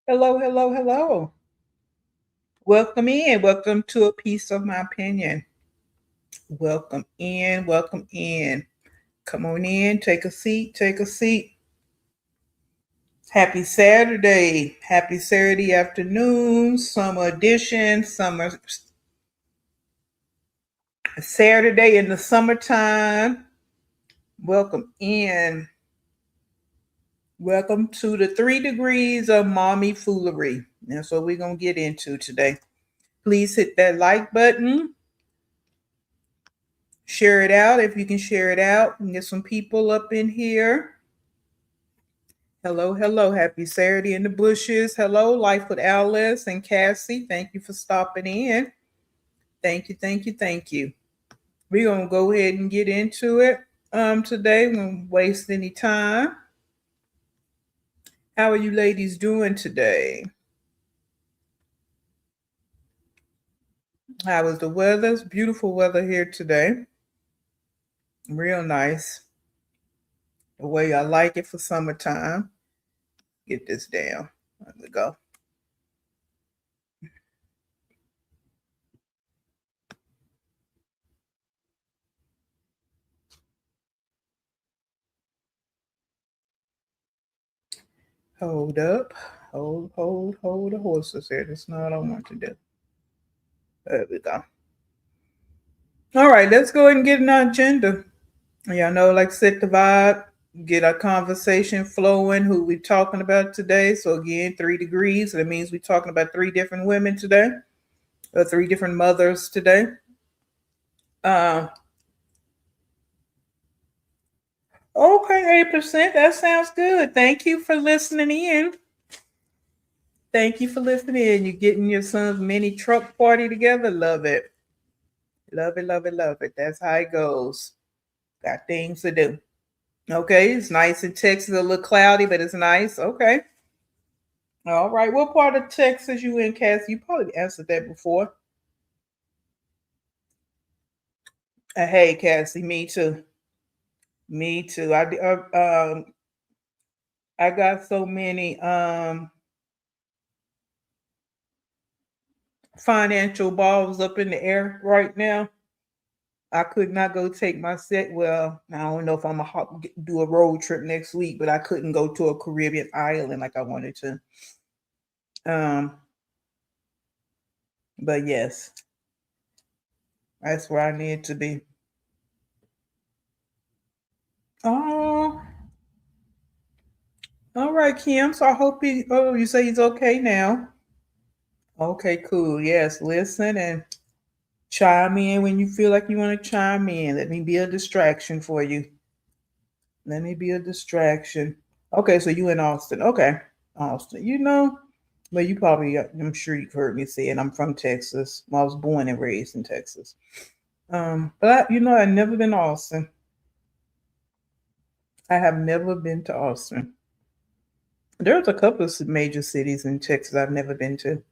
Hello, hello, hello. Welcome in. Welcome to a piece of my opinion. Welcome in. Welcome in. Come on in. Take a seat. Take a seat. Happy Saturday. Happy Saturday afternoon. Summer edition. Summer Saturday in the summertime. Welcome in. Welcome to the 3 degrees of mommy foolery. That's what we're going to get into today. Please hit that like button. Share it out if you can share it out and get some people up in here. Hello, hello. Happy Saturday in the bushes. Hello, Life with Alice and Cassie. Thank you for stopping in. Thank you, thank you, thank you. We're gonna go ahead and get into it today. We won't waste any time. How are you ladies doing today? How is the weather? It's beautiful weather here today. Real nice. The way I like it for summertime. Get this down. There we go. Hold up. Hold the horses here. That's not what I want to do. There we go. All right, let's go ahead and get an agenda. Y'all know, like, set the vibe, get our conversation flowing, who we talking about today. So, again, 3 degrees. That means we're talking about three different women today, or three different mothers today. Uh, okay, 8%. That sounds good. Thank you for listening in. Thank you for listening in. You're getting your son's mini truck party together. Love it. Love it, love it, love it. That's how it goes. Got things to do. Okay, it's nice in Texas. A little cloudy, but it's nice. Okay. All right. What part of Texas you in, Cassie? You probably answered that before. Hey, Cassie. Me too. Me too. I got so many financial balls up in the air right now. I could not go take my set. Well, I don't know if I'm gonna do a road trip next week, but I couldn't go to a Caribbean island like I wanted to. Um, but yes, that's where I need to be. Oh, all right, Kim. So I hope he. Oh, you say he's okay now. Okay, cool. Yes, listen and chime in when you feel like you want to chime in. Let me be a distraction for you. Let me be a distraction. Okay, so you in Austin. Okay, Austin. Well, you probably. I'm sure you've heard me say it. I'm from Texas. Well, I was born and raised in Texas. But I've never been to Austin. I have never been to Austin. There's a couple of major cities in Texas I've never been to.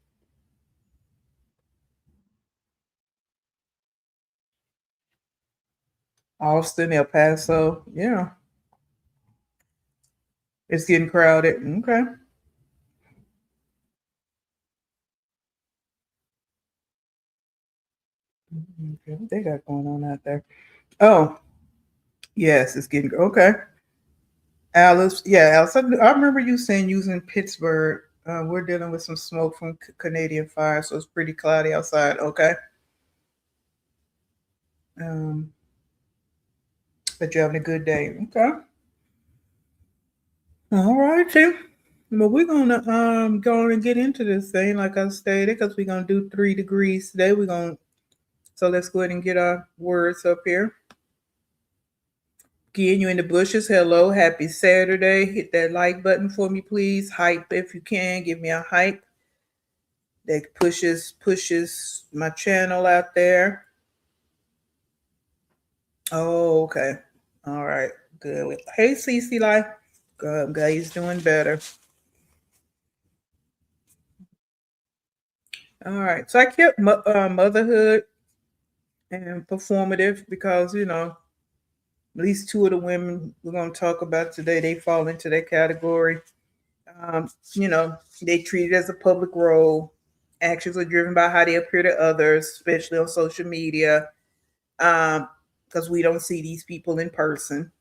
Austin, El Paso. Yeah, it's getting crowded. Okay. Okay, what they got going on out there? Oh, yes, it's getting okay. Alice, yeah, Alice. I remember you saying you was in Pittsburgh. We're dealing with some smoke from Canadian fire, so it's pretty cloudy outside. Okay. Um, but you're having a good day. Okay. All right, Tim. Well, we're gonna go on and get into this thing, like I stated, because we're gonna do 3 degrees today. So let's go ahead and get our words up here. Again, you in the bushes. Hello, happy Saturday. Hit that like button for me, please. Hype if you can. Give me a hype that pushes my channel out there. Oh, okay. All right. Good. Hey, Cece Life. Good. He's doing better. All right. So I kept motherhood and performative because at least two of the women we're going to talk about today, they fall into that category. They treat it as a public role. Actions are driven by how they appear to others, especially on social media, because we don't see these people in person.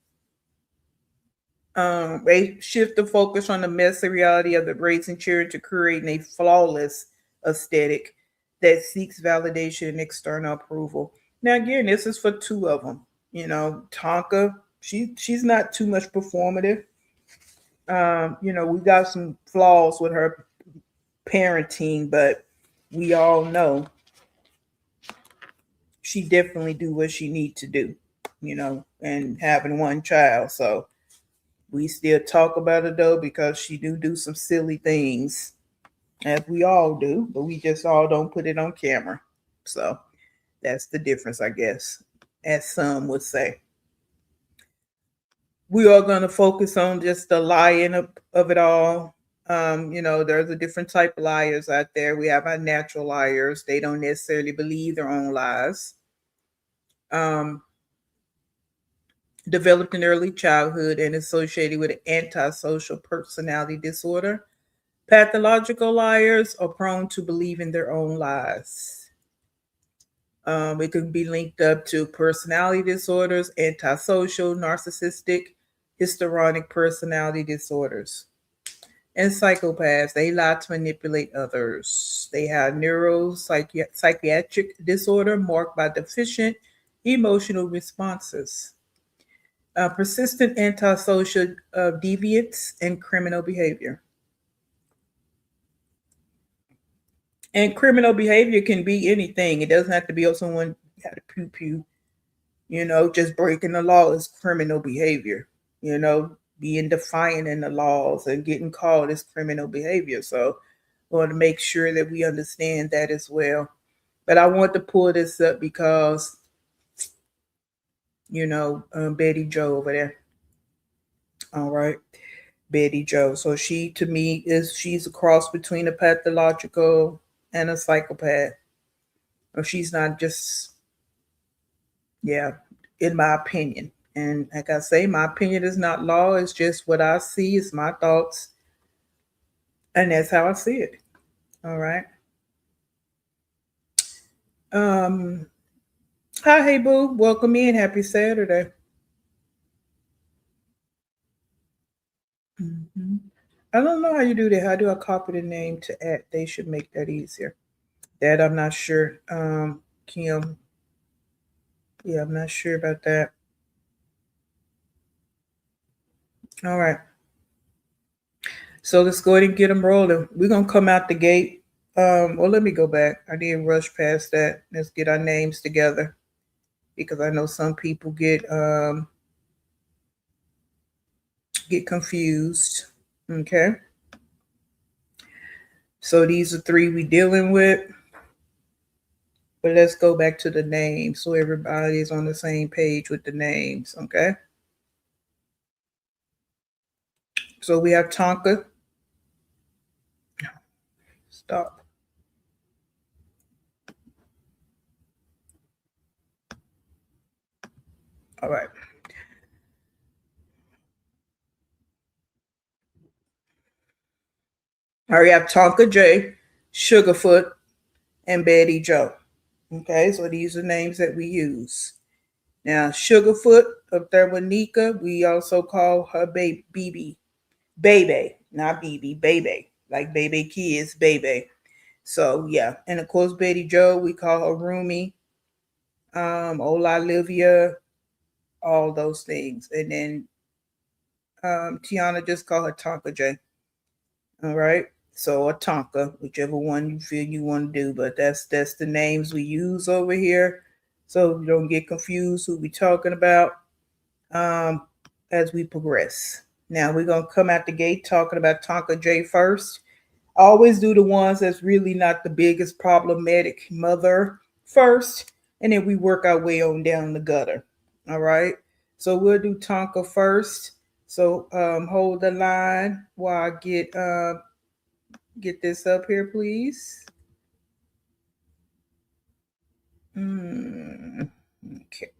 They shift the focus on the messy reality of the raising children to creating a flawless aesthetic that seeks validation and external approval. Now, again, this is for two of them. Tonka, she's not too much performative. We got some flaws with her parenting, but we all know she definitely do what she need to do. And having one child, so we still talk about it though because she do some silly things, as we all do, but we just all don't put it on camera. So that's the difference, I guess, as some would say. We are going to focus on just the lying of it all. There's a different type of liars out there. We have our natural liars. They don't necessarily believe their own lies. Um, Developed in early childhood and associated with an antisocial personality disorder. Pathological liars are prone to believing their own lies. It can be linked up to personality disorders, antisocial, narcissistic, histrionic personality disorders. And psychopaths, they lie to manipulate others. They have neuropsychiatric disorder marked by deficient emotional responses, persistent antisocial deviance, and criminal behavior. And criminal behavior can be anything. It doesn't have to be someone got a pew pew. Just breaking the law is criminal behavior. Being defiant in the laws and getting caught is criminal behavior. So we want to make sure that we understand that as well. But I want to pull this up because, Betty Joe over there. All right. Betty Joe. So she, to me, she's a cross between a pathological and a psychopath. Or she's not just, yeah, in my opinion. And like I say, my opinion is not law. It's just what I see. It's my thoughts. And that's how I see it. All right. Um, Hi, hey, boo. Welcome in. Happy Saturday. hmm I don't know how you do that. How do I copy the name to add? They should make that easier. That I'm not sure. Kim. Yeah, I'm not sure about that. All right. So let's go ahead and get them rolling. We're gonna come out the gate. Well, let me go back. I didn't rush past that. Let's get our names together because I know some people get confused. Okay. So these are three we dealing with. But let's go back to the names so everybody's on the same page with the names. Okay. So we have Tonka. Stop. All right. All right, we have Tonka J, Sugarfoot, and Betty Joe. Okay, so these are names that we use. Now, Sugarfoot up there with Nika, we also call her BB. Baby, not BB, baby. Like baby kids, baby. So yeah. And of course, Betty Joe, we call her Rumi, Olivia, all those things. And then Tiana just call her Tonka J. All right. So a Tonka, whichever one you feel you want to do, but that's the names we use over here. So you don't get confused who we talking about um, as we progress. Now we're gonna come out the gate talking about Tonka J first. Always do the ones that's really not the biggest problematic mother first, and then we work our way on down the gutter. All right. So we'll do Tonka first. So hold the line while I get this up here, please. Mm, okay.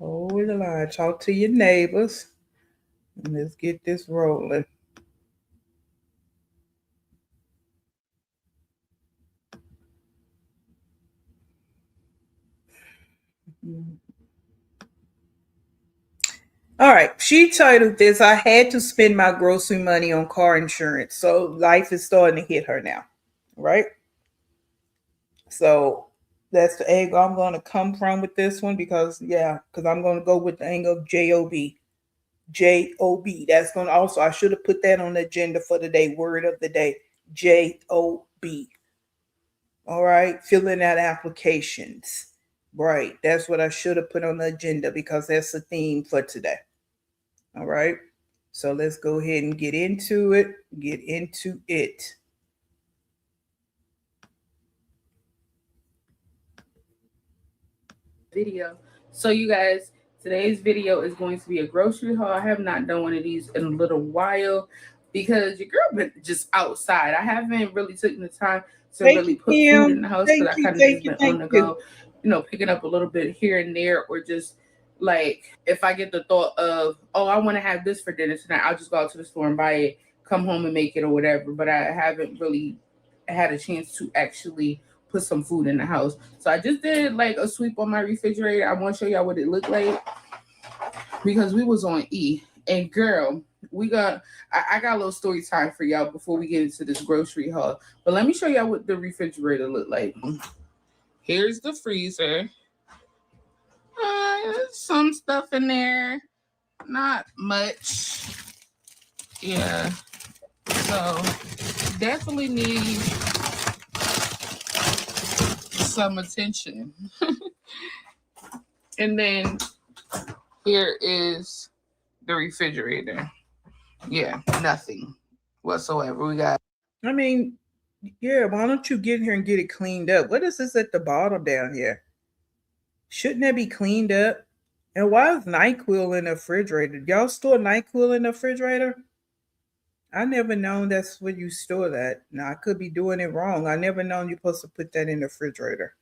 Hold the line. Talk to your neighbors. And let's get this rolling. All right. She titled this, I had to spend my grocery money on car insurance. So life is starting to hit her now. Right? So that's the angle I'm going to come from with this one because I'm going to go with the angle of JOB. JOB. That's going to also, I should have put that on the agenda for the day, word of the day. JOB. All right. Filling out applications. Right. That's what I should have put on the agenda because that's the theme for today. All right. So let's go ahead and get into it. Get into it. Video. So you guys, today's video is going to be a grocery haul. I have not done one of these in a little while because your girl been just outside. I haven't really taken the time to Thank really you, put food in Kim. the house Thank because I you. kind of Thank just you. been Thank on the you. go, picking up a little bit here and there, or just like if I get the thought of, oh, I want to have this for dinner tonight, I'll just go out to the store and buy it, come home and make it or whatever. But I haven't really had a chance to actually put some food in the house. So I just did like a sweep on my refrigerator. I want to show y'all what it looked like because we was on E. And girl, I got a little story time for y'all before we get into this grocery haul. But let me show y'all what the refrigerator looked like. Here's the freezer. Some stuff in there, not much. Yeah, so definitely need some attention. And then here is the refrigerator. Yeah, nothing whatsoever. We got. I mean, yeah, why don't you get in here and get it cleaned up? What is this at the bottom down here? Shouldn't that be cleaned up? And why is NyQuil in the refrigerator? Y'all store NyQuil in the refrigerator? I never known that's where you store that. Now I could be doing it wrong. I never known you're supposed to put that in the refrigerator.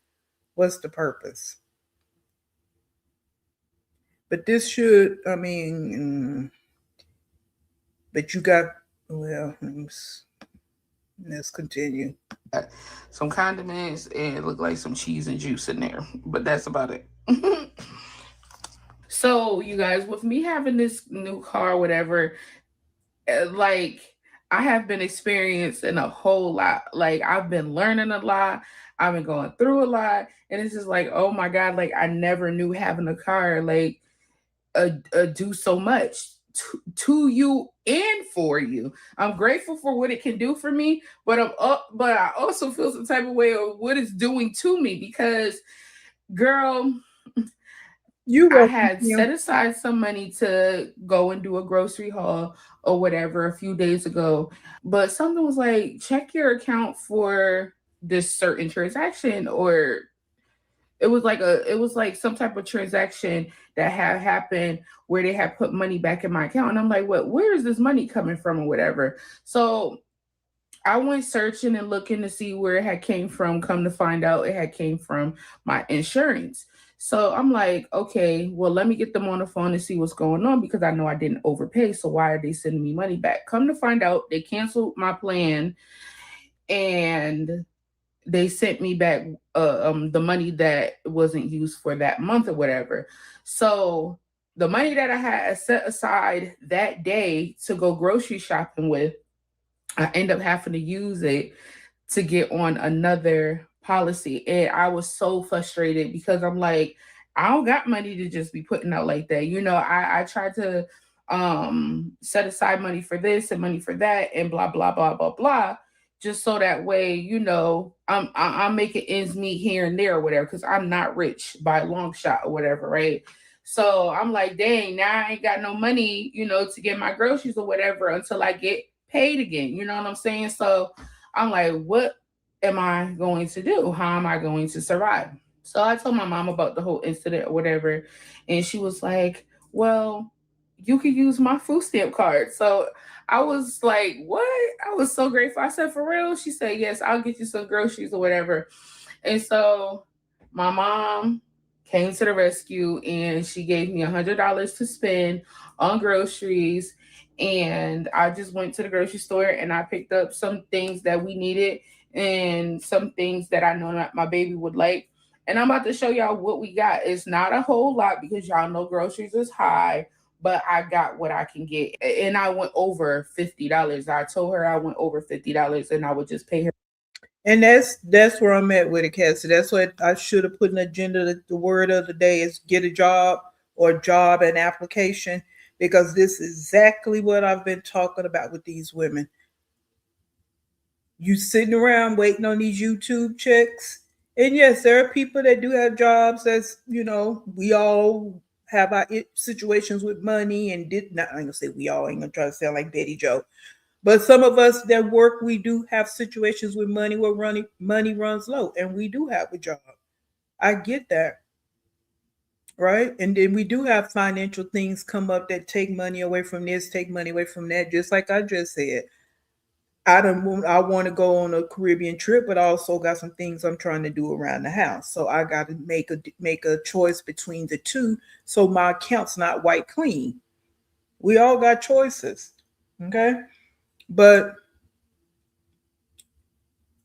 What's the purpose? But this should, I mean, but you got, well, let's continue. Some condiments and it looked like some cheese and juice in there, but that's about it. So, you guys, with me having this new car, whatever, like I have been experiencing a whole lot. Like I've been learning a lot. I've been going through a lot, and it's just like, oh my god, like I never knew having a car like do so much to you and for you. I'm grateful for what it can do for me, but but I also feel some type of way of what it's doing to me because, girl, You I welcome, had Kim. set aside some money to go and do a grocery haul or whatever a few days ago, but something was like, check your account for this certain transaction, or it was like some type of transaction that had happened where they had put money back in my account, and I'm like, what? Where is this money coming from or whatever? So I went searching and looking to see where it had came from. Come to find out, it had came from my insurance. So I'm like, okay, well, let me get them on the phone and see what's going on because I know I didn't overpay. So why are they sending me money back? Come to find out, they canceled my plan and they sent me back the money that wasn't used for that month or whatever. So the money that I had set aside that day to go grocery shopping with, I end up having to use it to get on another policy. And I was so frustrated because I'm like, I don't got money to just be putting out like that. I tried to set aside money for this and money for that and blah blah blah blah blah. Just so that way, I'm making ends meet here and there or whatever, because I'm not rich by a long shot or whatever, right? So I'm like, dang, now I ain't got no money, to get my groceries or whatever until I get paid again. You know what I'm saying? So I'm like, what am I going to do? How am I going to survive? So I told my mom about the whole incident or whatever, and she was like, well, you could use my food stamp card. So I was like, what? I was so grateful. I said, for real? She said, yes, I'll get you some groceries or whatever. And so my mom came to the rescue and she gave me $100 to spend on groceries. And I just went to the grocery store and I picked up some things that we needed and some things that I know that my baby would like. And I'm about to show y'all what we got. It's not a whole lot because y'all know groceries is high, but I got what I can get. And I went over $50. I told her I went over $50 and I would just pay her. And that's where I'm at with it, Cassie. That's what I should have put in the agenda. The word of the day is get a job or job and application, because this is exactly what I've been talking about with these women. You sitting around waiting on these YouTube checks. And yes, there are people that do have jobs. That's, we all have our situations with money and did not. I'm gonna say we all, ain't gonna try to sound like Betty Joe. But some of us that work, we do have situations with money where money runs low, and we do have a job. I get that, right? And then we do have financial things come up that take money away from this, take money away from that. Just like I just said, I want to go on a Caribbean trip, but I also got some things I'm trying to do around the house. So I got to make a choice between the two, so my account's not white clean. We all got choices, okay? But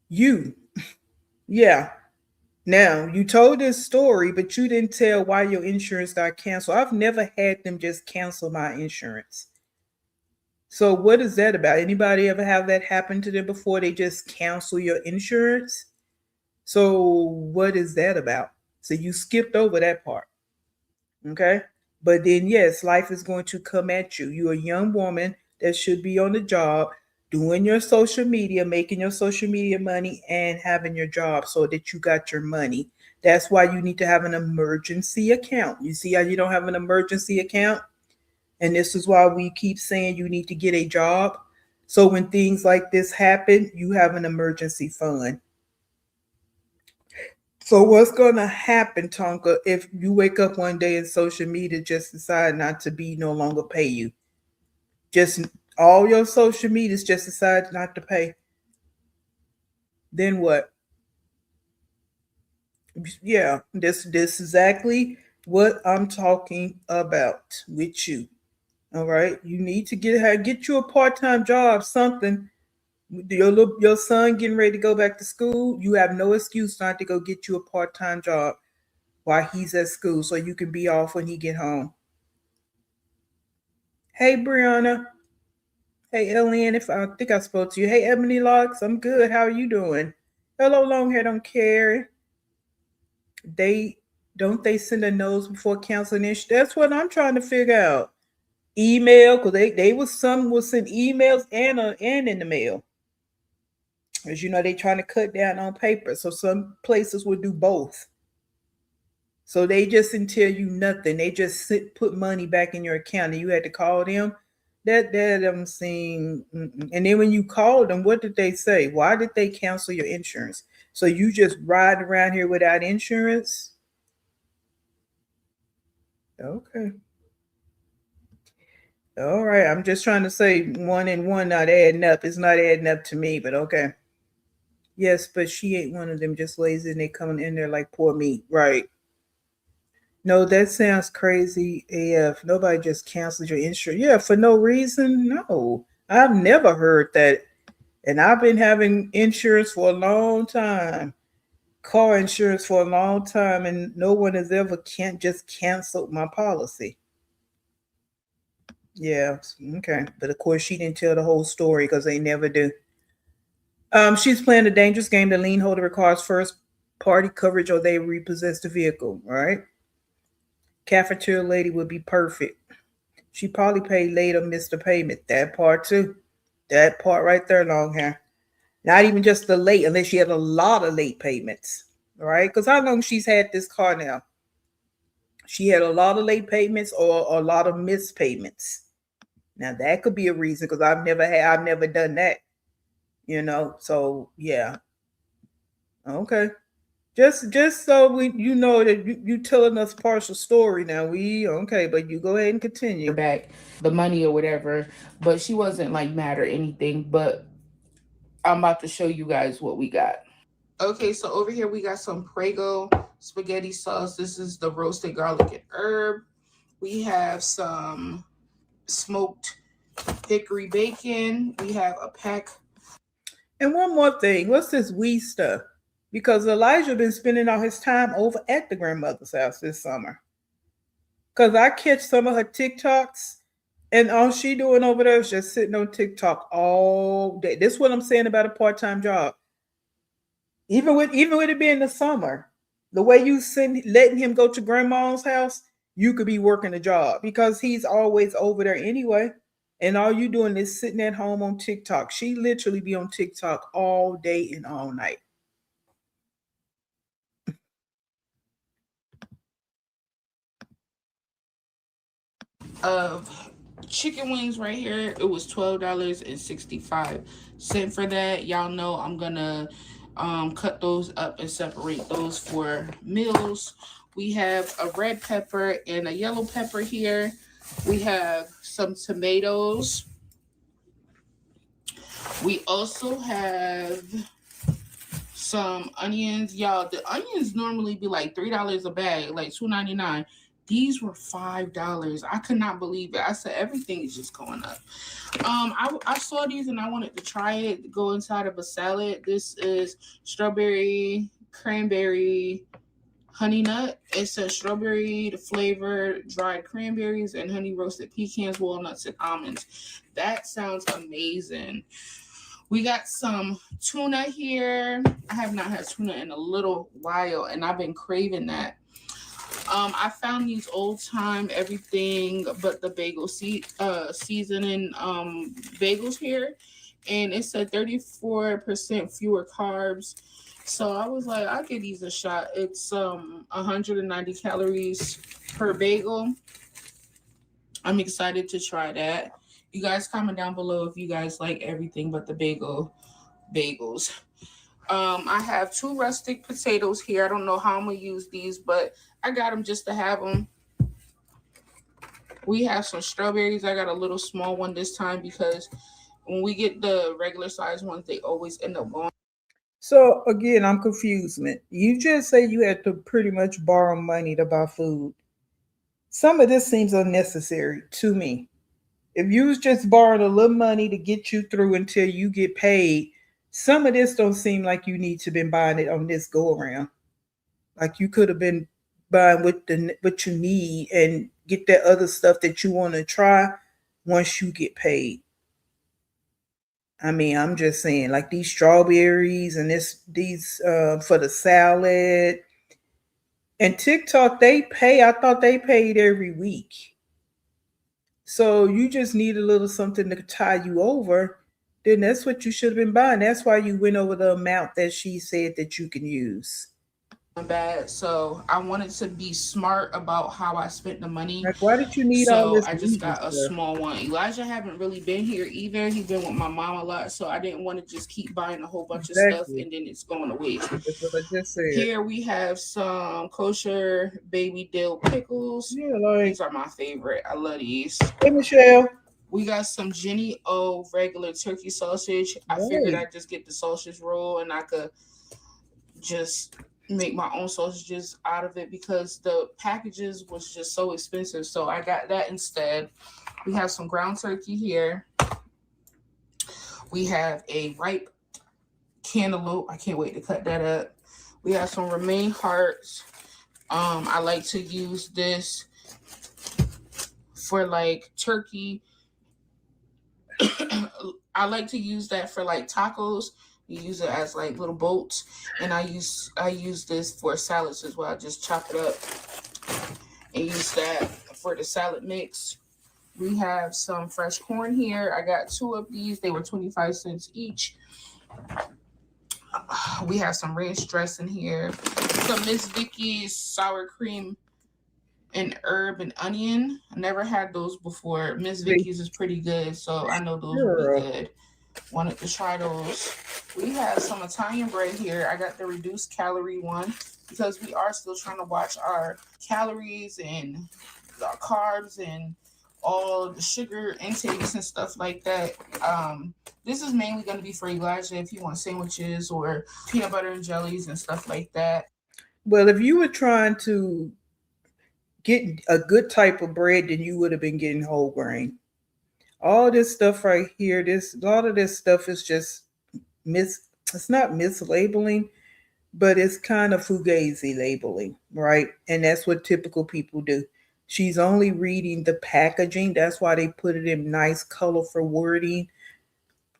you, yeah. Now, you told this story, but you didn't tell why your insurance got canceled. I've never had them just cancel my insurance. So, what is that about? Anybody ever have that happen to them before? They just cancel your insurance? So, what is that about? So, you skipped over that part. Okay. But then, yes, life is going to come at you. You're a young woman that should be on the job, doing your social media, making your social media money, and having your job so that you got your money. That's why you need to have an emergency account. You see how you don't have an emergency account? And this is why we keep saying you need to get a job. So when things like this happen, you have an emergency fund. So what's gonna happen, Tonka, if you wake up one day and social media just decide not to be no longer pay you? Just all your social medias just decide not to pay. Then what? Yeah, this exactly what I'm talking about with you. All right, you need to get you a part time job, something. Your son getting ready to go back to school. You have no excuse not to go get you a part time job while he's at school, so you can be off when he get home. Hey, Brianna. Hey, Elian. If I think I spoke to you. Hey, Ebony Locks. I'm good. How are you doing? Hello, long hair. Don't care. They they send a notice before canceling it? That's what I'm trying to figure out. Email, because they was some will send emails and in the mail. As you know, they trying to cut down on paper. So some places will do both. So they just didn't tell you nothing. They just put money back in your account, and you had to call them. That I'm seeing. And then when you called them, what did they say? Why did they cancel your insurance? So you just ride around here without insurance? Okay. All right. I'm just trying to say one and one not adding up. It's not adding up to me, but okay. Yes, but she ain't one of them just lazy and they coming in there like poor me. Right. No, that sounds crazy AF. Nobody just canceled your insurance. Yeah, for no reason. No. I've never heard that. And I've been having insurance for a long time. Car insurance for a long time, and no one has ever can't just canceled my policy. Yeah, okay. But of course she didn't tell the whole story because they never do. She's playing a dangerous game. The lien holder requires first party coverage or they repossess the vehicle, right? Cafeteria lady would be perfect. She probably paid late or missed a payment. That part too. That part right there, long hair. Not even just the late, unless she had a lot of late payments, right? Because how long she's had this car now? She had a lot of late payments or a lot of missed payments. Now that could be a reason because I've never done that. So yeah. Okay. Just so you know that you telling us partial story now. We okay, but you go ahead and continue. Back the money or whatever, but she wasn't like mad or anything. But I'm about to show you guys what we got. Okay, so over here we got some Prego spaghetti sauce. This is the roasted garlic and herb. We have some smoked hickory bacon. We have a pack. And one more thing, what's this we stuff? Because Elijah been spending all his time over at the grandmother's house this summer. Cause I catch some of her TikToks, and all she doing over there is just sitting on TikTok all day. This is what I'm saying about a part time job. Even with it being the summer, the way you send letting him go to grandma's house, you could be working a job because he's always over there anyway. And all you doing is sitting at home on TikTok. She literally be on TikTok all day and all night. Of chicken wings right here. It was $12.65 for that. Y'all know I'm gonna cut those up and separate those for meals. We have a red pepper and a yellow pepper here. We have some tomatoes. We also have some onions. Y'all, the onions normally be like $3 a bag, like $2.99. These were $5. I could not believe it. I said everything is just going up. I saw these and I wanted to try it. Go inside of a salad. This is strawberry, cranberry, honey nut. It says strawberry, the flavor, dried cranberries, and honey roasted pecans, walnuts, and almonds. That sounds amazing. We got some tuna here. I have not had tuna in a little while, and I've been craving that. I found these old time everything but the seasoning bagels here, and it said 34% fewer carbs. So I was like, I'll give these a shot. It's 190 calories per bagel. I'm excited to try that. You guys comment down below if you guys like everything but the bagels. I have two rustic potatoes here. I don't know how I'm gonna use these, but I got them just to have them. We have some strawberries. I got a little small one this time because when we get the regular size ones, they always end up going. So again, I'm confused, man. You just say you had to pretty much borrow money to buy food. Some of this seems unnecessary to me. If you was just borrowing a little money to get you through until you get paid, some of this don't seem like you need to been buying it on this go around. Like you could have been buying what you need and get that other stuff that you want to try once you get paid. I mean, I'm just saying, like these strawberries and these for the salad and TikTok, they pay. I thought they paid every week. So you just need a little something to tie you over. Then that's what you should have been buying. That's why you went over the amount that she said that you can use. Bad. So I wanted to be smart about how I spent the money. Like, why did you need all So this I just vegan got a stuff? small one. Elijah haven't really been here either. He's been with my mom a lot. So I didn't want to just keep buying a whole bunch of stuff Exactly. and then it's going to waste. That's what I just said. Here we have some kosher baby dill pickles. Yeah, like, These are my favorite. I love these. hey, Michelle. We got some Jenny O regular turkey sausage. I figured Right. I'd just get the sausage roll and I could just make my own sausages out of it because the packages was just so expensive. So I got that instead. We have some ground turkey here. We have a ripe cantaloupe. I can't wait to cut that up. We have some romaine hearts. I like to use this for like turkey. I like to use that for like tacos. You use it as like little bolts, and I use this for salads as well. I just chop it up and use that for the salad mix. We have some fresh corn here. I got two of these. They were 25 cents each. We have some ranch dressing here. Some Miss Vicky's sour cream and herb and onion. I never had those before. Miss Big Vicky's is pretty good, so I know those will be girl. good. Wanted to try those. We have some Italian bread here. I got the reduced calorie one because we are still trying to watch our calories and our carbs and all the sugar intakes and stuff like that. This is mainly going to be for Elijah if you want sandwiches or peanut butter and jellies and stuff like that. Well, if you were trying to get a good type of bread, then you would have been getting whole grain. All this stuff right here, this a lot of this stuff is just mis. It's not mislabeling, but it's kind of fugazi labeling, right? And that's what typical people do. She's only reading the packaging. That's why they put it in nice, colorful wording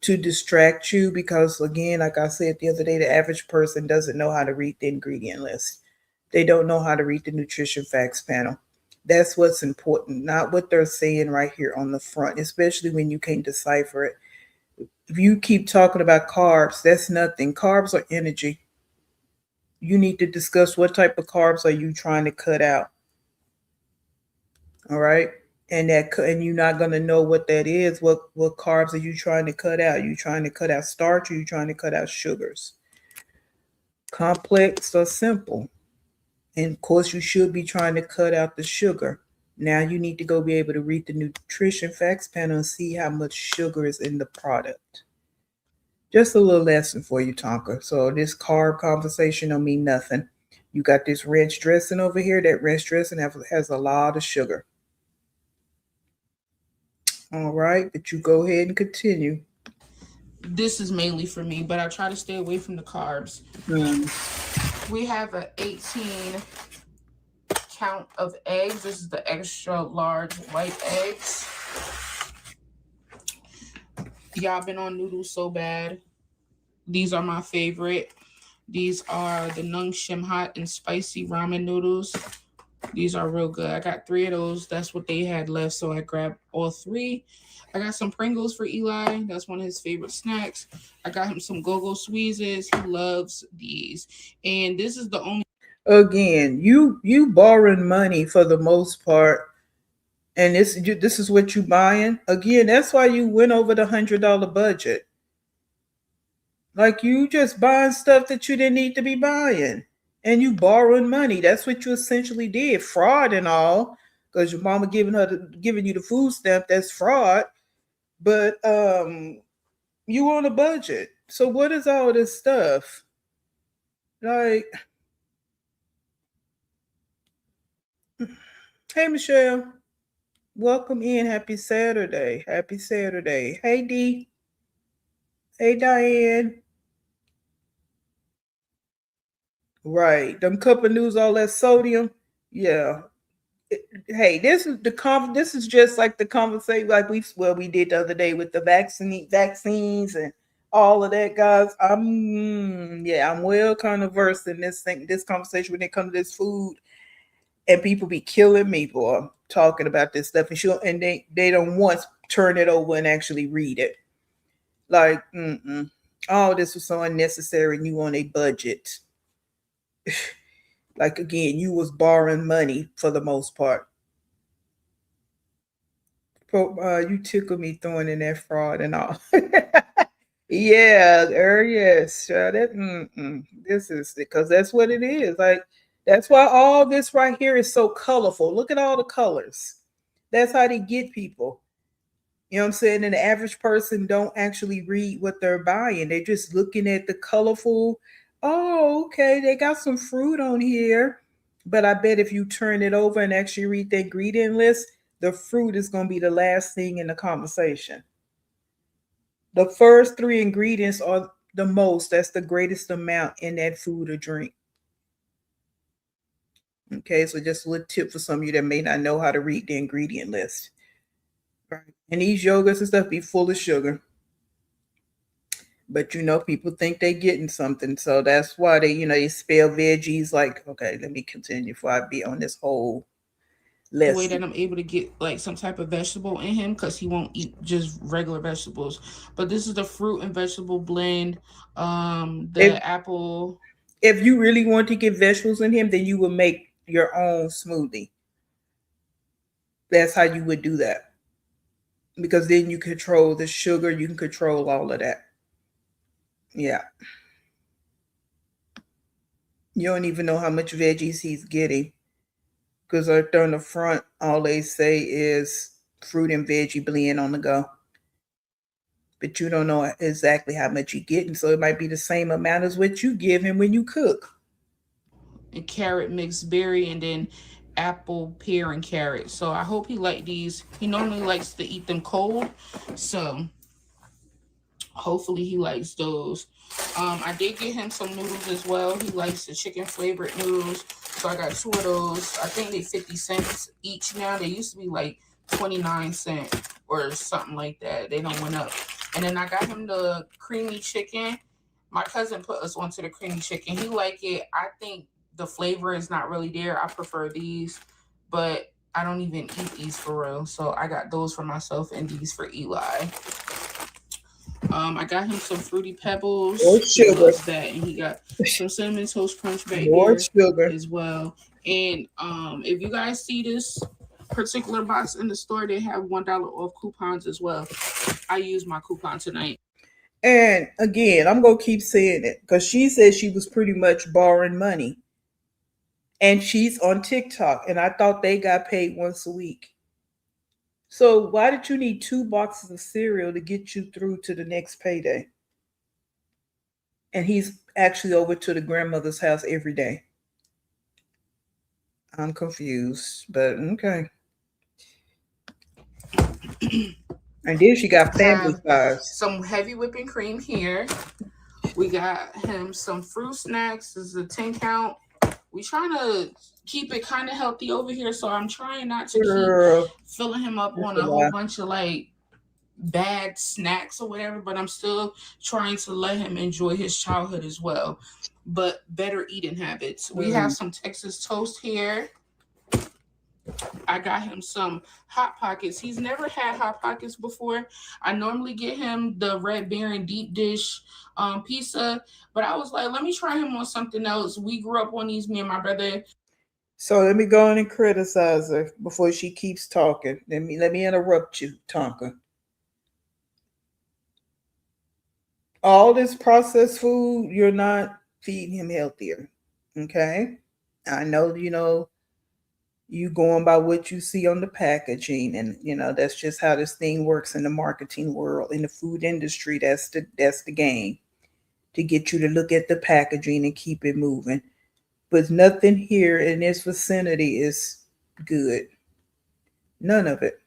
to distract you. Because, again, like I said the other day, the average person doesn't know how to read the ingredient list, they don't know how to read the nutrition facts panel. That's what's important, not what they're saying right here on the front, especially when you can't decipher it. If you keep talking about carbs, that's nothing. Carbs are energy. You need to discuss what type of carbs are you trying to cut out. All right. And you're not going to know what that is. What carbs are you trying to cut out? You trying to cut out starch, or you trying to cut out sugars? Complex or simple? And of course, you should be trying to cut out the sugar. Now you need to go be able to read the nutrition facts panel and see how much sugar is in the product. Just a little lesson for you, Tonka. So this carb conversation don't mean nothing. You got this ranch dressing over here. That ranch dressing has a lot of sugar. All right, but you go ahead and continue. This is mainly for me, but I try to stay away from the carbs. Mm. We have a 18 count of eggs. This is the extra large white eggs. Y'all been on noodles so bad. These are my favorite. These are the Nung Shim hot and spicy ramen noodles. These are real good. I got 3 of those. That's what they had left, so I grabbed all 3. I got some Pringles for Eli. That's one of his favorite snacks. I got him some Go-Go Squeezes. He loves these. And this is the only Again, you borrowing money for the most part, and this is what you buying. Again, that's why you went over the $100 budget. Like, you just buying stuff that you didn't need to be buying, and you borrowing money. That's what you essentially did, fraud and all, because your mama giving you the food stamp. That's fraud. But you on a budget. So what is all this stuff? Like, hey Michelle, welcome in. Happy Saturday. Happy Saturday. Hey D. Hey Diane. Right. Them cup of noodles, all that sodium. Yeah. Hey, this is just like the conversation like we did the other day with the vaccines and all of that, guys. I'm well kind of versed in this conversation when it comes to this food, and people be killing me for talking about this stuff, and they don't once turn it over and actually read it. Like, all this was so unnecessary, and you on a budget. Like, again, you was borrowing money for the most part. You tickle me throwing in that fraud and all. Yeah, yes, this is because that's what it is. Like, that's why all this right here is so colorful. Look at all the colors. That's how they get people. You know what I'm saying? And the average person don't actually read what they're buying. They're just looking at the colorful. Oh, okay, they got some fruit on here. But I bet if you turn it over and actually read the ingredient list, the fruit is going to be the last thing in the conversation. The first 3 ingredients are the most. That's the greatest amount in that food or drink. Okay, so just a little tip for some of you that may not know how to read the ingredient list. Right. And these yogurts and stuff be full of sugar. But people think they getting something. So that's why they spell veggies like, okay, let me continue before I be on this whole way that lesson. I'm able to get like some type of vegetable in him because he won't eat just regular vegetables. But this is the fruit and vegetable blend. If The apple. if you really want to get vegetables in him, then you would make your own smoothie. That's how you would do that. Because then you control the sugar, you can control all of that. Yeah. You don't even know how much veggies he's getting. Because right there on the front, all they say is fruit and veggie blend on the go. But you don't know exactly how much you're getting. So it might be the same amount as what you give him when you cook. and carrot mixed berry, and then apple, pear, and carrot. So I hope he liked these. He normally likes to eat them cold, so hopefully he likes those. I did get him some noodles as well. He likes the chicken flavored noodles. So I got two of those. I think they 50 cents each now. They used to be like 29 cents or something like that. They don't went up. And then I got him the creamy chicken. My cousin put us onto the creamy chicken. He liked it. I think the flavor is not really there. I prefer these, but I don't even eat these for real. So I got those for myself and these for Eli. I got him some fruity More pebbles. He sugar. loves that, and he got some cinnamon toast crunch back More there sugar. as well. And if you guys see this particular box in the store, they have $1 off coupons as well. I used my coupon tonight. And again, I'm gonna keep saying it because she said she was pretty much borrowing money, and she's on TikTok, and I thought they got paid once a week. So why did you need two boxes of cereal to get you through to the next payday? And he's actually over to the grandmother's house every day. I'm confused, but okay. And then she got family Have size. some heavy whipping cream here. We got him some fruit snacks. This is a 10 count. We trying to keep it kind of healthy over here, so I'm trying not to keep Girl, filling him up that's on a a whole lie. bunch of like bad snacks or whatever, but I'm still trying to let him enjoy his childhood as well. But better eating habits. We have Mm. some Texas toast here. I got him some hot pockets. He's never had hot pockets before. I normally get him the Red Baron deep dish pizza, but I was like, let me try him on something else. We grew up on these, me and my brother. So let me go in and criticize her before she keeps talking. Let me interrupt you, Tonka. All this processed food, you're not feeding him healthier. Okay? I know you going by what you see on the packaging, and that's just how this thing works in the marketing world, in the food industry. That's the game, to get you to look at the packaging and keep it moving. But nothing here in this vicinity is good. None of it.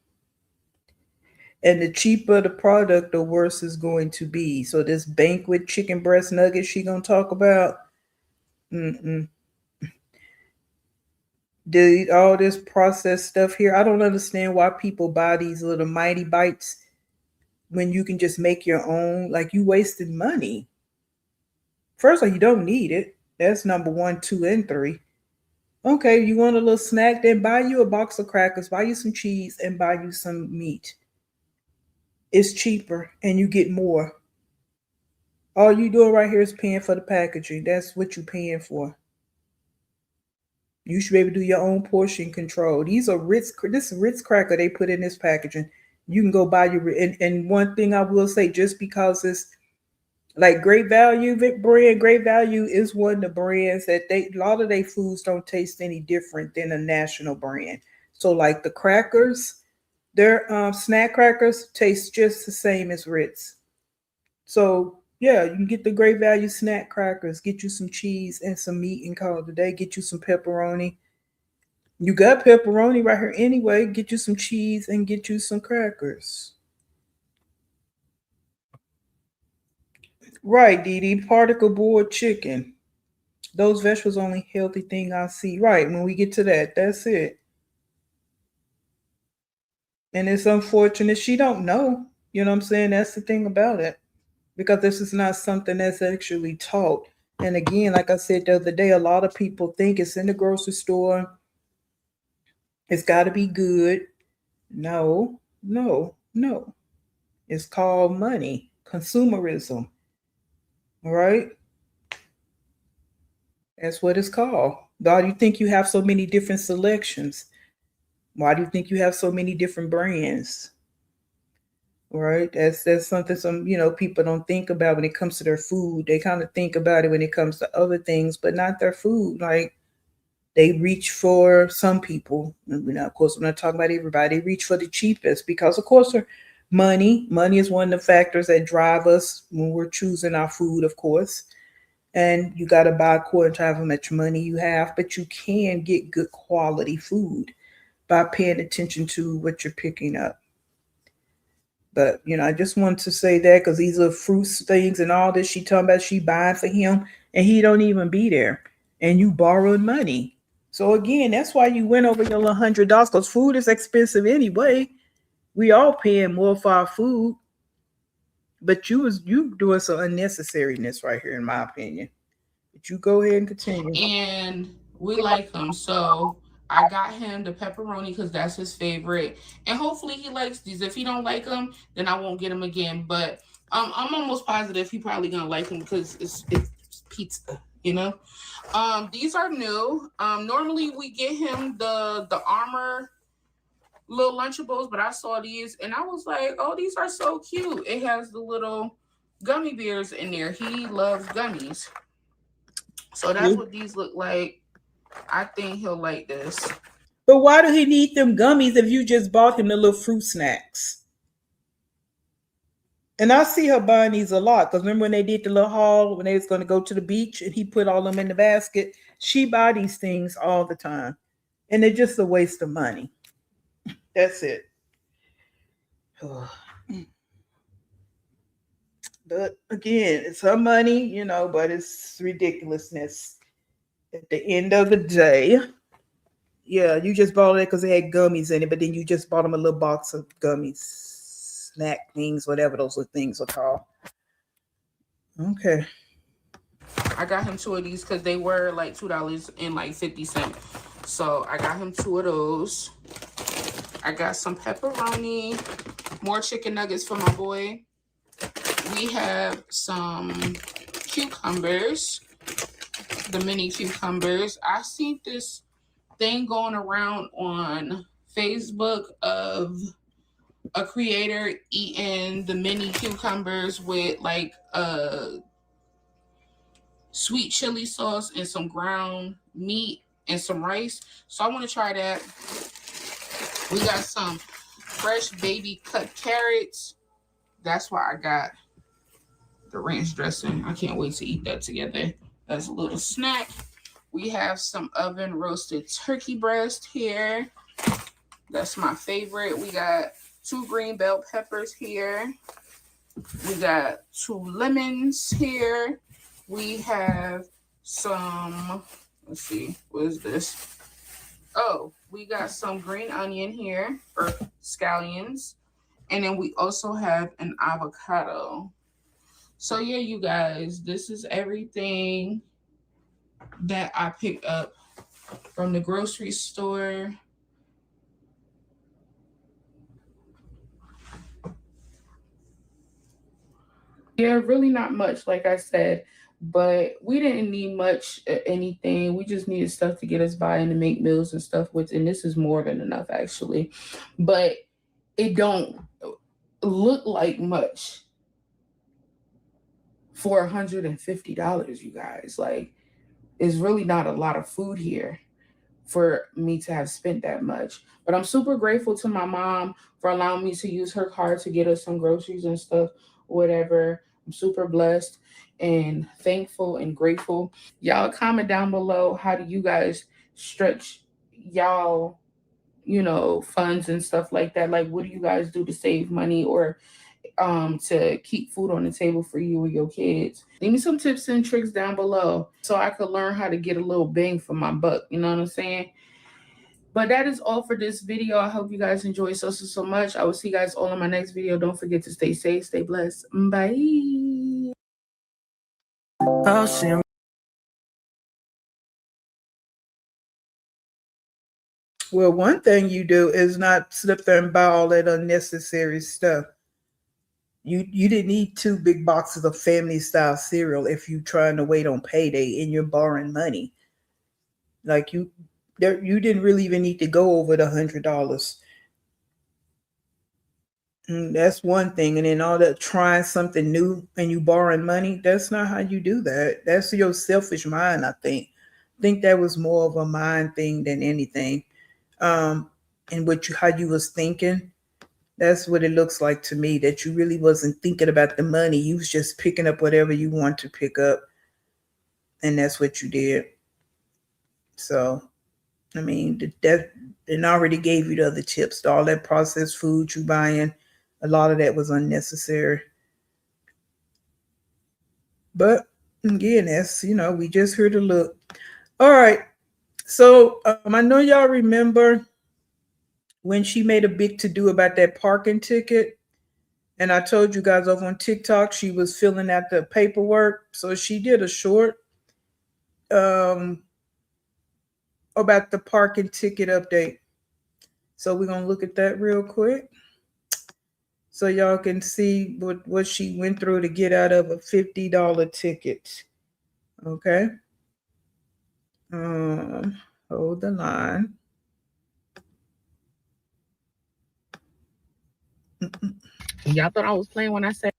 And the cheaper the product, the worse it's going to be. So this banquet chicken breast nugget she gonna talk about, mm-mm. All this processed stuff here. I don't understand why people buy these little mighty bites when you can just make your own. Like, you wasted money. First of all, you don't need it. That's number one, two, and three. Okay, you want a little snack? Then buy you a box of crackers, buy you some cheese, and buy you some meat. It's cheaper and you get more. All you doing right here is paying for the packaging. That's what you're paying for. You should be able to do your own portion control. These are Ritz. This Ritz cracker they put in this packaging. You can go buy your. And one thing I will say, just because it's like Great Value brand, Great Value is one of the brands that a lot of their foods don't taste any different than a national brand. So like the crackers, their snack crackers taste just the same as Ritz. So yeah, you can get the Great Value snack crackers, get you some cheese and some meat and call it a day. Get you some pepperoni. You got pepperoni right here anyway. Get you some cheese and get you some crackers. Right, Dee Dee. Particle board chicken. Those vegetables only healthy thing I see. Right, when we get to that, that's it. And it's unfortunate she don't know. You know what I'm saying? That's the thing about it. Because this is not something that's actually taught. And again, like I said the other day, a lot of people think it's in the grocery store. It's got to be good. No, no, no. It's called money, consumerism. All right? That's what it's called. Why do you think you have so many different selections? Why do you think you have so many different brands? Right? That's something some people don't think about when it comes to their food. They kind of think about it when it comes to other things, but not their food. Like, they reach for some people. Of course, we're not talking about everybody. They reach for the cheapest because, of course, money is one of the factors that drive us when we're choosing our food. Of course, and you got to buy according to how much money you have, but you can get good quality food by paying attention to what you're picking up. But I just wanted to say that because these are fruits things and all this she talking about she buying for him, and he don't even be there, and you borrowing money. So again, that's why you went over your little $100 because food is expensive anyway. We all paying more for our food, but you doing some unnecessariness right here, in my opinion. But you go ahead and continue. And we like him. So I got him the pepperoni because that's his favorite. And hopefully he likes these. If he don't like them, then I won't get him again. But I'm almost positive he probably gonna like them because it's pizza, you know. These are new. Normally we get him the armor little Lunchables, but I saw these and I was like, oh, these are so cute. It has the little gummy bears in there. He loves gummies. So that's what these look like. I think he'll like this. But why do he need them gummies if you just bought him the little fruit snacks? And I see her buying these a lot because remember when they did the little haul when they was going to go to the beach and he put all them in the basket? She buy these things all the time, and they're just a waste of money. That's it. But again, it's her money, but it's ridiculousness. At the end of the day, yeah, you just bought it because it had gummies in it, but then you just bought them a little box of gummies, snack things, whatever those things are called. Okay. I got him two of these because they were like $2.50. So I got him two of those. I got some pepperoni, more chicken nuggets for my boy. We have some cucumbers, the mini cucumbers. I seen this thing going around on Facebook of a creator eating the mini cucumbers with like sweet chili sauce and some ground meat and some rice. So I want to try that. We got some fresh baby cut carrots. That's why I got the ranch dressing. I can't wait to eat that together as a little snack. We have some oven roasted turkey breast here. That's my favorite. We got 2 green bell peppers here. We got 2 lemons here. We have some, let's see, what is this? Oh, we got some green onion here, or scallions. And then we also have an avocado. So yeah, you guys, this is everything that I picked up from the grocery store. Yeah, really not much, like I said, but we didn't need much anything. We just needed stuff to get us by and to make meals and stuff with, and this is more than enough actually. But it don't look like much for $150, you guys. Like, it's really not a lot of food here for me to have spent that much. But I'm super grateful to my mom for allowing me to use her card to get us some groceries and stuff, whatever. I'm super blessed and thankful and grateful. Y'all comment down below, how do you guys stretch y'all, funds and stuff like that? Like, what do you guys do to save money or to keep food on the table for you or your kids? Leave me some tips and tricks down below so I could learn how to get a little bang for my buck. You know what I'm saying? But that is all for this video. I hope you guys enjoy so much. I will see you guys all in my next video. Don't forget to stay safe, stay blessed. Bye. I'll see. Well, one thing you do is not slip there and buy all that unnecessary stuff. You didn't need 2 big boxes of family style cereal if you're trying to wait on payday and you're borrowing money. Like you didn't really even need to go over the $100. That's one thing. And then all that trying something new and you borrowing money, that's not how you do that. That's your selfish mind, I think. I think that was more of a mind thing than anything. And how you was thinking. That's what it looks like to me, that you really wasn't thinking about the money. You was just picking up whatever you want to pick up. and that's what you did. So, I mean, that and already gave you the other tips. All that processed food you buying, a lot of that was unnecessary. But again, that's we just here to look. All right. So I know y'all remember when she made a big to do about that parking ticket. And I told you guys over on TikTok, she was filling out the paperwork. So she did a short um, about the parking ticket update. So we're going to look at that real quick so y'all can see what she went through to get out of a $50 ticket. Okay. Um, hold the line. Y'all thought I was playing when I said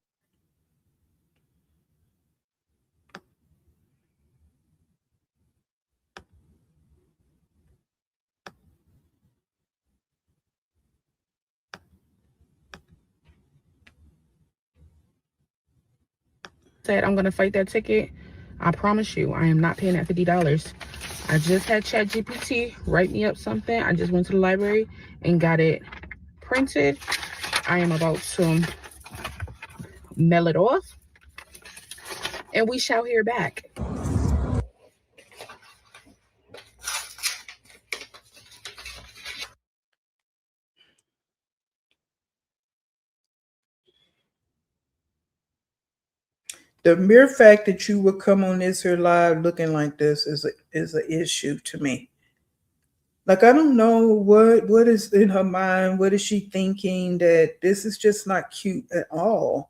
I'm gonna fight that ticket. I promise you, I am not paying that $50. I just had ChatGPT write me up something. I just went to the library and got it printed. I am about to mail it off, and we shall hear back. The mere fact that you would come on this here live looking like this is an issue to me. Like I don't know what is in her mind. What is she thinking that this is just not cute at all?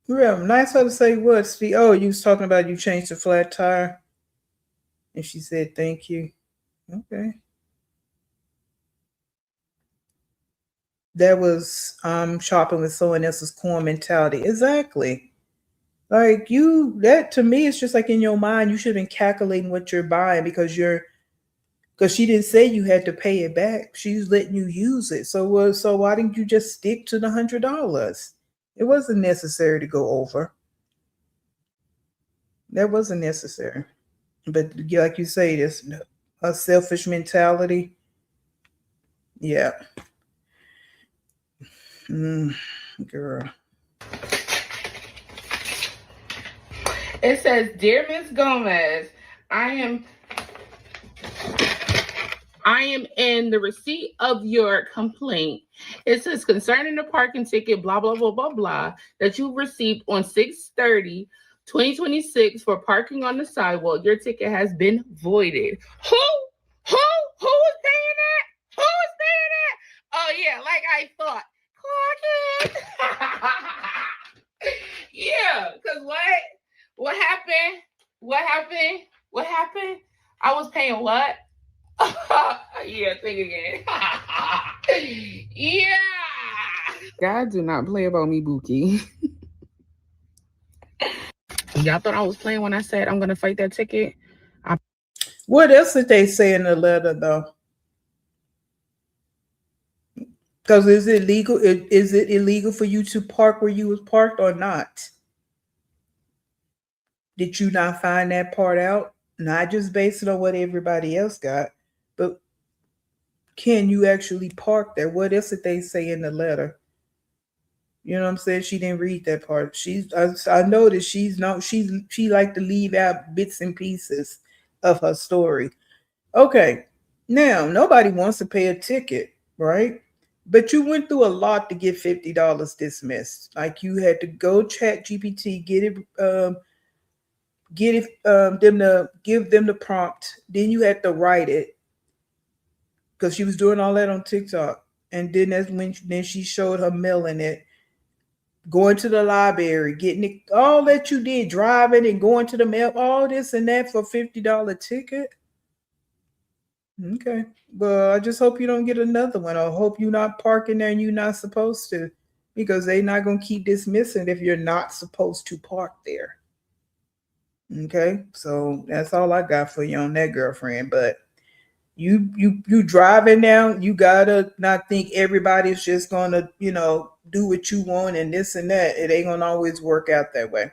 Yeah, nice her to say what? See, oh, you was talking about you changed the flat tire, and she said thank you. Okay, that was shopping with someone else's core mentality. Exactly. Like you, that to me, it's just like in your mind, you should have been calculating what you're buying because she didn't say you had to pay it back. She's letting you use it. So why didn't you just stick to the $100? It wasn't necessary to go over. That wasn't necessary. But like you say, this a selfish mentality. Yeah, mm, girl. It says, "Dear Miss Gomez, I am I am in the receipt of your complaint. It says concerning the parking ticket, blah, blah, blah, blah, blah, that you received on 6/30/2026 for parking on the sidewalk. Your ticket has been voided." Who is paying that? Who is paying that? Oh yeah, like I thought. Clock it. Yeah, because what? What happened? What happened? What happened? I was paying what? Yeah, think again. Yeah. God do not play about me, Buki. Y'all thought I was playing when I said I'm gonna fight that ticket. What else did they say in the letter though? Because is it legal? Is it illegal for you to park where you was parked or not? Did you not find that part out? Not just based on what everybody else got, but can you actually park there? What else did they say in the letter? You know what I'm saying? She didn't read that part. I noticed she liked to leave out bits and pieces of her story. Okay, now nobody wants to pay a ticket, right? But you went through a lot to get $50 dismissed. Like you had to go chat GPT, get it them to give them the prompt. Then you had to write it because she was doing all that on TikTok. And then she showed her mailing it, going to the library, getting it, all that you did, driving and going to the mail, all this and that for $50 ticket. Okay. Well, I just hope you don't get another one. I hope you're not parking there and you're not supposed to, because they're not gonna keep dismissing if you're not supposed to park there. Okay. So that's all I got for you on that, girlfriend. But You driving now, you gotta not think everybody's just gonna, do what you want and this and that. It ain't gonna always work out that way.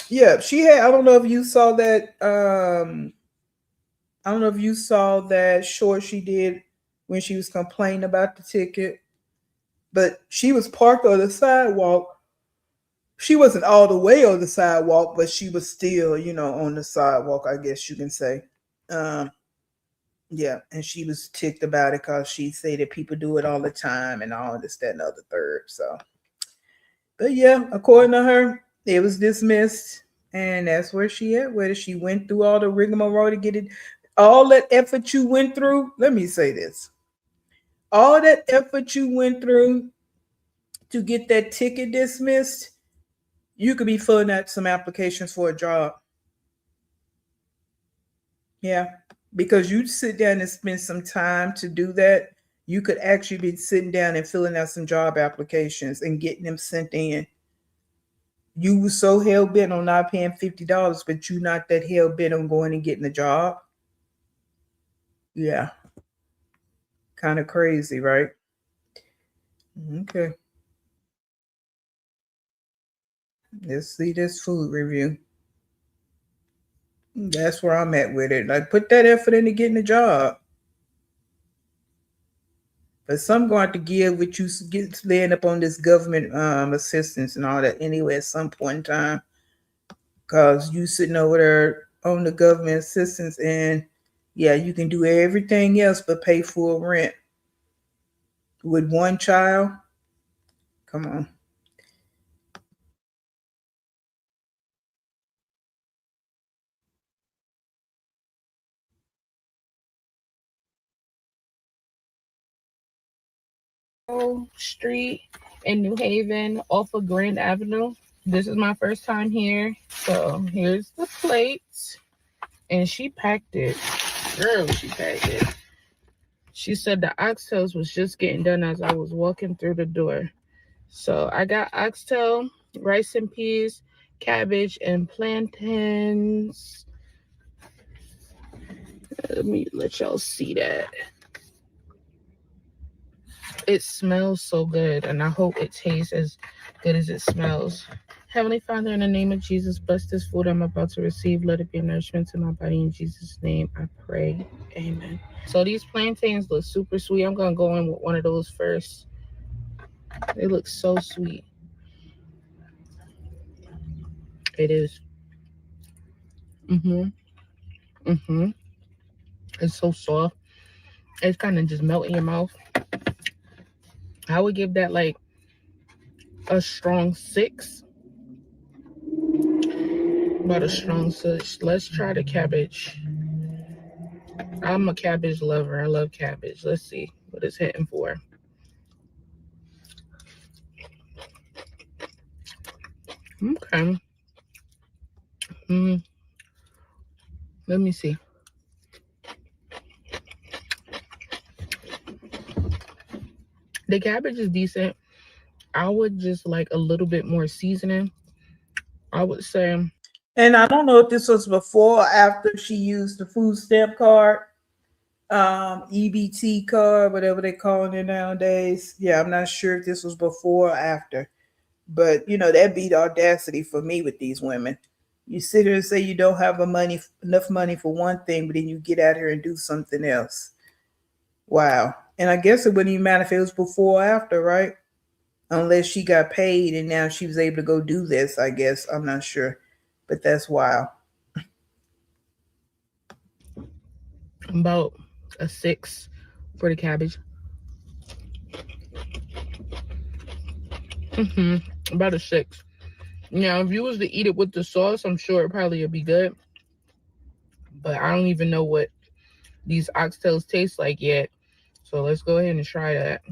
Yeah, she had, I don't know if you saw that, I don't know if you saw that short she did when she was complaining about the ticket, but she was parked on the sidewalk. She wasn't all the way on the sidewalk, but she was still, on the sidewalk, I guess you can say. Um, yeah, and she was ticked about it because she said that people do it all the time and all this, that, and the other third. So, but yeah, according to her, it was dismissed, and that's where she at with it. She went through all the rigmarole to get it. All that effort you went through. Let me say this: all that effort you went through to get that ticket dismissed, you could be filling out some applications for a job. Yeah, because you sit down and spend some time to do that, you could actually be sitting down and filling out some job applications and getting them sent in. You were so hell bent on not paying $50, but you not that hell bent on going and getting a job. Yeah, kind of crazy, right? Okay, let's see this food review. That's where I'm at with it. Like, put that effort into getting a job. But some going to give what you get laying up on this government assistance and all that anyway at some point in time. Because you sitting over there on the government assistance and yeah, you can do everything else but pay full rent with one child. Come on. Street in New Haven off of Grand Avenue. This is my first time here. So here's the plate. And she packed it. Girl, she packed it. She said the oxtails was just getting done as I was walking through the door. So I got oxtail, rice and peas, cabbage, and plantains. Let me let y'all see that. It smells so good, and I hope it tastes as good as it smells. Heavenly Father, in the name of Jesus, bless this food I'm about to receive. Let it be nourishment to my body. In Jesus' name, I pray. Amen. So these plantains look super sweet. I'm going to go in with one of those first. They look so sweet. It is. Mm-hmm. Mm-hmm. It's so soft. It's kind of just melt in your mouth. I would give that like a strong 6. About a strong 6. Let's try the cabbage. I'm a cabbage lover. I love cabbage. Let's see what it's hitting for. Okay. Mm, let me see. The cabbage is decent. I would just like a little bit more seasoning. I would say. And I don't know if this was before or after she used the food stamp card, EBT card, whatever they call it nowadays. Yeah, I'm not sure if this was before or after. But that beat audacity for me with these women. You sit here and say you don't have enough money for one thing, but then you get out here and do something else. Wow. And I guess it wouldn't even matter if it was before or after, right? Unless she got paid and now she was able to go do this, I guess. I'm not sure. But that's wild. About a 6 for the cabbage. About a 6. Now, if you was to eat it with the sauce, I'm sure it probably would be good. But I don't even know what these oxtails taste like yet. So let's go ahead and try that.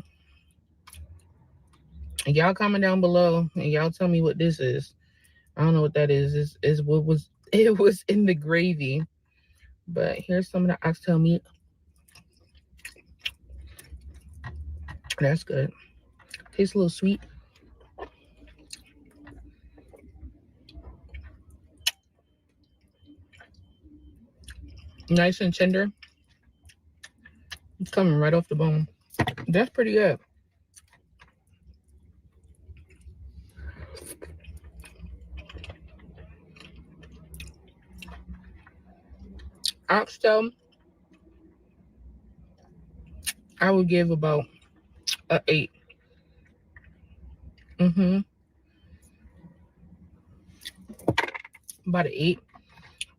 And y'all comment down below and y'all tell me what this is. I don't know what that is. Is what was it was in the gravy. But here's some of the oxtail meat. That's good. Tastes a little sweet. Nice and tender. It's coming right off the bone. That's pretty good. Oxtail, I would give about a 8. Mm-hmm. About an 8.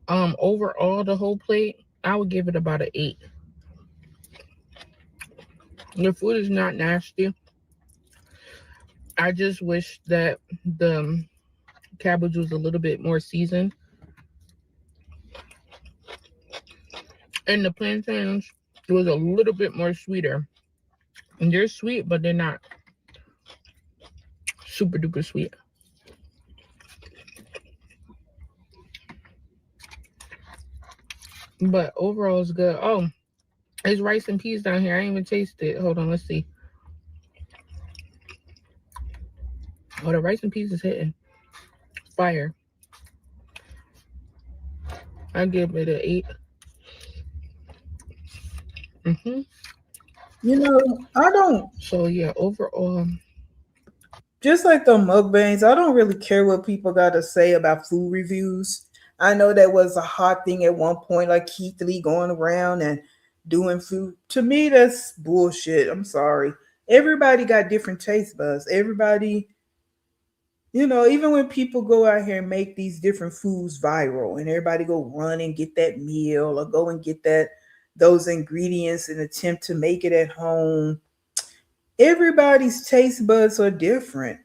Overall, the whole plate, I would give it about an 8. The food is not nasty. I just wish that the cabbage was a little bit more seasoned. And the plantains was a little bit more sweeter. And they're sweet, but they're not super duper sweet. But overall, it's good. Oh, there's rice and peas down here. I ain't even tasted it. Hold on, let's see. Oh, the rice and peas is hitting. Fire. I give it an 8. Mm-hmm. I don't, So yeah, overall, just like the mukbangs, I don't really care what people got to say about food reviews. I know that was a hot thing at one point, like Keith Lee going around and doing food. To me, that's bullshit. I'm sorry. Everybody got different taste buds. Everybody, even when people go out here and make these different foods viral and everybody go run and get that meal or go and get those ingredients and attempt to make it at home, everybody's taste buds are different.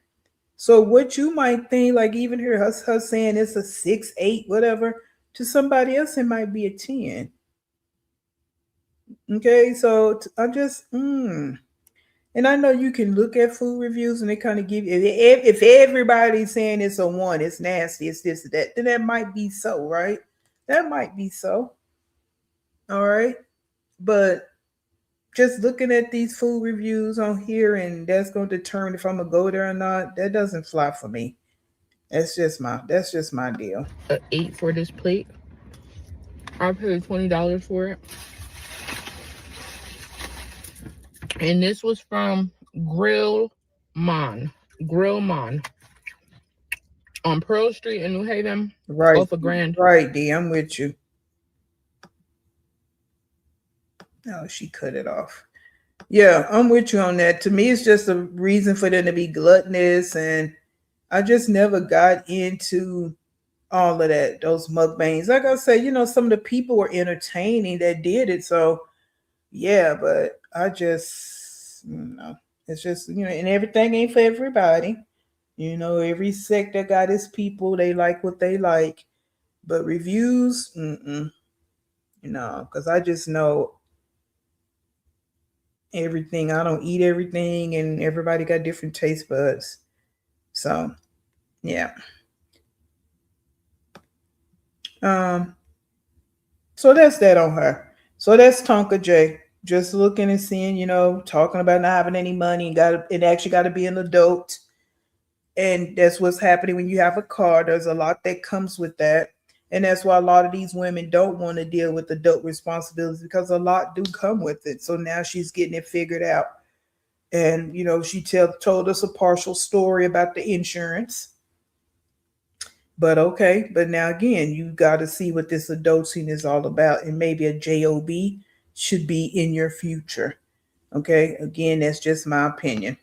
So what you might think, like even here, her saying it's a 6, 8, whatever, to somebody else it might be a 10. Okay, so I just and I know you can look at food reviews and they kind of give you, if everybody's saying it's a 1, it's nasty, it's this, that, then that might be so, right? That might be so. All right. But just looking at these food reviews on here and that's going to determine if I'm gonna go there or not, that doesn't fly for me. That's just my deal. a 8 for this plate. I paid $20 for it. And this was from Grill Mon. Grill Mon on Pearl Street in New Haven, Right, off of Grand. right, D. I'm with you. No, she cut it off. Yeah, I'm with you on that. To me, it's just a reason for them to be gluttonous, and I just never got into all of that. Those mukbangs, like I said, some of the people were entertaining that did it. So yeah, but I just, it's just and everything ain't for everybody. Every sector got its people. They like what they like, but reviews, because I just know everything. I don't eat everything, and everybody got different taste buds. So yeah. Um. So that's that on her. So that's Tonka J. Just looking and seeing, talking about not having any money and it actually got to be an adult, and that's what's happening when you have a car. There's a lot that comes with that, and that's why a lot of these women don't want to deal with adult responsibilities because a lot do come with it. So now she's getting it figured out. And she told us a partial story about the insurance, but okay. But now again, you got to see what this adulting is all about, and maybe a job should be in your future. Okay, again, that's just my opinion.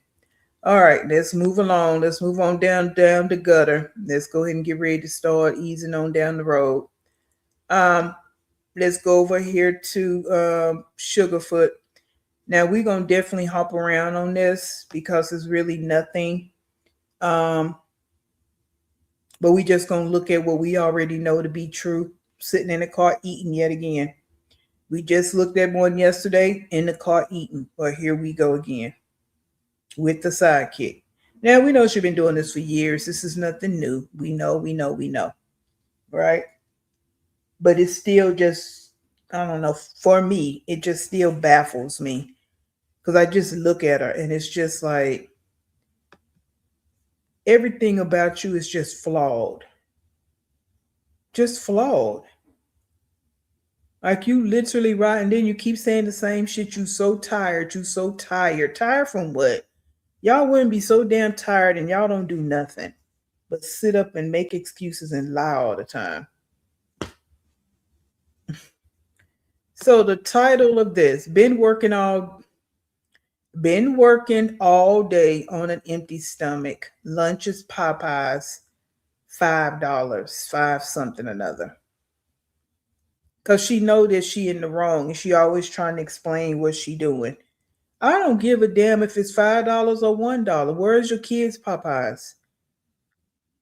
All right, let's move along. Let's move on down the gutter. Let's go ahead and get ready to start easing on down the road. um let's go over here to Sugarfoot. Now we're gonna definitely hop around on this because it's really nothing. Um, but we just gonna look at what we already know to be true. Sitting in the car eating yet again. We just looked at one yesterday in the car eating, but here we go again with the sidekick. Now we know she's been doing this for years. This is nothing new. We know, right? But it's still just, I don't know. For me, it just still baffles me because I just look at her and it's just like everything about you is just flawed. Just flawed. Like you literally right, and then you keep saying the same shit. You so tired. You so tired. Tired from what? Y'all wouldn't be so damn tired, and y'all don't do nothing but sit up and make excuses and lie all the time. So the title of this: been working all day on an empty stomach. Lunch is Popeyes, $5, five something another. Cause she know that she in the wrong, and she always trying to explain what she doing. I don't give a damn if it's $5 or $1. Where's your kids' Popeyes?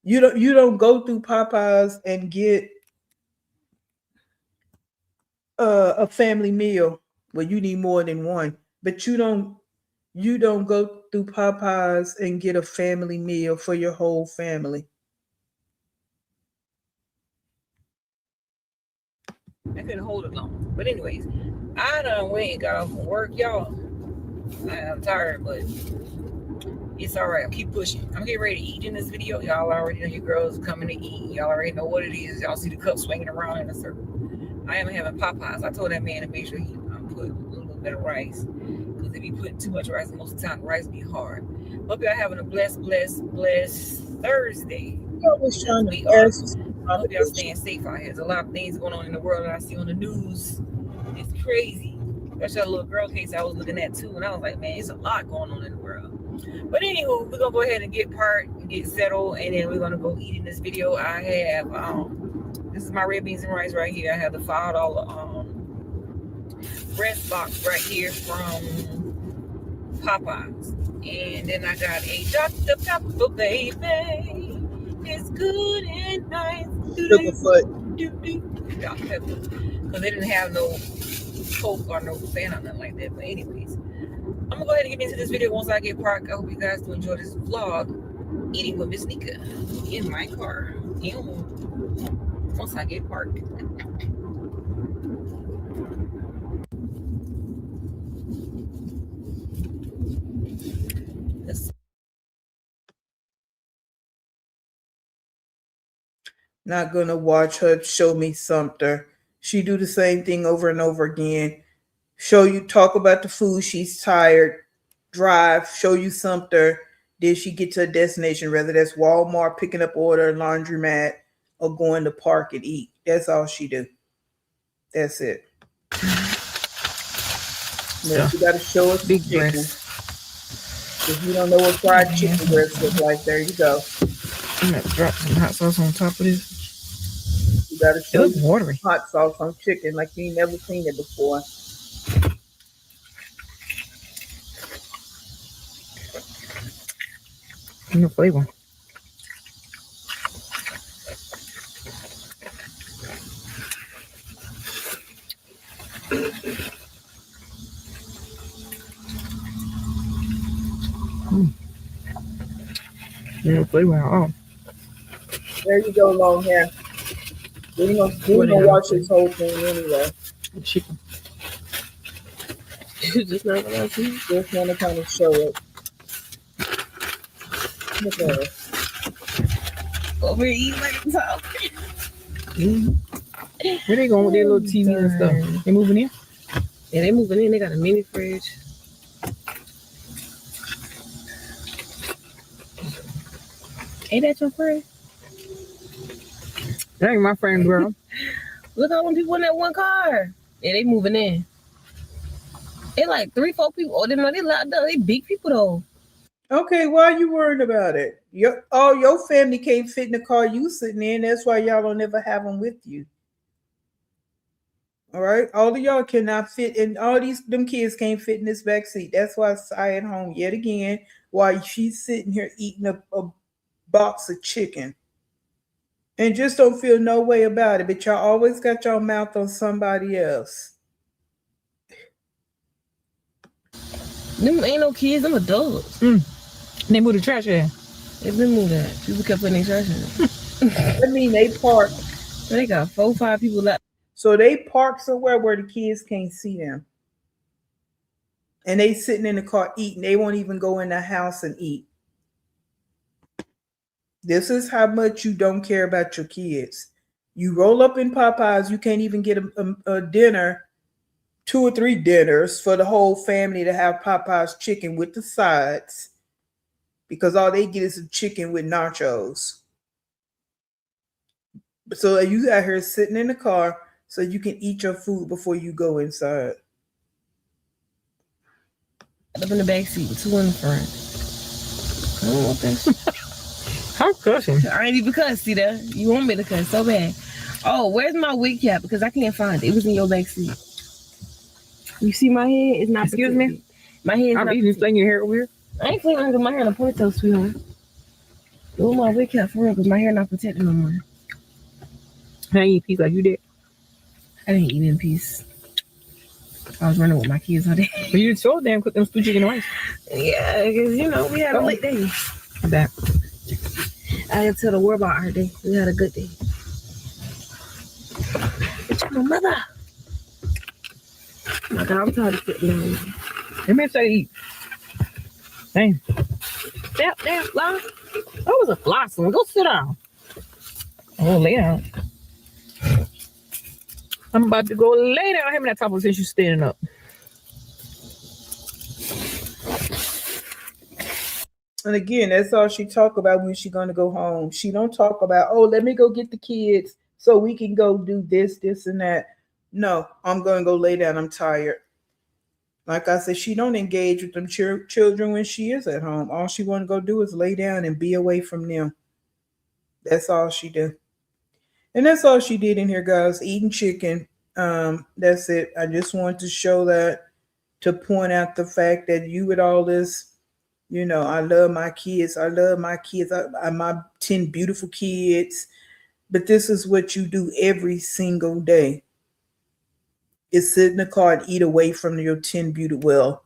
You don't go through Popeyes and get a family meal. Well, you need more than one, but you don't go through Popeyes and get a family meal for your whole family. I couldn't hold it long. But anyways, I done went and got off from work, y'all. I'm tired, but it's all right. I'll keep pushing. I'm getting ready to eat in this video. Y'all already know your girls coming to eat. Y'all already know what it is. Y'all see the cup swinging around in a circle. I am having Popeyes. I told that man to make sure he put a little bit of rice. Because if he put too much rice, most of the time the rice be hard. Hope y'all having a blessed Thursday. I hope y'all staying safe out here. There's a lot of things going on in the world that I see on the news. It's crazy. Especially that little girl case I was looking at too. And I was like, man, it's a lot going on in the world. But anywho, we're going to go ahead and get settled. And then we're going to go eat in this video. I have, this is my red beans and rice right here. I have the $5 breast box right here from Popeyes. And then I got a Dr. Pepper, baby. It's good and nice. Dr. Pepper. Because they didn't have no Coke or no fan or nothing like that. But anyways, I'm going to go ahead and get into this video once I get parked. I hope you guys do enjoy this vlog. Eating with Miss Nika in my car. Once I get parked. Not gonna watch her show me something. She do the same thing over and over again. Show you, talk about the food, she's tired, drive, show you something. Did she get to a destination, whether that's Walmart, picking up order, laundromat, or going to park and eat. That's all she do. That's it. Now, you gotta show us big chicken. breast. If you don't know what fried chicken breast look like, there you go. I'm gonna drop some hot sauce on top of this. You gotta show It looks watery. hot sauce on chicken like you ain't never seen it before. No flavor. No flavor at all. There you go, long hair. We're gonna watch this whole thing anyway. Chicken. Just not gonna see. Just wanna kind of show it. Look at it. Over here eating like a top. Where they going with their little TV and stuff? They moving in? Yeah, they moving in. They got a mini fridge. Ain't that your friend? That ain't my friend, girl. Look at all them people in that one car. Yeah, they moving in. They like 3-4 people. Oh, they big people though. Okay, why are you worried about it? Your family can't fit in the car you sitting in. That's why y'all don't ever have them with you. All right, all of y'all cannot fit in. Them kids can't fit in this back seat. That's why I at home yet again while she's sitting here eating a box of chicken. And just don't feel no way about it. But y'all always got your mouth on somebody else. Them ain't no kids, them adults. They moved the trash in. They been moved that. People kept putting their trash in. I mean, they park. They got 4-5 people left. So they park somewhere where the kids can't see them. And they sitting in the car eating. They won't even go in the house and eat. This is how much you don't care about your kids. You roll up in Popeyes, you can't even get a dinner, 2 or 3 dinners for the whole family to have Popeyes chicken with the sides because all they get is a chicken with nachos. So you got her sitting in the car so you can eat your food before you go inside. Up in the back seat with 2 in the front. I don't want that. I'm cussing. I ain't even cuss, see that? You want me to cuss so bad. Oh, where's my wig cap? Because I can't find it. It was in your back seat. You see my head? It's not Excuse protected. me? My head is I'm not eating protected. your hair over here. I ain't flinging my hair in a ponytail, sweetheart. Oh, my wig cap for real, because my hair not protected no more. I ain't eat peace like you did. I didn't eat in peace. I was running with my kids all day. But you so damn cook them stewed chicken and rice. Yeah, because, we had a late day. I'm back. I didn't tell the world about our day. We had a good day. It's my mother. Oh my God, I'm tired of sitting down. Let me say eat. Dang. Damn, fly. That was a fly one. Go sit down. Oh, lay down. I'm about to go lay down. Him that top of since you standing up. And again, that's all she talk about when she gonna go home. She don't talk about, oh, let me go get the kids so we can go do this, this, and that. No, I'm gonna go lay down. I'm tired. Like I said, she don't engage with them children when she is at home. All she want to go do is lay down and be away from them. That's all she do. And that's all she did in here, guys. Eating chicken. That's it. I just wanted to show that, to point out the fact that you with all this, I love my kids. I love my kids. I my 10 beautiful kids. But this is what you do every single day. Is sit in the car and eat away from your 10 beautiful, well,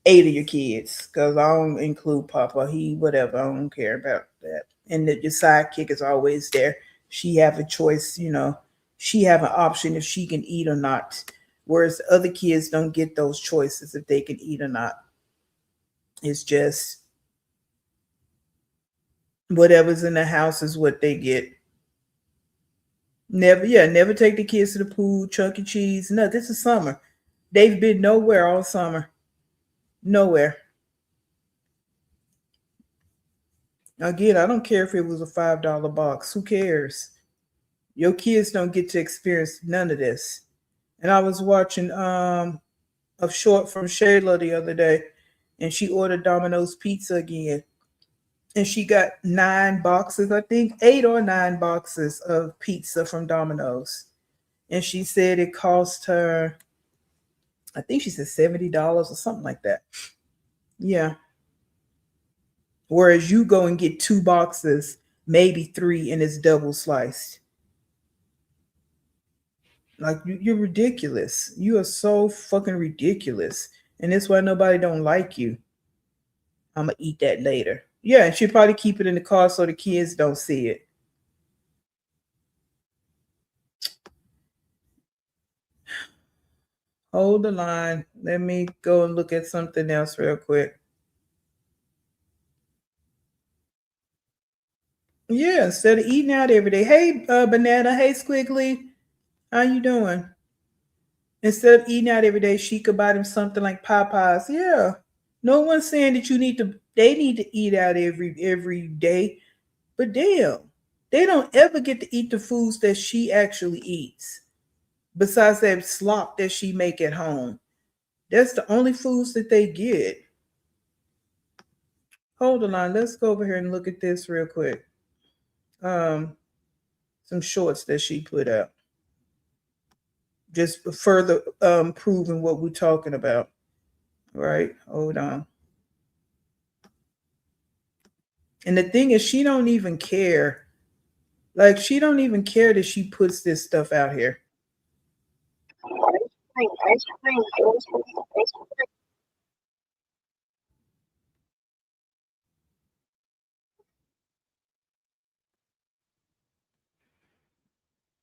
8 of your kids. Because I don't include Papa. He, whatever. I don't care about that. And your sidekick is always there. She have a choice, she have an option if she can eat or not. Whereas other kids don't get those choices if they can eat or not. It's just whatever's in the house is what they get. Never take the kids to the pool, Chuck E. Cheese. No, this is summer. They've been nowhere all summer. Nowhere. Again, I don't care if it was a $5 box. Who cares? Your kids don't get to experience none of this. And I was watching a short from Shayla the other day, and she ordered Domino's pizza again. And she got 9 boxes, I think, 8 or 9 boxes of pizza from Domino's. And she said it cost her, I think she said $70 or something like that. Yeah. Whereas you go and get 2 boxes, maybe 3, and it's double sliced. Like, you're ridiculous. You are so fucking ridiculous. And that's why nobody don't like you. I'm going to eat that later. Yeah, and she'll probably keep it in the car so the kids don't see it. Hold the line. Let me go and look at something else real quick. Yeah, instead of eating out every day. Hey, Banana. Hey, Squiggly. How you doing? Instead of eating out every day, she could buy them something like Popeyes. Yeah. No one's saying that they need to eat out every day. But damn, they don't ever get to eat the foods that she actually eats. Besides that slop that she make at home. That's the only foods that they get. Hold on, let's go over here and look at this real quick. Some shorts that she put out. Just further proving what we're talking about. Right? Hold on. And the thing is, she don't even care. Like, she don't even care that she puts this stuff out here.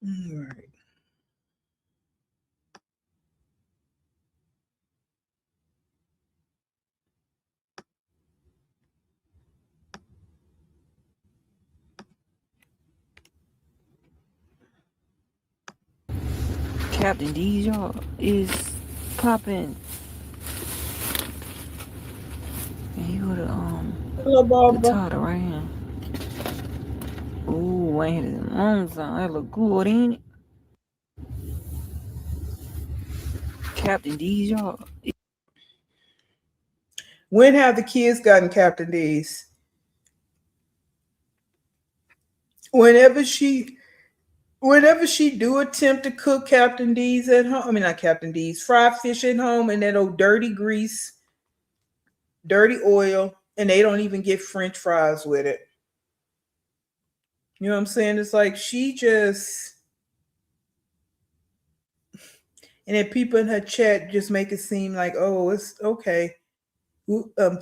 All right. Captain D's, y'all, is popping. And he would Hello, the Barbara. Tata right here. Ooh, I ain't hit his lungs on. That look good, ain't it? Captain D's, y'all. When have the kids gotten Captain D's? Whenever she do attempt to cook Captain D's at home, I mean not Captain D's, fried fish at home, and that old dirty grease, dirty oil, and they don't even get French fries with it. You know what I'm saying? It's like she just, and then people in her chat just make it seem like, oh, it's okay.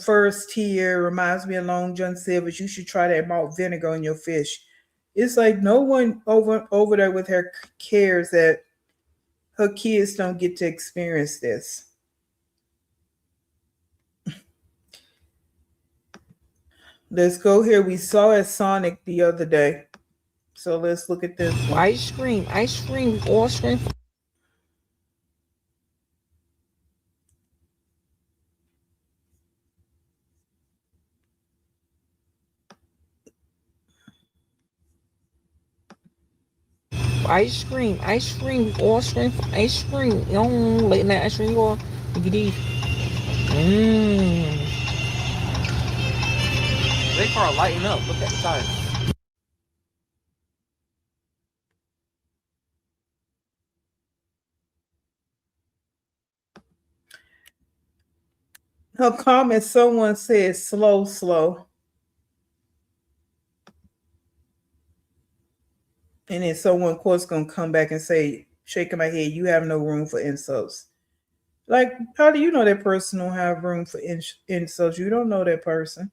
First tier reminds me of Long John Silver's. You should try that malt vinegar on your fish. It's like no one over there with her cares that her kids don't get to experience this. Let's go here. We saw at Sonic the other day. So let's look at this one. Ice cream, all cream. Ice cream, all cream, ice cream. You know, late night ice cream, y'all. Look at these. They car lighting up. Look at the time. Her comment, someone said slow, slow. And then someone, of course, going to come back and say, shaking my head, you have no room for insults. Like, how do you know that person don't have room for insults? You don't know that person.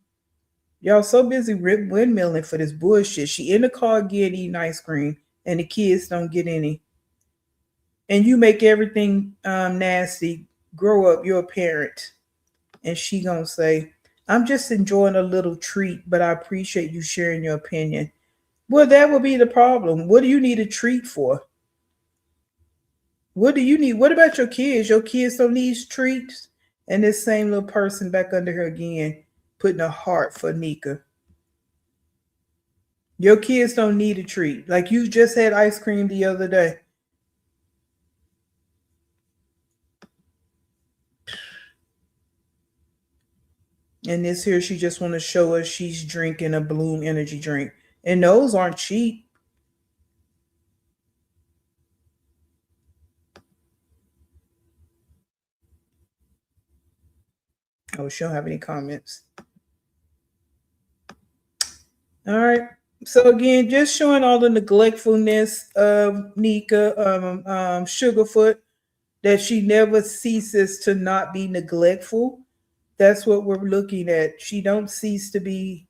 Y'all so busy windmilling for this bullshit. She in the car again eating ice cream, and the kids don't get any. And you make everything nasty. Grow up, you're a parent. And she gonna say, I'm just enjoying a little treat, but I appreciate you sharing your opinion. Well, that would be the problem. What do you need a treat for? What do you need? What about your kids? Your kids don't need treats. And this same little person back under her again, putting a heart for Nika. Your kids don't need a treat. Like you just had ice cream the other day. And this here, she just want to show us she's drinking a Bloom energy drink. And those aren't cheap. Oh, she don't have any comments. All right. So again, just showing all the neglectfulness of Nika, Sugarfoot, that she never ceases to not be neglectful. That's what we're looking at. She don't cease to be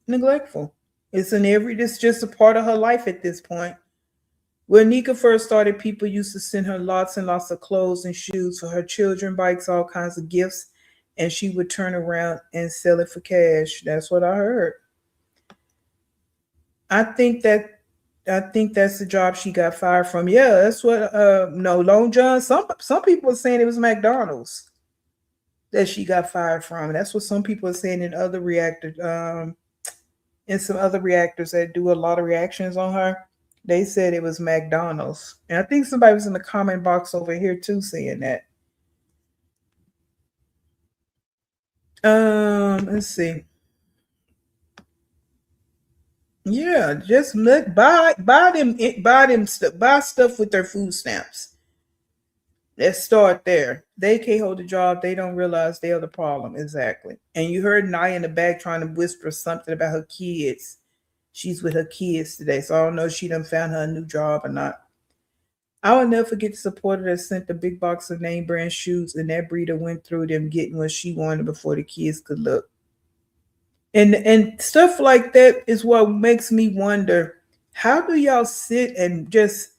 neglectful. It's just a part of her life at this point. When Nika first started, people used to send her lots and lots of clothes and shoes for her children, bikes, all kinds of gifts, and she would turn around and sell it for cash. That's what I heard. I think that's the job she got fired from. Yeah, that's what no, Long John. Some people are saying it was McDonald's that she got fired from. That's what some people are saying in other reactors, in some other reactors that do a lot of reactions on her. They said it was McDonald's. And I think somebody was in the comment box over here too saying that. Let's see. Yeah, just buy stuff with their food stamps. Let's start there. They can't hold a job. They don't realize they are the problem. Exactly. And you heard Nia in the back trying to whisper something about her kids. She's with her kids today. So I don't know if she done found her a new job or not. I will never forget the supporter that sent the big box of name brand shoes, and that breeder went through them getting what she wanted before the kids could look. And stuff like that is what makes me wonder, how do y'all sit and just,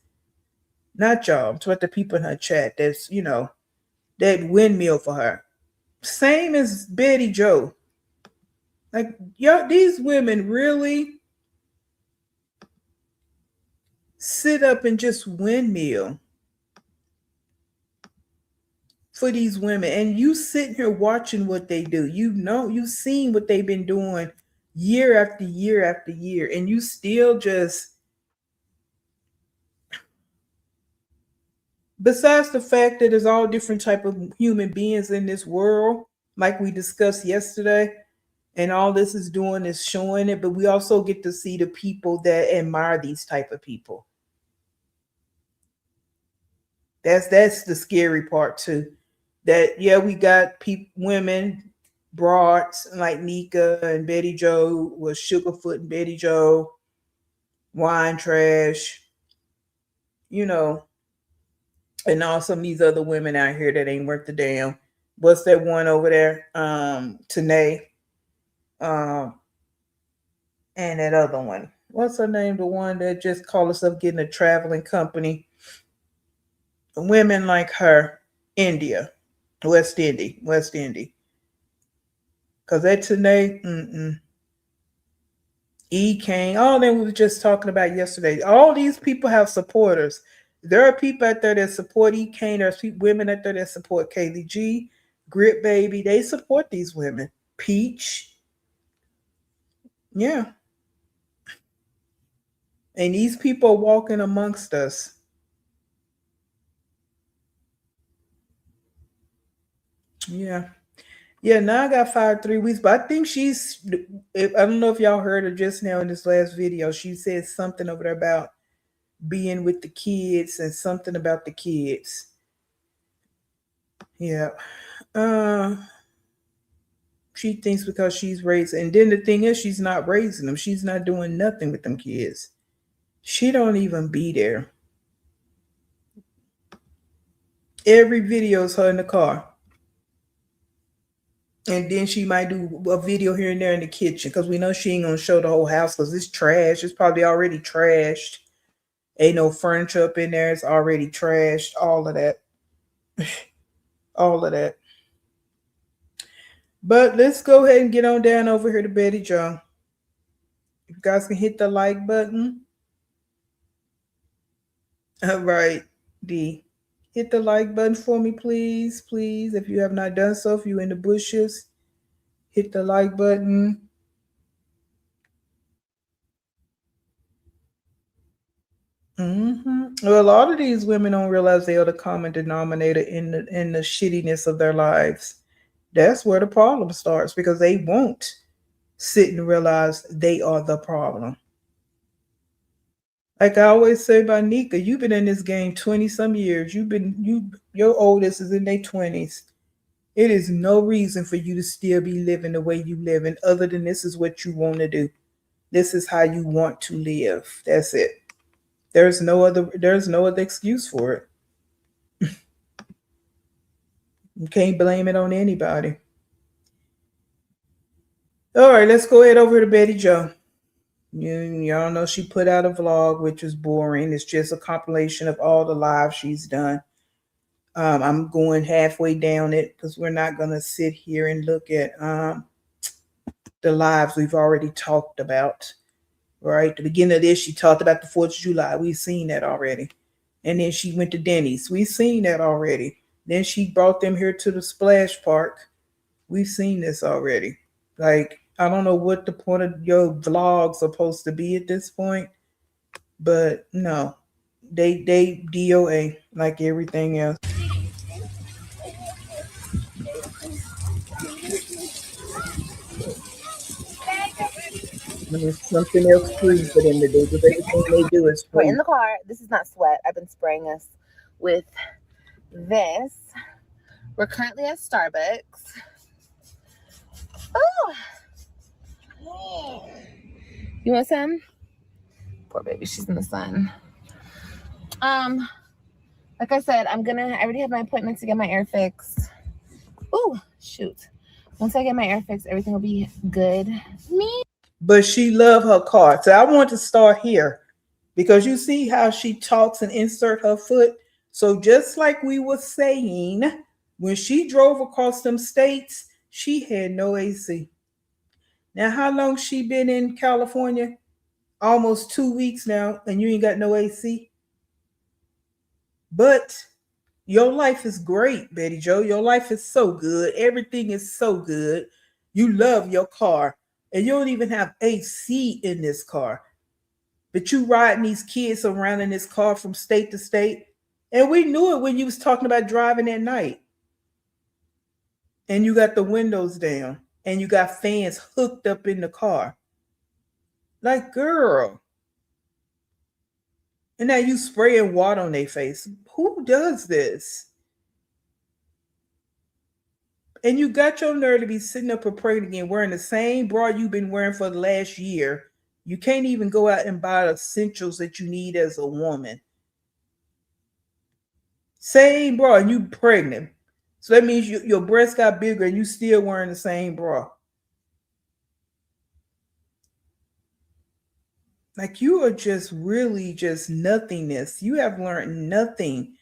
not y'all, I'm talking about the people in her chat that's, that windmill for her. Same as Betty Joe. Like, y'all, these women really, sit up and just windmill for these women, and you sitting here watching what they do. You've seen what they've been doing year after year after year, and you still just, besides the fact that there's all different type of human beings in this world, like we discussed yesterday, and all this is doing is showing it, but we also get to see the people that admire these type of people. That's the scary part too. That yeah, we got women, broads like Nika and Betty Joe, was Sugarfoot and Betty Joe, wine trash, you know, and also these other women out here that ain't worth the damn. What's that one over there? Tanae. And that other one. What's her name? The one that just called herself getting a traveling company. Women like her, India, West Indy. Because that Tanae, E. Kane, all of them we were just talking about yesterday. All these people have supporters. There are people out there that support E. Kane. There's women out there that support Kaylee G, Grit Baby. They support these women. Peach. Yeah. And these people are walking amongst us. Yeah. Yeah, now I got 3 weeks, but I think I don't know if y'all heard her just now in this last video. She said something over there about being with the kids and something about the kids. Yeah. She thinks because she's raising, and then the thing is, she's not raising them. She's not doing nothing with them kids. She don't even be there. Every video is her in the car. And then she might do a video here and there in the kitchen because we know she ain't going to show the whole house because it's trash. It's probably already trashed. Ain't no furniture up in there. It's already trashed. All of that. All of that. But let's go ahead and get on down over here to Betty Joe. If you guys can hit the like button. All right, D. Hit the like button for me, please. Please, if you have not done so, if you're in the bushes, hit the like button. Well, a lot of these women don't realize they are the common denominator in the shittiness of their lives. That's where the problem starts because they won't sit and realize they are the problem. Like I always say about Nika, you've been in this game 20 some years. Your oldest is in their 20s. It is no reason for you to still be living the way you live, and other than this is what you want to do. This is how you want to live. That's it. There's no other excuse for it. You can't blame it on anybody. All right, let's go ahead over to Betty Joe. Y'all know she put out a vlog, which is boring. It's just a compilation of all the lives she's done. I'm going halfway down it because we're not going to sit here and look at the lives we've already talked about. Right? At the beginning of this, she talked about the 4th of July. We've seen that already. And then she went to Denny's. We've seen that already. Then she brought them here to the splash park. We've seen this already. Like, I don't know what the point of your vlog's supposed to be at this point, but no, they DOA like everything else. There's something else free for them to do because everything they do is free. We're in the car. This is not sweat. I've been spraying us with this. We're currently at Starbucks. Oh. You want some? Poor baby, she's in the sun. Like I said, I already have my appointment to get my hair fixed. Oh, shoot. Once I get my hair fixed, everything will be good. But she loved her car. So I want to start here because you see how she talks and insert her foot. So just like we were saying, when she drove across them states, she had no AC. Now, how long she been in California? almost 2 weeks now, and you ain't got no AC. But your life is great, Betty Joe. Your life is so good. Everything is so good. You love your car, and you don't even have AC in this car. But you riding these kids around in this car from state to state. And we knew it when you was talking about driving at night. And you got the windows down. And you got fans hooked up in the car. Like, girl. And now you spraying water on their face. Who does this? And you got your nerve to be sitting up and pregnant again wearing the same bra you've been wearing for the last year. You can't even go out and buy the essentials that you need as a woman. Same bra, and you pregnant. So that means your breasts got bigger and you still wearing the same bra. Like, you are just really just nothingness. You have learned nothing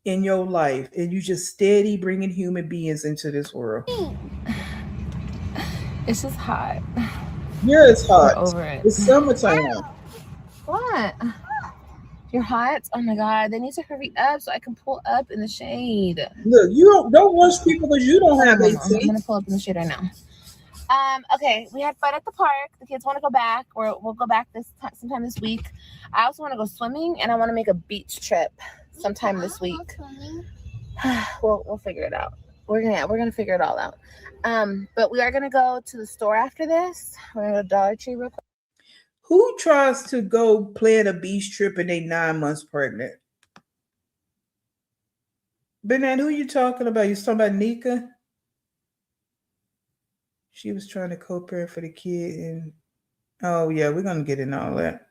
in your life, and you just steady bringing human beings into this world. It's just hot. Yeah, it's hot. We're over it. It's summertime. What? You're hot? Oh my god, they need to hurry up so I can pull up in the shade. Look, you don't rush people because you don't have AC. I'm gonna pull up in the shade right now. Okay, we had fun at the park. The kids want to go back. We'll go back sometime this week. I also want to go swimming, and I want to make a beach trip sometime this week. We'll figure it out. We're gonna figure it all out. But we are gonna go to the store after this. We're gonna go to Dollar Tree real quick. Who tries to go plan a beach trip and they 9 months pregnant? Bernard, who you talking about? You talking about Nika? She was trying to co-parent for the kid, and oh yeah, we're gonna get in all that.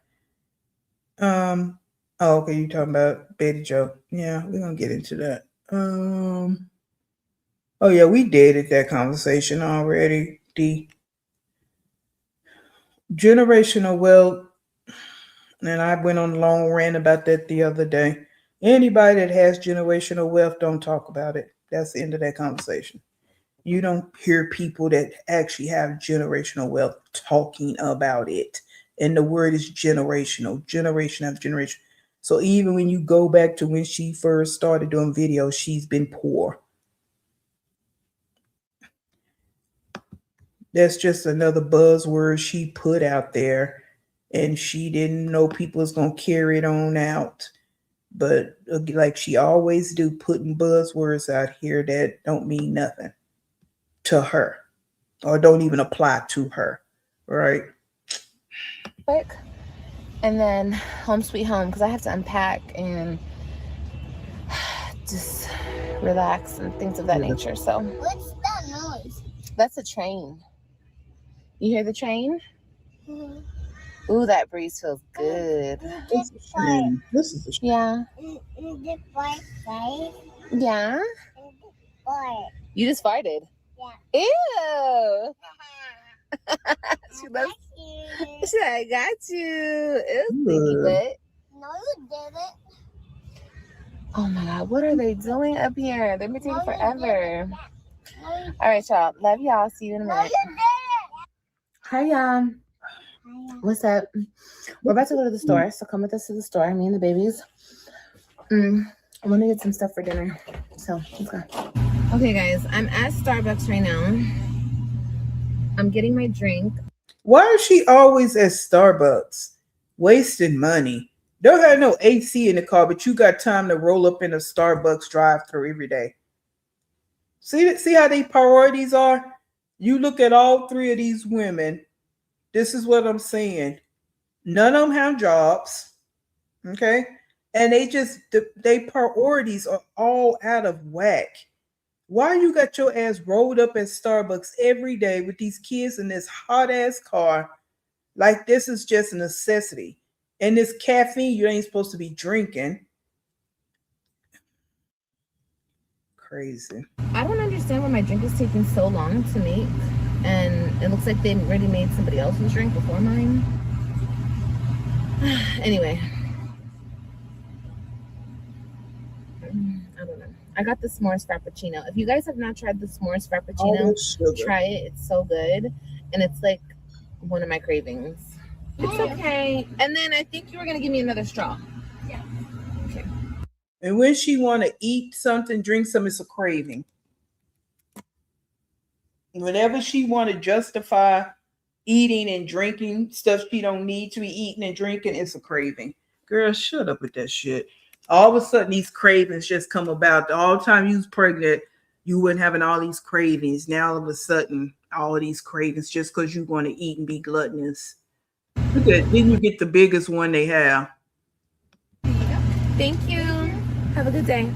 Oh, okay, you talking about Betty Joe? Yeah, we're gonna get into that. Oh yeah, we did that conversation already. D. Generational wealth, and I went on a long rant about that the other day. Anybody that has generational wealth, don't talk about it. That's the end of that conversation. You don't hear people that actually have generational wealth talking about it. And the word is generational, generation after generation. So even when you go back to when she first started doing videos, she's been poor. That's just another buzzword she put out there, and she didn't know people was going to carry it on out. But like she always do, putting buzzwords out here that don't mean nothing to her or don't even apply to her, right? Quick, and then home sweet home, because I have to unpack and just relax and things of that nature. So What's that noise? that's a train. You hear the train? Mm-hmm. Ooh, that breeze feels good. This is a train. This is a train. Yeah. The fire side. Yeah. Fire. You just farted. Yeah. Ew. She loves. She said, "I got you." Ew, stinky butt. No, you didn't. Oh my god, what are they doing up here? They've been taking forever. No, you All right, y'all. Love y'all. See you in a No, minute. you didn't. Hi, y'all. What's up? We're about to go to the store, so come with us to the store. Me and the babies. I want to get some stuff for dinner, so let's go. Okay, guys, I'm at Starbucks right now. I'm getting my drink. Why is she always at Starbucks wasting money? Don't have no AC in the car, but you got time to roll up in a Starbucks drive-thru every day. See how they priorities are? You look at all three of these women. This is what I'm saying. None of them have jobs, okay? And they priorities are all out of whack. Why you got your ass rolled up at Starbucks every day with these kids in this hot ass car? Like this is just a necessity. And this caffeine you ain't supposed to be drinking. Crazy. I don't understand why my drink is taking so long to make, and it looks like they already made somebody else's drink before mine. Anyway, I don't know. I got the s'mores frappuccino. If you guys have not tried the s'mores frappuccino, try it. It's so good, and it's like one of my cravings. It's okay. And then I think you were gonna give me another straw. And when she want to eat something, drink something, it's a craving. Whenever she want to justify eating and drinking stuff she don't need to be eating and drinking, it's a craving. Girl, shut up with that shit. All of a sudden, these cravings just come about. All the time you was pregnant, you weren't having all these cravings. Now all of a sudden, all of these cravings just because you want to eat and be gluttonous. Look at, didn't you get the biggest one they have? Thank you. Have a good day.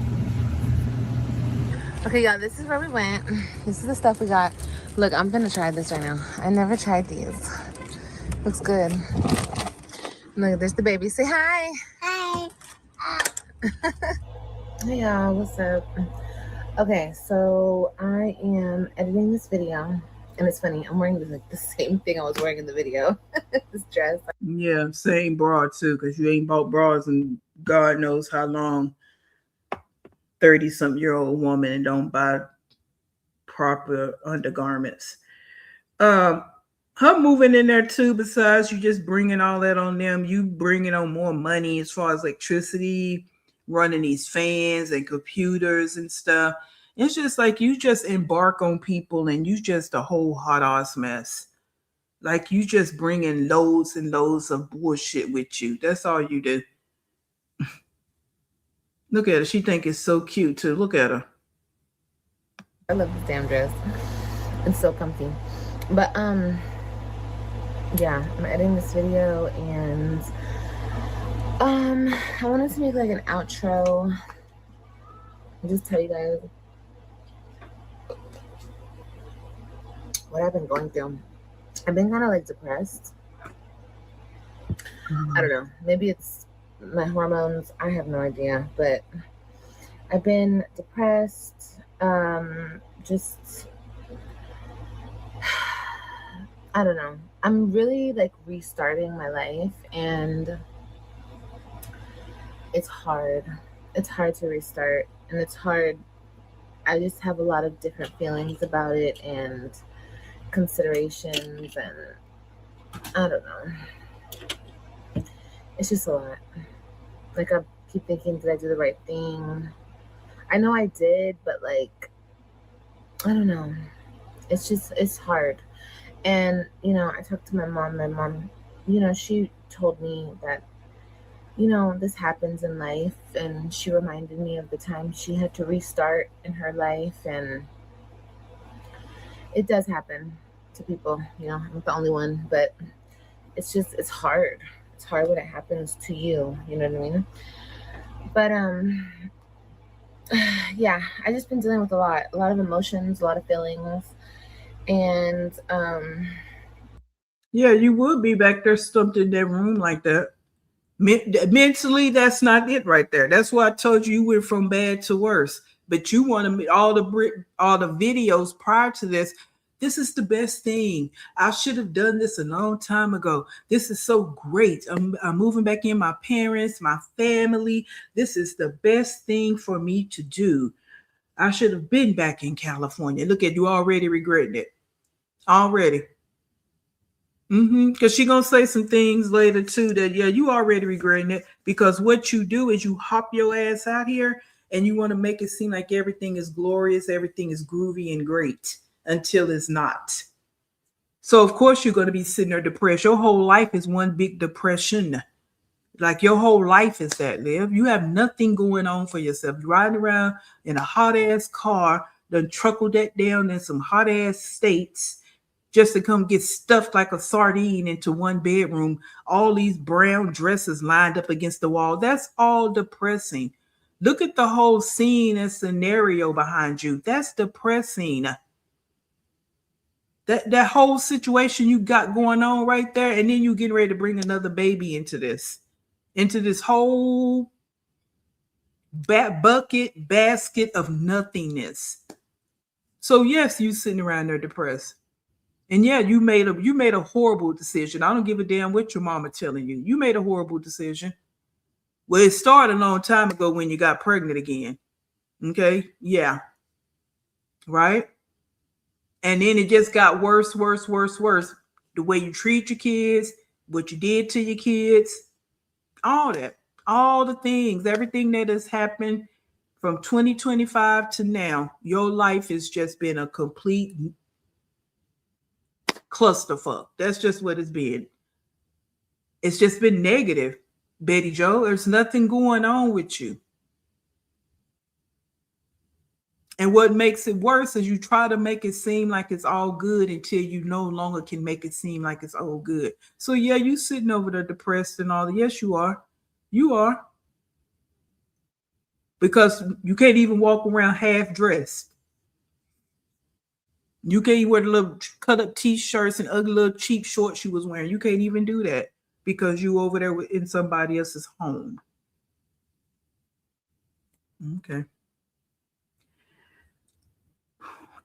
Okay, y'all, this is where we went. This is the stuff we got. Look, I'm gonna try this right now. I never tried these. Looks good. Look, there's the baby. Say hi. Hi. Hey y'all, what's up? Okay, so I am editing this video, and it's funny. I'm wearing like the same thing I was wearing in the video. This dress. Yeah, same bra too, because you ain't bought bras in God knows how long. 30-something-year-old woman and don't buy proper undergarments. Her moving in there too, besides you just bringing all that on them, you bringing on more money as far as electricity, running these fans and computers and stuff. It's just like you just embark on people and you just a whole hot ass mess. Like you just bringing loads and loads of bullshit with you. That's all you do. Look at her. She think it's so cute too. Look at her. I love this damn dress. It's so comfy. But yeah, I'm editing this video and I wanted to make like an outro. I'll just tell you guys what I've been going through. I've been kind of like depressed. I don't know. Maybe it's my hormones. I have no idea. But I've been depressed. Just I don't know. I'm really like restarting my life, and it's hard. It's hard to restart, and it's hard. I just have a lot of different feelings about it and considerations, and I don't know. It's just a lot. Like I keep thinking, did I do the right thing? I know I did, but like, I don't know. It's hard. And, you know, I talked to my mom, you know, she told me that, you know, this happens in life. And she reminded me of the time she had to restart in her life. And it does happen to people, you know, I'm not the only one, but it's hard. It's hard when it happens to you. You know what I mean? But, yeah, I just been dealing with a lot of emotions, a lot of feelings. And yeah, you would be back there stumped in that room like that. Mentally, that's not it right there. That's why I told you went from bad to worse. But you want to all the videos prior to this. This is the best thing. I should have done this a long time ago. This is so great. I'm moving back in my parents, my family. This is the best thing for me to do. I should have been back in California. Look at you already regretting it. Already. Because she's going to say some things later too that, yeah, you already regretting it, because what you do is you hop your ass out here and you want to make it seem like everything is glorious, everything is groovy and great until it's not. So of course you're going to be sitting there depressed. Your whole life is one big depression. Like your whole life is that, Liv. You have nothing going on for yourself. You're riding around in a hot ass car, done truckled that down in some hot ass states just to come get stuffed like a sardine into one bedroom. All these brown dresses lined up against the wall. That's all depressing. Look at the whole scene and scenario behind you. That's depressing. That whole situation you got going on right there, and then you getting ready to bring another baby into this whole basket of nothingness. So yes, you sitting around there depressed. And yeah, you made a horrible decision. I don't give a damn what your mama telling you. You made a horrible decision. Well, it started a long time ago when you got pregnant again. Okay? Yeah. Right? And then it just got worse. The way you treat your kids, what you did to your kids, all that, all the things, everything that has happened from 2025 to now, your life has just been a complete clusterfuck. That's just what it's been. It's just been negative, Betty Joe. There's nothing going on with you. And what makes it worse is you try to make it seem like it's all good until you no longer can make it seem like it's all good. So yeah, you sitting over there depressed and all that. Yes, you are. You are. Because you can't even walk around half dressed. You can't even wear the little cut up t-shirts and ugly little cheap shorts you was wearing. You can't even do that because you over there in somebody else's home. Okay.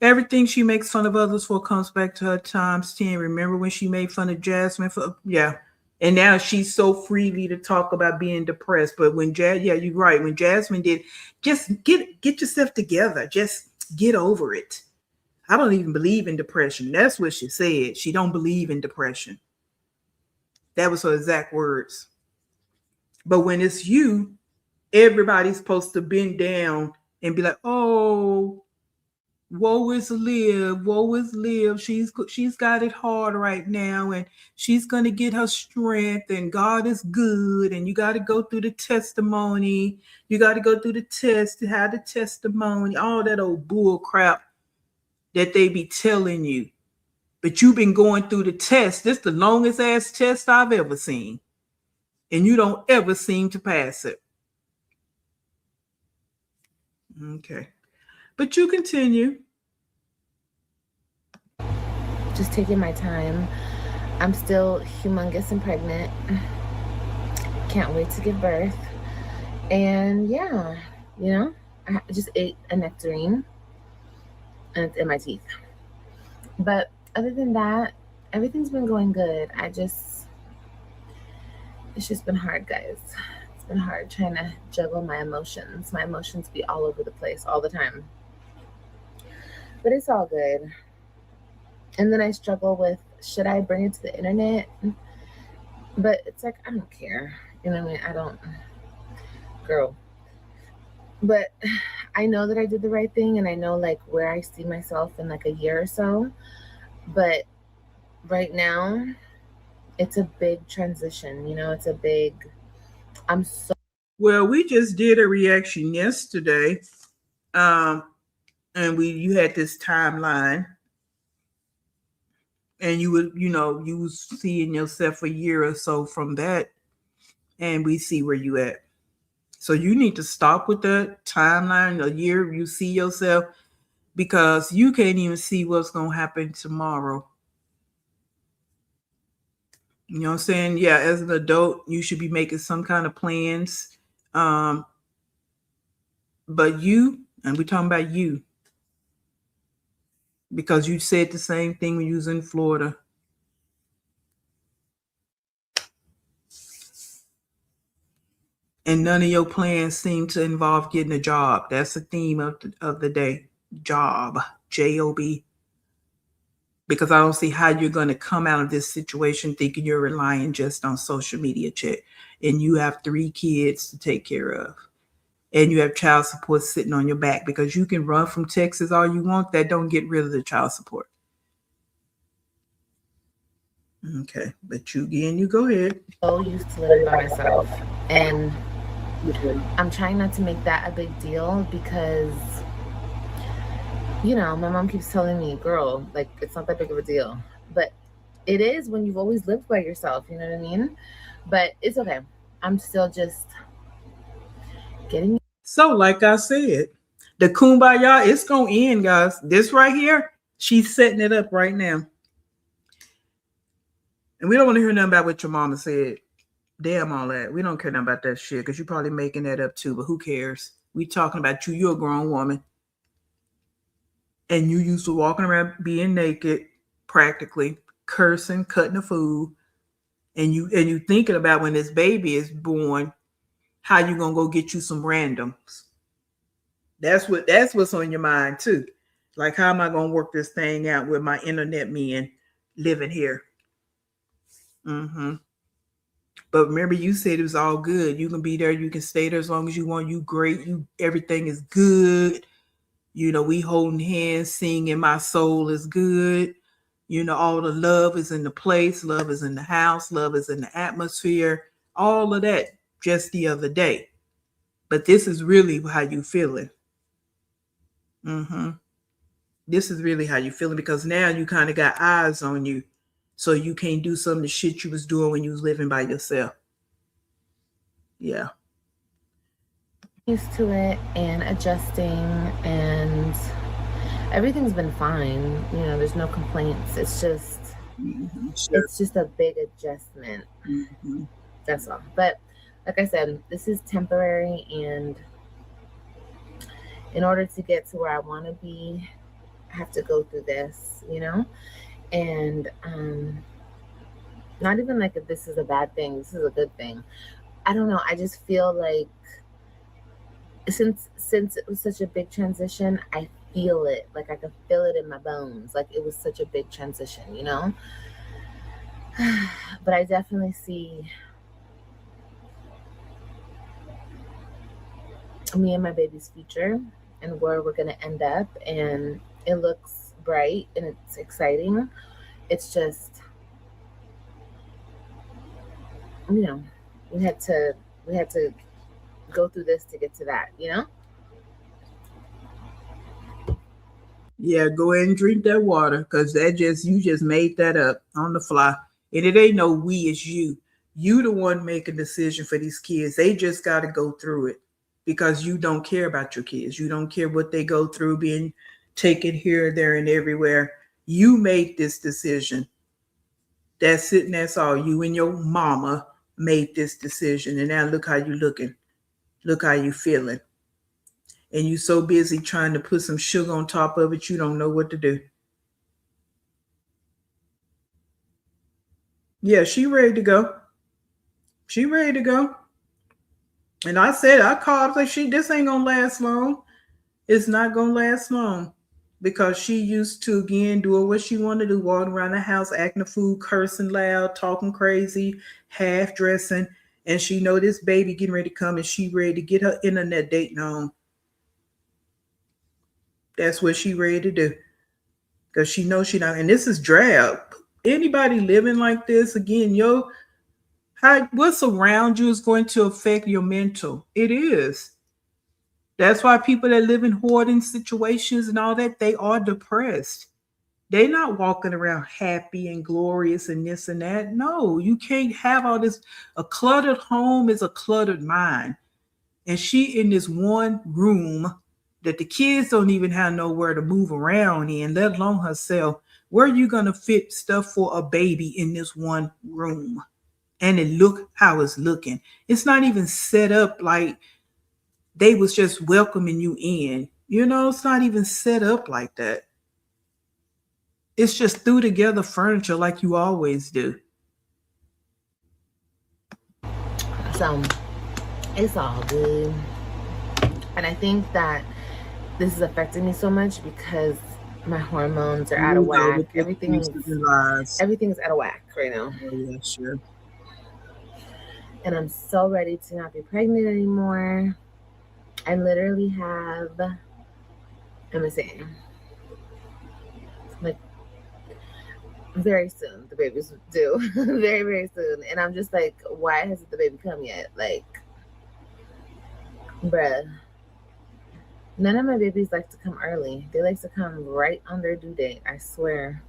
Everything she makes fun of others for comes back to her times 10. Remember when she made fun of Jasmine for, yeah. And now she's so freely to talk about being depressed. But when yeah, you're right. When Jasmine did, just get yourself together. Just get over it. I don't even believe in depression. That's what she said. She don't believe in depression. That was her exact words. But when it's you, everybody's supposed to bend down and be like, oh, woe is Liv. Woe is Liv. She's got it hard right now, and she's gonna get her strength, and God is good, and you got to go through the testimony. You got to go through the test to have the testimony, all that old bull crap that they be telling you. But you've been going through the test. This is the longest ass test I've ever seen. And you don't ever seem to pass it. Okay. But you continue. Just taking my time. I'm still humongous and pregnant. Can't wait to give birth. And yeah, you know, I just ate a nectarine and it's in my teeth. But other than that, everything's been going good. It's just been hard, guys. It's been hard trying to juggle my emotions. My emotions be all over the place all the time. But it's all good. And then I struggle with, should I bring it to the internet? But it's like, I don't care. You know what I mean? I don't, girl. But I know that I did the right thing, and I know like where I see myself in like a year or so. But right now, it's a big transition. You know, it's a big, Well, we just did a reaction yesterday. And you had this timeline. And you was seeing yourself a year or so from that, and we see where you at. So you need to stop with that timeline, a year you see yourself, because you can't even see what's going to happen tomorrow. You know what I'm saying? Yeah, as an adult, you should be making some kind of plans. But you, and we're talking about you, because you said the same thing when you was in Florida. And none of your plans seem to involve getting a job. That's the theme of the day. Job. J-O-B. Because I don't see how you're going to come out of this situation thinking you're relying just on social media chat. And you have 3 kids to take care of. And you have child support sitting on your back, because you can run from Texas all you want. That don't get rid of the child support. Okay. But you go ahead. So used to living by myself. And I'm trying not to make that a big deal, because, you know, my mom keeps telling me, girl, like, it's not that big of a deal. But it is when you've always lived by yourself, you know what I mean? But it's okay. I'm still just getting. So, like I said, the kumbaya, it's going to end, guys. This right here, she's setting it up right now. And we don't want to hear nothing about what your mama said. Damn all that. We don't care nothing about that shit, because you're probably making that up too, but who cares? We talking about you. You're a grown woman. And you used to walking around being naked, practically, cursing, cutting the food. And you thinking about when this baby is born, how you gonna go get you some randoms. That's what's on your mind too. Like, how am I gonna work this thing out with my internet men living here? But remember, you said it was all good. You can be there. You can stay there as long as you want. You great. You everything is good. We holding hands, singing "My Soul is Good." All the love is in the place. Love is in the house. Love is in the atmosphere. All of that just the other day. But this is really how you feeling. This is really how you feeling because now you kind of got eyes on you. So you can't do some of the shit you was doing when you was living by yourself. Yeah. Used to it and adjusting, and everything's been fine. There's no complaints. It's just Sure. it's just a big adjustment. That's all. But like I said, this is temporary, and in order to get to where I want to be, I have to go through this, and not even like if this is a bad thing, this is a good thing. I don't know. I just feel like since it was such a big transition, I feel it. Like I can feel it in my bones. Like it was such a big transition, But I definitely see me and my baby's future and where we're going to end up, and it looks bright and it's exciting. It's just, we had to go through this to get to that, Yeah, go ahead and drink that water because you just made that up on the fly. And it ain't no we, it's you. You the one making decision for these kids. They just got to go through it because you don't care about your kids. You don't care what they go through being taken here, there, and everywhere. You made this decision. That's it, and that's all. You and your mama made this decision. And now look how you looking. Look how you feeling. And you so busy trying to put some sugar on top of it, you don't know what to do. Yeah, she ready to go. She ready to go. And I called, like, this ain't gonna last long. It's not gonna last long. Because she used to, again, doing what she wanted to do, walking around the house, acting a fool, cursing loud, talking crazy, half dressing. And she know this baby getting ready to come and she ready to get her internet dating on. That's what she ready to do. Because she knows she not, and this is drab. Anybody living like this, again, what's around you is going to affect your mental. It is. That's why people that live in hoarding situations and all that, they are depressed. They're not walking around happy and glorious and this and that. No, you can't have all this. A cluttered home is a cluttered mind. And she in this one room that the kids don't even have nowhere to move around in, let alone herself. Where are you going to fit stuff for a baby in this one room? And it look how it's looking. It's not even set up like they was just welcoming you in. It's not even set up like that. It's just threw together furniture like you always do. So it's all good. And I think that this is affecting me so much because my hormones are out of whack. Everything's out of whack right now. Oh, yeah, sure. And I'm so ready to not be pregnant anymore. I literally have, I'm saying, like, very soon the baby's due. Very, very soon. And I'm just like, why hasn't the baby come yet? Like, bruh. None of my babies like to come early. They like to come right on their due date, I swear.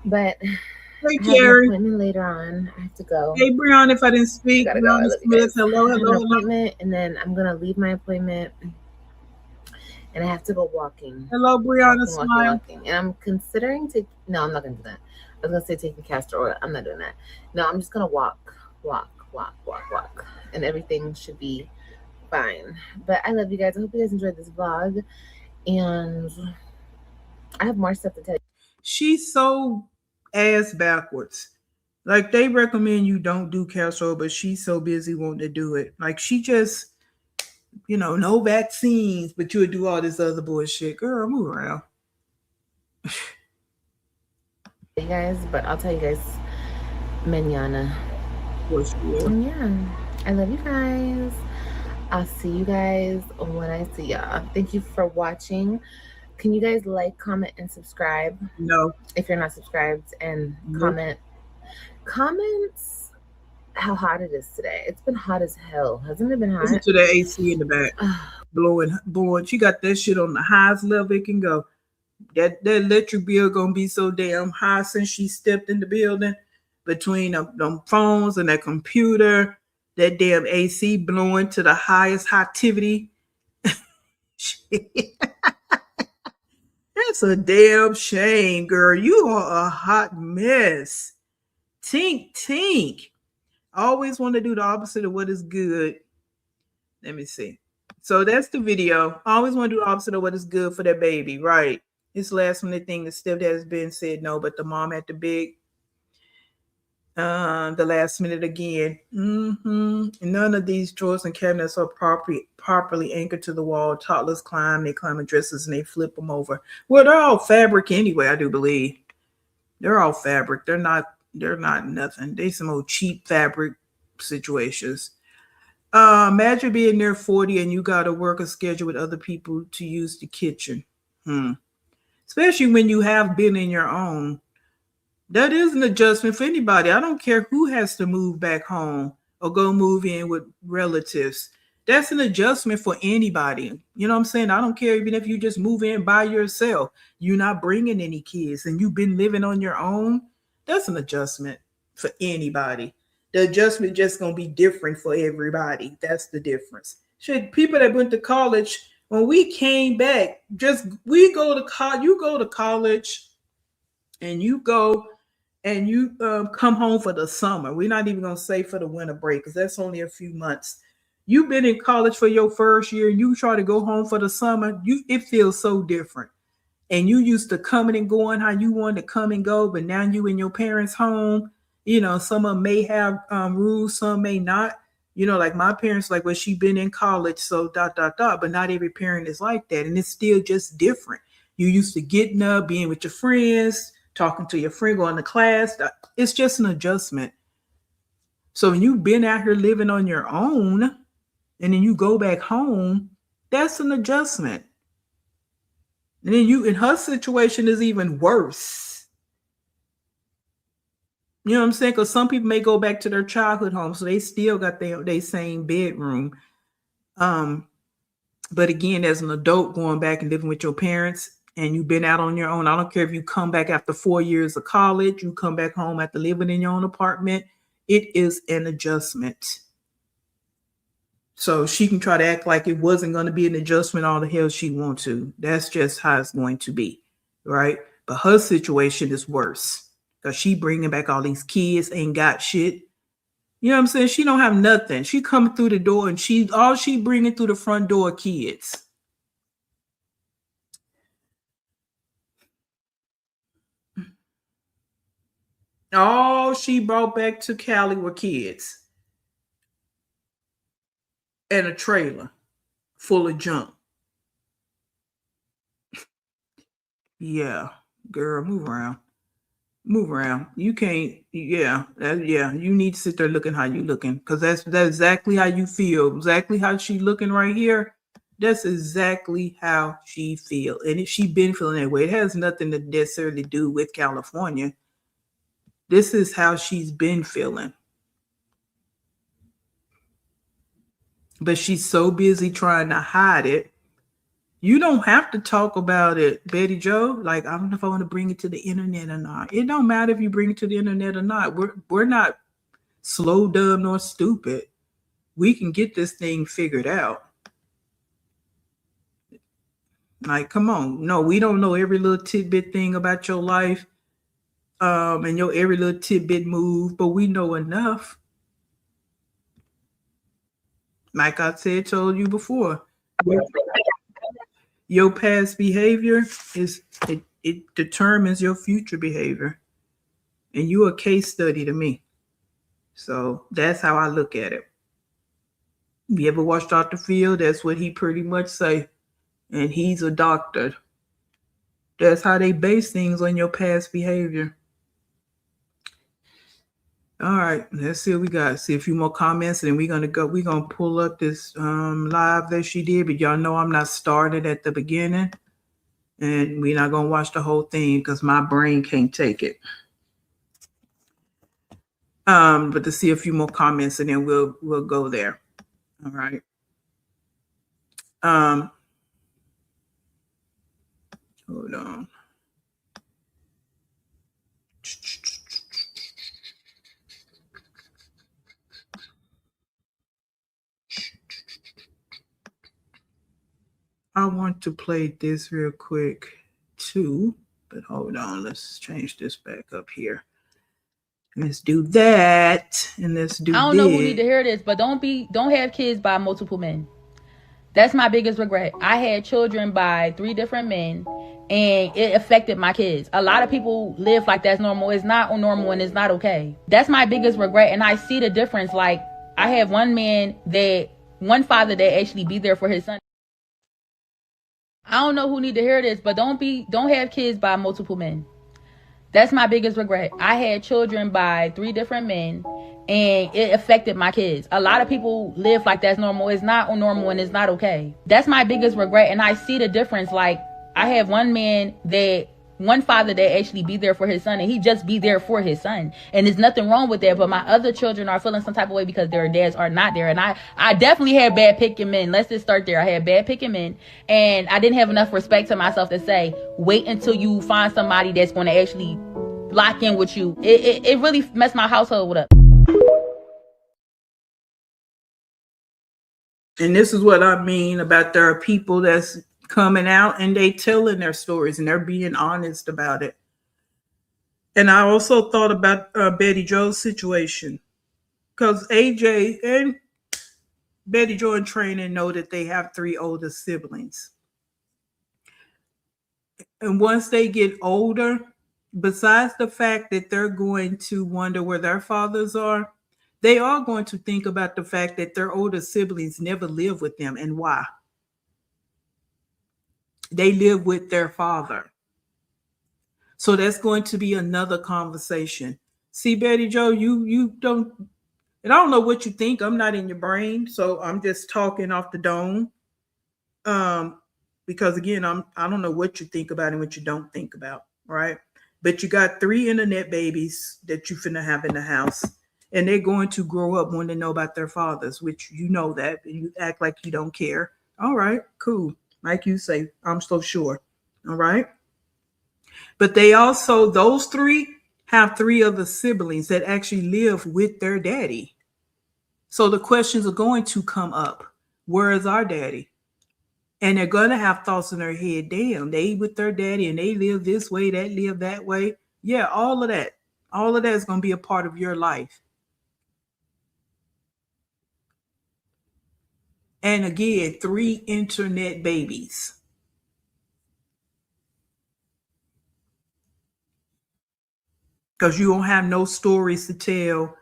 But hey, I have an appointment later on. I have to go. Hey, Brianna, if I didn't speak, Gotta go. hello. Appointment, and then I'm gonna leave my appointment, and I have to go walking. Hello, Brianna. Walking. And I'm considering no, I'm not gonna do that. I was gonna say taking castor oil. I'm not doing that. No, I'm just gonna walk, and everything should be fine. But I love you guys. I hope you guys enjoyed this vlog, and I have more stuff to tell you. She's so ass backwards. Like, they recommend you don't do castor oil, but she's so busy wanting to do it. Like, she just, no vaccines, but you would do all this other bullshit. Girl, move around. Hey guys, but I'll tell you guys mañana. For sure. Yeah, I love you guys. I'll see you guys when I see y'all. Thank you for watching. Can you guys like, comment, and subscribe No. if you're not subscribed? And Nope. comments how hot it is today. It's been hot as hell. Hasn't it been Listen hot? to the AC in the back. Blowing. She got that shit on the highest level it can go. That electric bill gonna be so damn high since she stepped in the building. Between them phones and that computer, that damn AC blowing to the highest activity. That's a damn shame, girl. You are a hot mess. Tink, tink. I always want to do the opposite of what is good. Let me see. So that's the video. I always want to do the opposite of what is good for that baby, right? It's the last minute thing. The stepdad has been said no, but the mom had the big, the last minute again. None of these drawers and cabinets are properly anchored to the wall. Toddlers climb, they climb in dresses and they flip them over. Well, they're all fabric anyway, I do believe. They're all fabric. They're not nothing. They some old cheap fabric situations. Imagine being near 40 and you got to work a schedule with other people to use the kitchen. Especially when you have been in your own. That is an adjustment for anybody. I don't care who has to move back home or go move in with relatives. That's an adjustment for anybody. You know what I'm saying? I don't care even if you just move in by yourself. You're not bringing any kids and you've been living on your own. That's an adjustment for anybody. The adjustment just gonna be different for everybody. That's the difference. Shit, people that went to college, when we came back, we go to college. You go to college, and you go and you come home for the summer. We're not even gonna say for the winter break because that's only a few months. You've been in college for your first year. You try to go home for the summer. It feels so different. And you used to coming and going how you wanted to come and go, but now you in your parents' home. You know, some of them may have rules, some may not. You know, like my parents, like, well, she been in college, so ... But not every parent is like that, and it's still just different. You used to getting up, being with your friends, talking to your friend, going to class. It's just an adjustment. So when you've been out here living on your own, and then you go back home, that's an adjustment. And then in her situation is even worse. You know what I'm saying? Because some people may go back to their childhood home, so they still got their same bedroom. But again, as an adult going back and living with your parents and you've been out on your own, I don't care if you come back after 4 years of college, you come back home after living in your own apartment, it is an adjustment. So she can try to act like it wasn't going to be an adjustment all the hell she wants to. That's just how it's going to be, right? But her situation is worse because she bringing back all these kids, ain't got shit. You know what I'm saying? She don't have nothing. She coming through the door and all she bringing through the front door are kids. All she brought back to Cali were kids and a trailer full of junk. Yeah, girl, move around. Move around. You can't. Yeah, you need to sit there looking how you looking because that's exactly how you feel. Exactly how she looking right here. That's exactly how she feel, and if she been feeling that way, it has nothing to necessarily do with California. This is how she's been feeling. But she's so busy trying to hide it. You don't have to talk about it, Betty Joe. Like, I don't know if I want to bring it to the internet or not. It don't matter if you bring it to the internet or not. We're not slow, dumb, nor stupid. We can get this thing figured out. Like, come on. No, we don't know every little tidbit thing about your life. And your every little tidbit move, but we know enough. Like I said, told you before, your past behavior it determines your future behavior, and you a case study to me. So that's how I look at it. You ever watch Dr. Phil? That's what he pretty much say, and he's a doctor. That's how they base things on your past behavior. All right, let's see what we got. See a few more comments, and then we're gonna pull up this live that she did. But y'all know I'm not started at the beginning, and we're not gonna watch the whole thing because my brain can't take it. But to see a few more comments, and then we'll go there. All right. Hold on. I want to play this real quick too, but hold on. Let's change this back up here. Let's do that, and let's do. I don't know who need to hear this, but don't have kids by multiple men. That's my biggest regret. I had children by 3 different men, and it affected my kids. A lot of people live like that's normal. It's not normal, and it's not okay. That's my biggest regret, and I see the difference. Like, I have one father that actually be there for his son. I don't know who need to hear this, but don't have kids by multiple men. That's my biggest regret. I had children by 3 different men, and it affected my kids. A lot of people live like that's normal. It's not normal, and it's not okay. That's my biggest regret, and I see the difference. Like, I have one father that actually be there for his son, and he just be there for his son, and there's nothing wrong with that. But my other children are feeling some type of way because their dads are not there. And I definitely had bad picking men. Let's just start there. I had bad picking men, and I didn't have enough respect to myself to say, wait until you find somebody that's going to actually lock in with you. It really messed my household up. And this is what I mean about there are people that's coming out and they telling their stories and they're being honest about it. And I also thought about Betty Jo's situation, because AJ and Betty Jo in training know that they have 3 older siblings. And once they get older, besides the fact that they're going to wonder where their fathers are, they are going to think about the fact that their older siblings never live with them and why. They live with their father. So that's going to be another conversation. See, Betty Jo, you don't, and I don't know what you think. I'm not in your brain, so I'm just talking off the dome. Because again, I don't know what you think about and what you don't think about, right? But you got 3 internet babies that you finna have in the house, and they're going to grow up wanting to know about their fathers, which you know that, and you act like you don't care. All right, cool. Like you say, I'm so sure. All right. But they also, those 3 have 3 other siblings that actually live with their daddy. So the questions are going to come up. Where is our daddy? And they're going to have thoughts in their head. Damn, they with their daddy and they live this way, that live that way. Yeah, all of that. All of that is going to be a part of your life. And again, 3 internet babies. Because you don't have no stories to tell,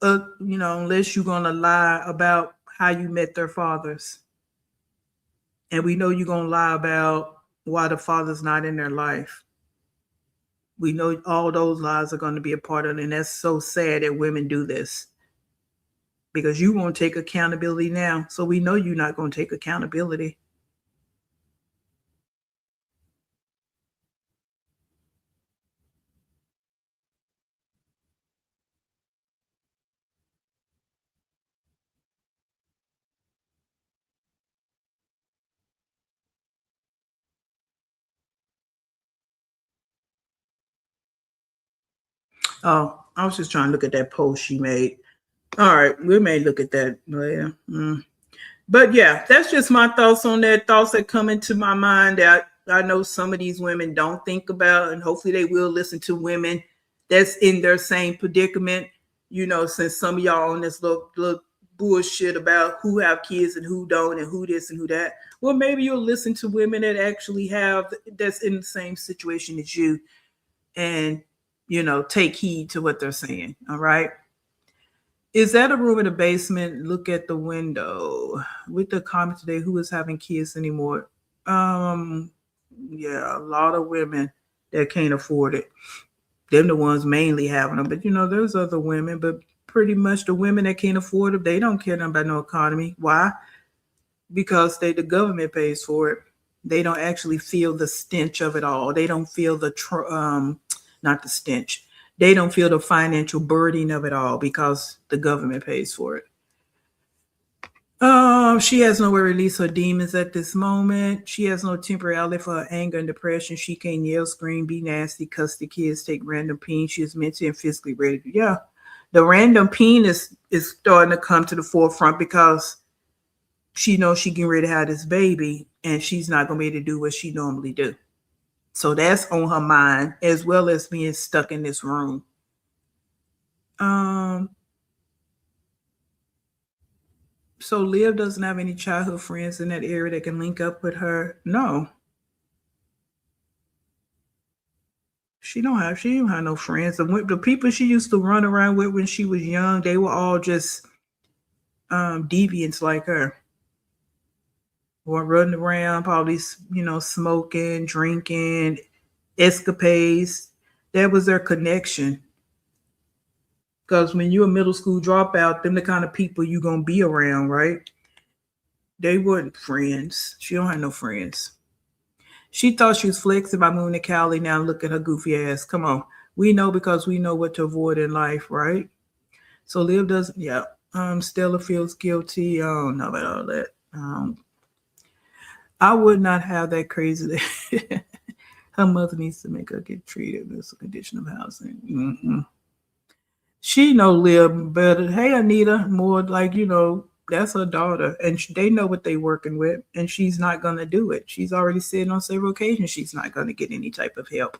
unless you're going to lie about how you met their fathers. And we know you're going to lie about why the father's not in their life. We know all those lies are going to be a part of it. And that's so sad that women do this. Because you won't take accountability now. So we know you're not going to take accountability. Oh, I was just trying to look at that post she made. All right, we may look at that later. But yeah, that's just my thoughts on that. Thoughts that come into my mind that I know some of these women don't think about, and hopefully they will listen to women that's in their same predicament. Since some of y'all on this little bullshit about who have kids and who don't and who this and who that. Well, maybe you'll listen to women that actually that's in the same situation as you and, take heed to what they're saying. All right. Is that a room in the basement? Look at the window. With the comment today, who is having kids anymore? Yeah, a lot of women that can't afford it. Them the ones mainly having them. But there's other women, but pretty much the women that can't afford them, they don't care nothing about no economy. Why? Because the government pays for it. They don't actually feel the stench of it all. They don't feel not the stench. They don't feel the financial burden of it all because the government pays for it. She has nowhere to release her demons at this moment. She has no temporary outlet for her anger and depression. She can't yell, scream, be nasty, cuss the kids, take random peen. She is mentally and physically ready. Yeah. The random peen is starting to come to the forefront because she knows she getting ready to have this baby and she's not going to be able to do what she normally do. So that's on her mind as well as being stuck in this room. So Liv doesn't have any childhood friends in that area that can link up with her. No. She don't have no friends. The people she used to run around with when she was young, they were all just deviants like her. Or running around, probably, smoking, drinking, escapades. That was their connection. Because when you're a middle school dropout, them the kind of people you're going to be around, right? They weren't friends. She don't have no friends. She thought she was flexing by moving to Cali. Now look at her goofy ass. Come on. We know because we know what to avoid in life, right? So Liv doesn't, yeah. Stella feels guilty. I don't know about all that. I would not have that crazy. Her mother needs to make her get treated as a condition of housing. Mm-hmm. She know Liv better. Hey, Anita, more like, that's her daughter. And they know what they working with. And she's not going to do it. She's already said on several occasions she's not going to get any type of help.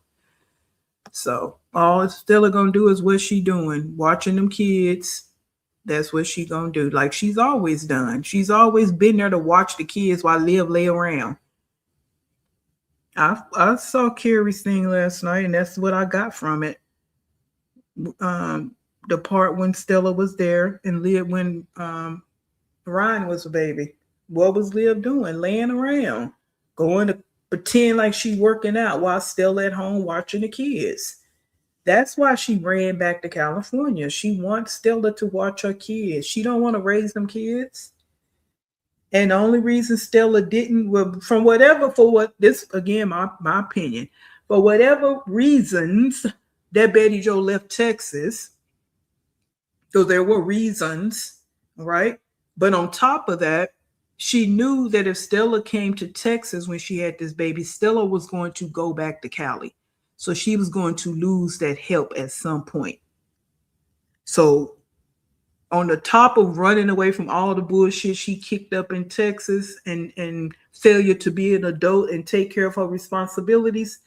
So all Stella going to do is what she doing. Watching them kids. That's what she going to do. Like she's always done. She's always been there to watch the kids while Liv lay around. I saw Carrie's thing last night, and that's what I got from it. The part when Stella was there and Liv, when Ryan was a baby, what was Liv doing? Laying around, going to pretend like she working out while Stella at home watching the kids. That's why she ran back to California. She wants Stella to watch her kids. She don't want to raise them kids. And the only reason Stella didn't, for this, again, my opinion, for whatever reasons that Betty Jo left Texas, so there were reasons, right? But on top of that, she knew that if Stella came to Texas when she had this baby, Stella was going to go back to Cali. So she was going to lose that help at some point. So on the top of running away from all the bullshit she kicked up in Texas and failure to be an adult and take care of her responsibilities,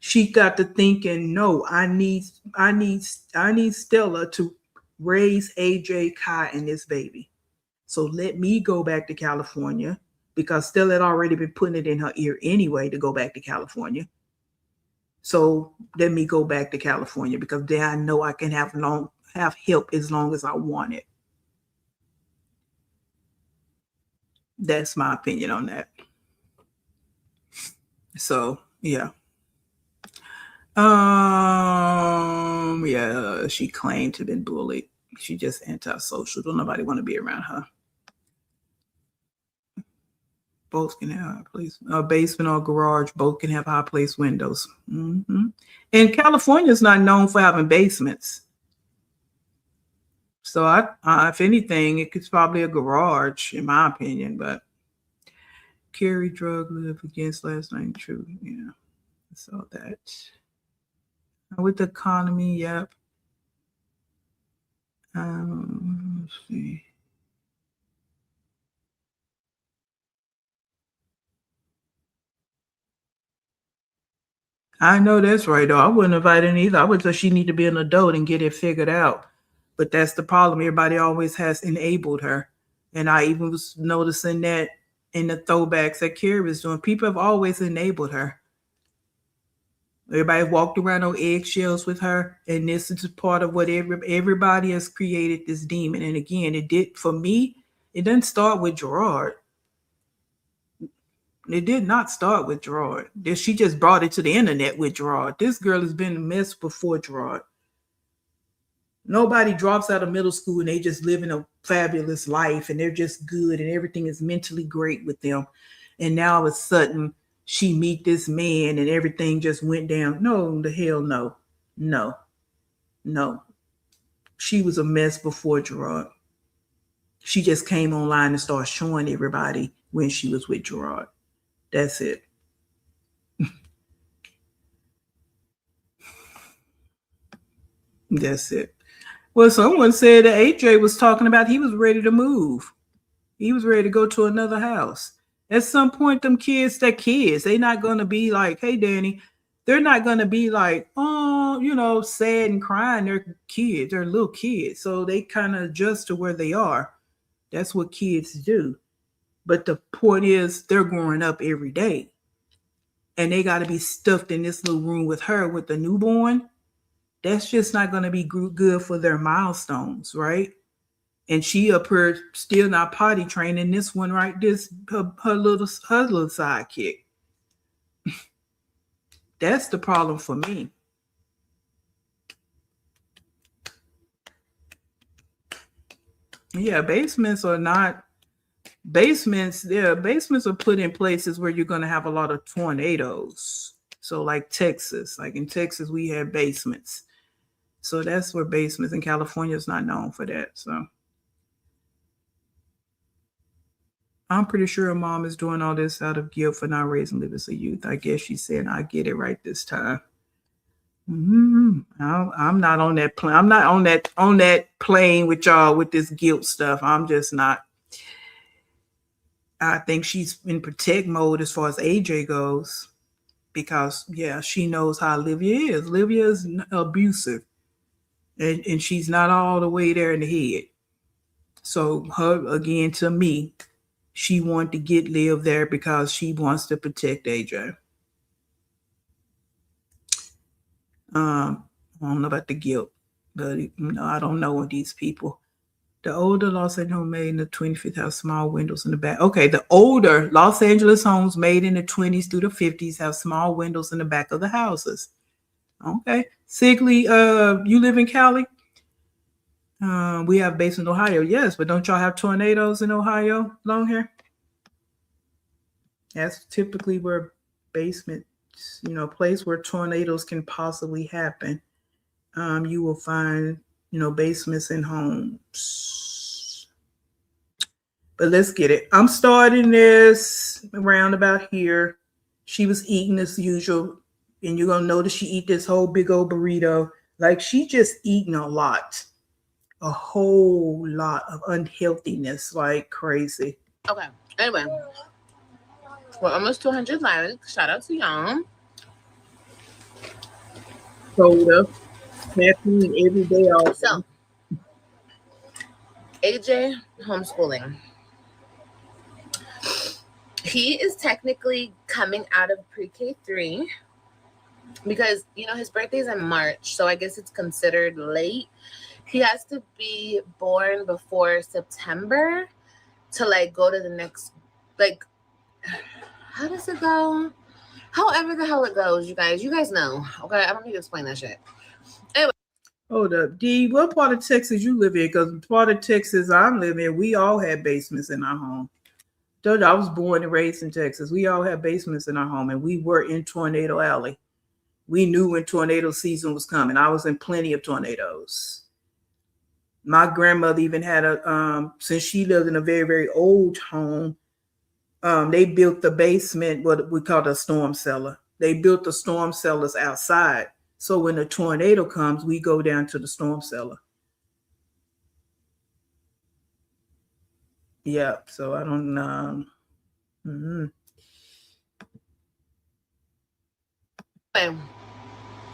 she got to thinking, no, I need Stella to raise AJ, Kai, and this baby. So let me go back to California because Stella had already been putting it in her ear anyway to go back to California. So let me go back to California because then I know I can have help as long as I want it. That's my opinion on that. So yeah. Yeah, she claimed to have been bullied. She just antisocial. Don't nobody want to be around her. Both can have a basement or garage. Both can have high place windows. Mm-hmm. And California is not known for having basements. So if anything, it's probably a garage, in my opinion. But Carrie drug Liv against last night. True. Yeah. So that. With the economy, yep. Let's see. I know that's right, though. I wouldn't invite her either. I would say she need to be an adult and get it figured out. But that's the problem. Everybody always has enabled her. And I even was noticing that in the throwbacks that Carrie was doing. People have always enabled her. Everybody walked around on eggshells with her. And this is part of what everybody has created this demon. And again, for me, it doesn't start with Gerard. It did not start with Gerard. She just brought it to the internet with Gerard. This girl has been a mess before Gerard. Nobody drops out of middle school and they just living a fabulous life and they're just good and everything is mentally great with them. And now all of a sudden she meet this man and everything just went down. No, the hell no. No. She was a mess before Gerard. She just came online and started showing everybody when she was with Gerard. That's it. That's it. Well, someone said that AJ was talking about he was ready to move. He was ready to go to another house. At some point, them kids, they're kids. They're not going to be like, hey, Danny. They're not going to be like, oh, you know, sad and crying. They're kids. They're little kids. So they kind of adjust to where they are. That's what kids do. But the point is, they're growing up every day. And they got to be stuffed in this little room with her with the newborn. That's just not going to be good for their milestones, right? And she up here still not potty training this one, right? This her little sidekick. That's the problem for me. Yeah, basements are put in places where you're going to have a lot of tornadoes. So like Texas, like in Texas, we have basements. So that's where basements in California is not known for that. So I'm pretty sure her mom is doing all this out of guilt for not raising Liv as a youth. I guess she's saying, I get it right this time. I'm not on that plane. I'm not on that plane with y'all with this guilt stuff. I'm just not. I think she's in protect mode as far as AJ goes. Because, yeah, she knows how Olivia is. Olivia is abusive. And she's not all the way there in the head. So her, again, to me, she wanted to get Liv there because she wants to protect AJ. I don't know about the guilt. But, I don't know these people. The older Los Angeles home made in the 25th have small windows in the back. Okay, the older Los Angeles homes made in the 20s through the 50s have small windows in the back of the houses. Okay. Sigley, you live in Cali? We have basement in Ohio, yes, but don't y'all have tornadoes in Ohio, long hair? That's typically where basements, place where tornadoes can possibly happen. You will find basements in homes. But let's get it. I'm starting this around about here. She was eating as usual. And you're going to notice she eat this whole big old burrito. Like she just eating a lot. A whole lot of unhealthiness like crazy. Okay. Anyway. We're almost 200 likes. Shout out to y'all. Soda. Caffeine every day also. So, AJ homeschooling. He is technically coming out of pre-K 3 because, his birthday's in March. So I guess it's considered late. He has to be born before September to go to the next, how does it go? However the hell it goes, you guys know. Okay, I don't need to explain that shit. Anyway. Hold up, D. What part of Texas you live in? Because part of Texas I'm living in, we all had basements in our home. I was born and raised in Texas. We all had basements in our home, and we were in Tornado Alley. We knew when tornado season was coming. I was in plenty of tornadoes. My grandmother even had since she lived in a very, very old home, they built the basement, what we call a storm cellar. They built the storm cellars outside. So when a tornado comes, we go down to the storm cellar. Yeah, so I don't know.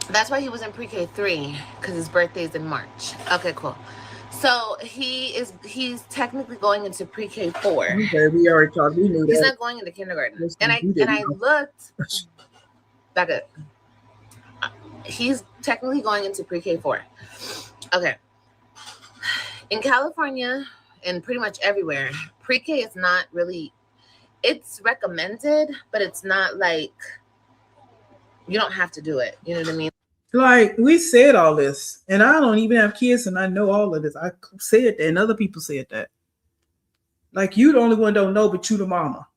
That's why he was in pre-K 3 because his birthday's in March. Okay, cool. So he's technically going into pre-K 4. Okay, we already talked. We knew he's that. Not going into kindergarten. Yes, and I looked back up. He's technically going into pre-K 4. Okay. In California and pretty much everywhere, pre-K is not really it's recommended, but it's not like you don't have to do it. You know what I mean? Like we said all this, and I don't even have kids, and I know all of this. I said that, and other people said that. Like you, the only one don't know, but you, the mama.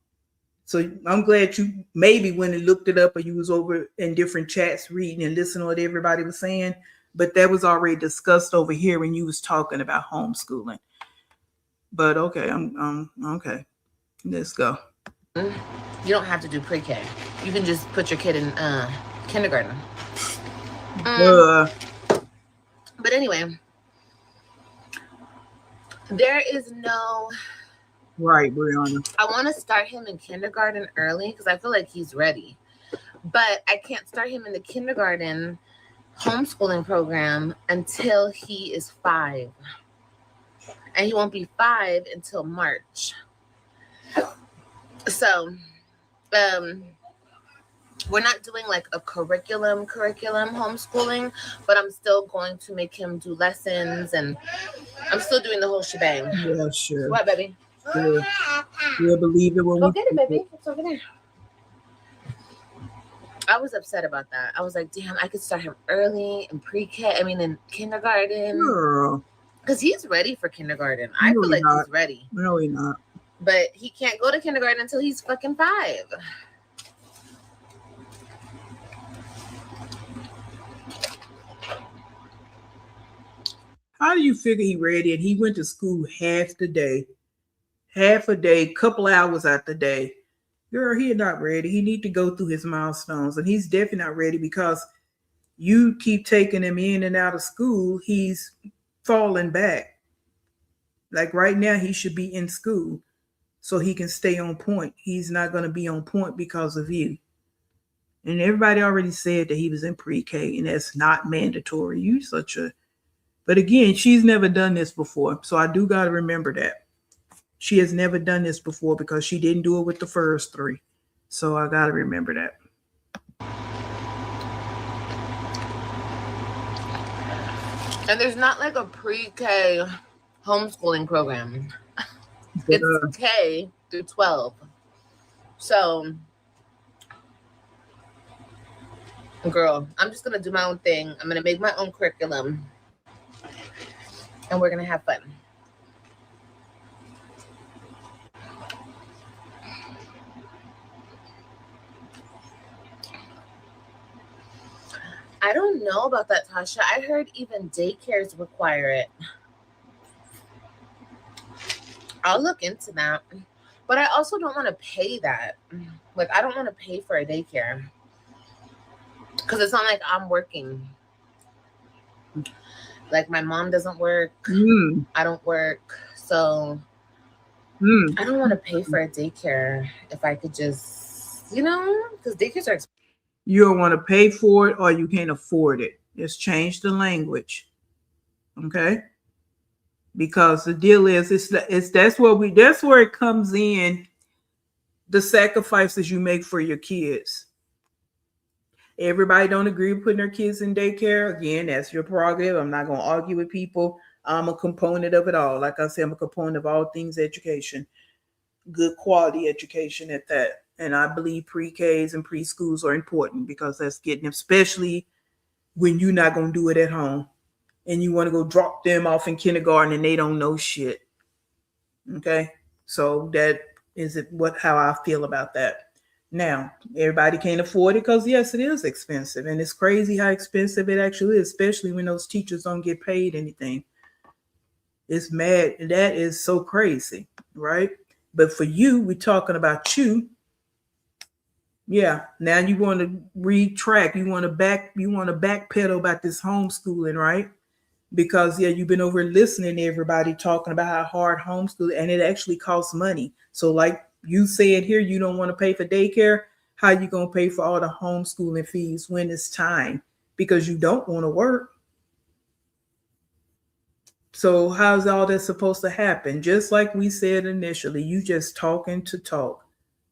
So I'm glad you maybe when you looked it up, or you was over in different chats reading and listening to what everybody was saying. But that was already discussed over here when you was talking about homeschooling. But okay, I'm okay. Let's go. You don't have to do pre-K. You can just put your kid in kindergarten. But anyway, there is no right, Brianna. I want to start him in kindergarten early because I feel like he's ready. But I can't start him in the kindergarten homeschooling program until he is 5. And he won't be 5 until March. So, we're not doing like a curriculum homeschooling, but I'm still going to make him do lessons, and I'm still doing the whole shebang. Yeah, sure. What, baby? Sure. We'll believe it when Go we get it, baby. It's over there. I was upset about that. I was like, damn, I could start him early in in kindergarten. Girl. Because he's ready for kindergarten. I feel like he's ready. No, he's not. But he can't go to kindergarten until he's fucking 5. How do you figure he ready? And he went to school half a day, couple hours out the day. Girl, he not ready. He need to go through his milestones, and he's definitely not ready because you keep taking him in and out of school. He's falling back. Like right now, he should be in school so he can stay on point. He's not going to be on point because of you. And everybody already said that he was in pre-K, and that's not mandatory. You such a... But again, she's never done this before. So I do got to remember that. She has never done this before because she didn't do it with the first 3. So I got to remember that. And there's not like a pre-K homeschooling program. It's K through 12. So, girl, I'm just going to do my own thing. I'm going to make my own curriculum. And we're going to have fun. I don't know about that, Tasha. I heard even daycares require it. I'll look into that. But I also don't want to pay that. Like, I don't want to pay for a daycare. Because it's not like I'm working. Like, my mom doesn't work. I don't work. So, I don't want to pay for a daycare if I could just, because daycares are expensive. You don't want to pay for it or you can't afford it. Just change the language. Okay? Because the deal is that's where it comes in, the sacrifices you make for your kids. Everybody don't agree with putting their kids in daycare. Again, that's your prerogative. I'm not going to argue with people. I'm a component of it all. Like I said, I'm a component of all things education. Good quality education at that. And I believe pre-Ks and preschools are important because that's getting them, especially when you're not going to do it at home and you want to go drop them off in kindergarten and they don't know shit. Okay. So that is how I feel about that. Now, everybody can't afford it because yes, it is expensive. And it's crazy how expensive it actually is, especially when those teachers don't get paid anything. It's mad. That is so crazy. Right. But for you, we're talking about you. Yeah. Now you want to retract. You want to backpedal about this homeschooling, right? Because you've been over listening to everybody talking about how hard homeschooling, and it actually costs money. So like you said here, you don't want to pay for daycare. How you going to pay for all the homeschooling fees when it's time? Because you don't want to work. So how's all that supposed to happen? Just like we said initially, you just talking to talk.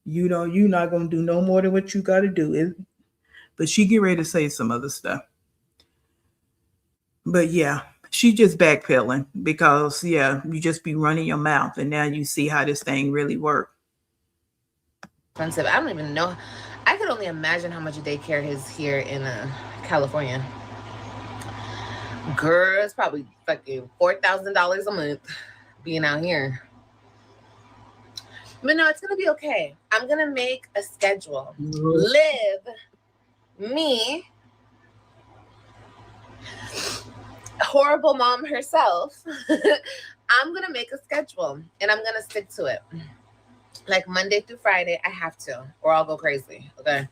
You're not going to do no more than what you got to do. But she get ready to say some other stuff. But yeah, she just backpedaling because, you just be running your mouth. And now you see how this thing really works. expensive. I don't even know. I could only imagine how much a daycare is here in California. Girl, it's probably fucking $4,000 a month being out here. But no, it's gonna be okay. I'm gonna make a schedule. Live me, horrible mom herself. I'm gonna make a schedule and I'm gonna stick to it. Like Monday through Friday, I have to, or I'll go crazy. Okay.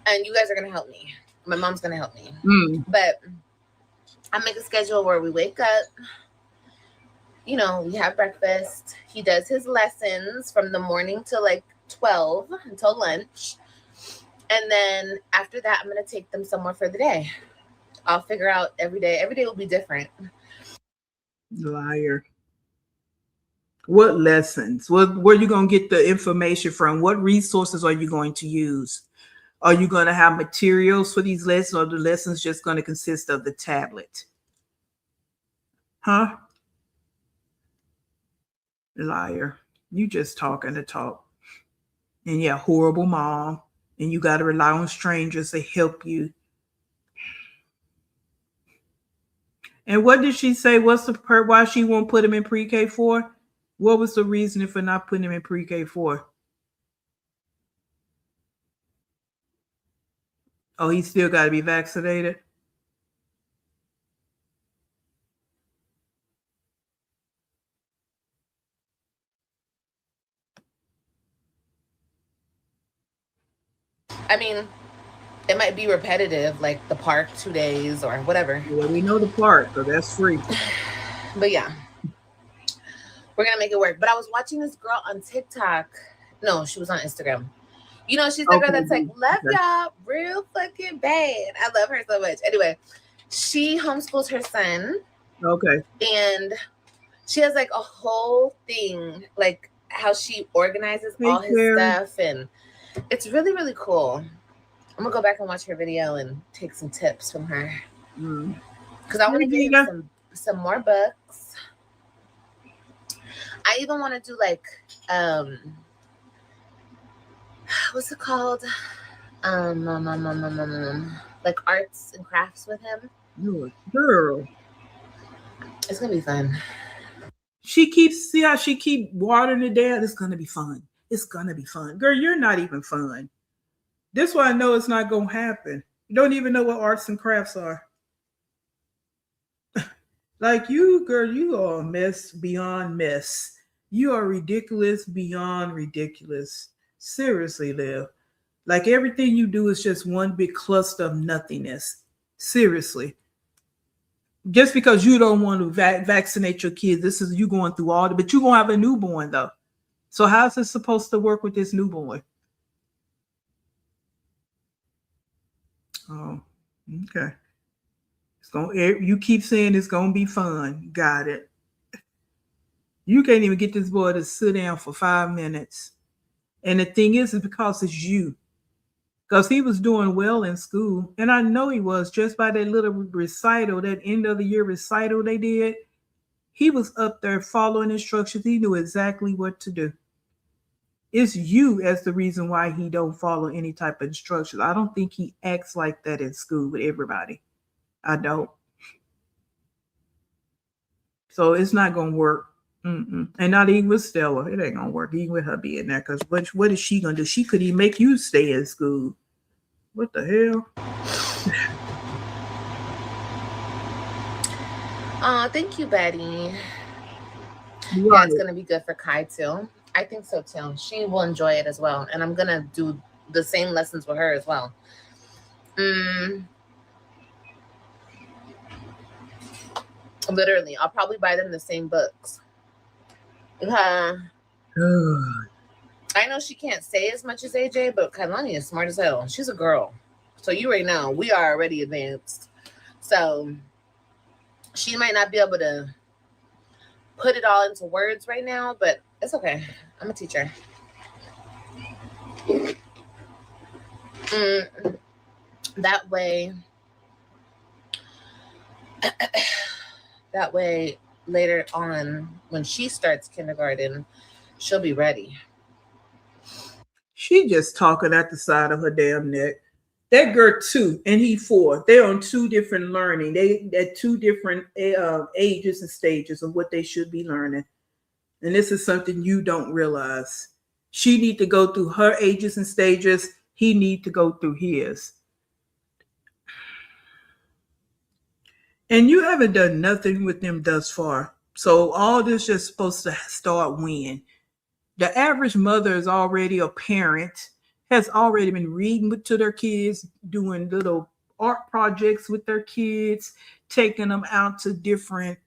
And you guys are gonna help me. My mom's gonna help me. But I make a schedule where we wake up, you know, we have breakfast. He does his lessons from the morning till like 12 until lunch. And then after that, I'm going to take them somewhere for the day. I'll figure out every day. Every day will be different. Liar. What lessons? Where are you going to get the information from? What resources are you going to use? Are you going to have materials for these lessons, or the lessons just going to consist of the tablet? Huh? Liar. You just talking to talk. And yeah, horrible mom. And you got to rely on strangers to help you. And what did she say? What's the why she won't put him in pre-K for? What was the reasoning for not putting him in pre-K for? Oh, he still got to be vaccinated? I mean, it might be repetitive, like the park 2 days or whatever. Well, we know the park, so that's free. But yeah, we're going to make it work. But I was watching this girl on TikTok. No, she was on Instagram. You know, she's the girl that's like, love y'all real fucking bad. I love her so much. Anyway, she homeschools her son. Okay. And she has like a whole thing, like how she organizes all his stuff. And it's really, really cool. I'm going to go back and watch her video and take some tips from her. Because I want to get him some more books. I even want to do like, what's it called? Like arts and crafts with him. You're a girl. It's gonna be fun. See how she keep watering it down? It's gonna be fun. It's gonna be fun. Girl, you're not even fun. This why I know it's not gonna happen. You don't even know what arts and crafts are. Like you, girl, you are a mess beyond mess. You are ridiculous beyond ridiculous. Seriously, Liv. Like everything you do is just one big cluster of nothingness. Seriously. Just because you don't want to vaccinate your kids, this is you going through all the, but you're going to have a newborn though. So how's it supposed to work with this newborn? Oh, okay. You keep saying it's going to be fun. Got it. You can't even get this boy to sit down for 5 minutes. And the thing is because it's you. Because he was doing well in school. And I know he was just by that little recital, that end of the year recital they did. He was up there following instructions. He knew exactly what to do. It's you as the reason why he don't follow any type of instructions. I don't think he acts like that in school with everybody. I don't. So it's not going to work. And not even with Stella. It ain't going to work. Even with her being there. Because what is she going to do? She could even make you stay in school. What the hell? Oh, thank you, Betty. Right. Yeah, it's going to be good for Kai too. I think so too. She will enjoy it as well. And I'm going to do the same lessons with her as well. Literally, I'll probably buy them the same books. I know she can't say as much as AJ, but Kailani is smart as hell. She's a girl. So you already know, we are already advanced. So she might not be able to put it all into words right now, but it's okay. I'm a teacher. That way later on when she starts kindergarten, she'll be ready. She just talking at the side of her damn neck. That girl 2 and he 4. They're on 2 different learning. They at 2 different ages and stages of what they should be learning. And this is something you don't realize. She need to go through her ages and stages. He need to go through his. And you haven't done nothing with them thus far. So all this just supposed to start when? The average mother is already a parent, has already been reading to their kids, doing little art projects with their kids, taking them out to different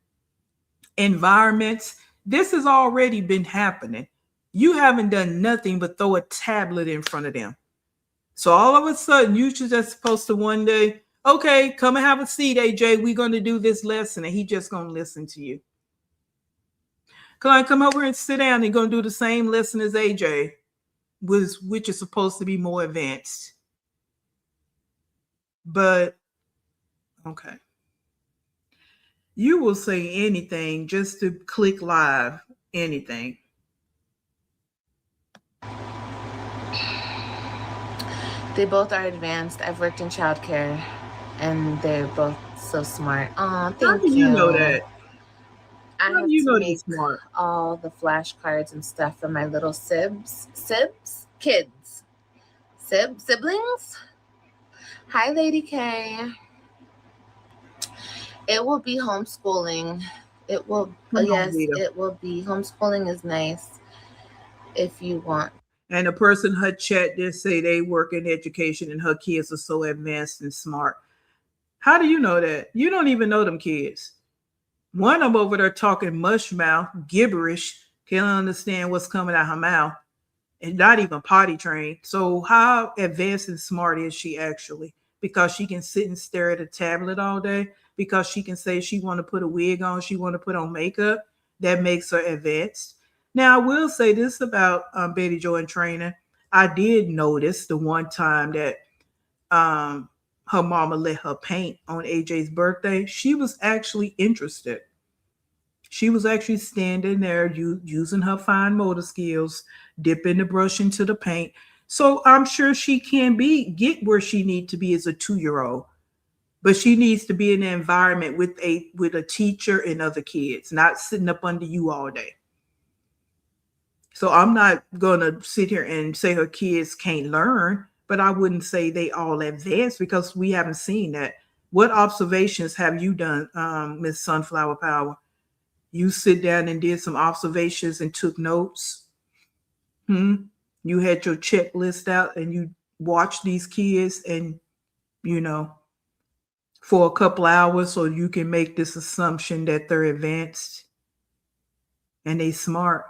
environments. This has already been happening. You haven't done nothing but throw a tablet in front of them. So all of a sudden, you should just supposed to one day, okay, come and have a seat, AJ. We're going to do this lesson. And he just going to listen to you. Come over and sit down and going to do the same lesson as AJ, which is supposed to be more advanced. But, okay. You will say anything just to click live, anything. They both are advanced. I've worked in childcare, and they're both so smart. Oh, thank you. How do you know that? I have to make all the flashcards and stuff for my little siblings. Hi, Lady K. It will be homeschooling. It will, yes, it will be. Homeschooling is nice if you want. And a person her chat did say they work in education and her kids are so advanced and smart. How do you know that? You don't even know them kids. One of them over there talking mush mouth, gibberish, can't understand what's coming out her mouth, and not even potty trained. So how advanced and smart is she actually? Because she can sit and stare at a tablet all day? Because she can say she want to put a wig on, she want to put on makeup? That makes her advanced. Now, I will say this about Betty Jo in training. I did notice the one time that her mama let her paint on AJ's birthday. She was actually interested. She was actually standing there using her fine motor skills, dipping the brush into the paint. So I'm sure she can get where she needs to be as a 2-year-old. But she needs to be in an environment with a teacher and other kids, not sitting up under you all day. So I'm not going to sit here and say her kids can't learn, but I wouldn't say they all advanced because we haven't seen that. What observations have you done, Miss Sunflower Power? You sit down and did some observations and took notes? You had your checklist out and you watched these kids and, for a couple hours so you can make this assumption that they're advanced and they smart.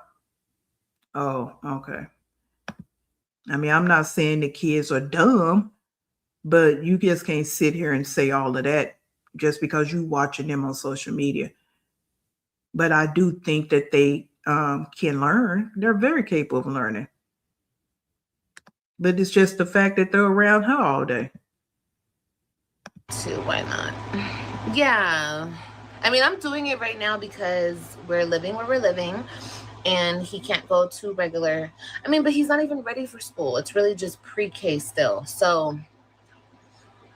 Oh, okay. I mean, I'm not saying the kids are dumb, but you just can't sit here and say all of that just because you're watching them on social media. But I do think that they can learn. They're very capable of learning. But it's just the fact that they're around her all day. Why not? Yeah. I mean, I'm doing it right now because we're living where we're living. And he can't go to regular. I mean, but he's not even ready for school. It's really just pre-K still. So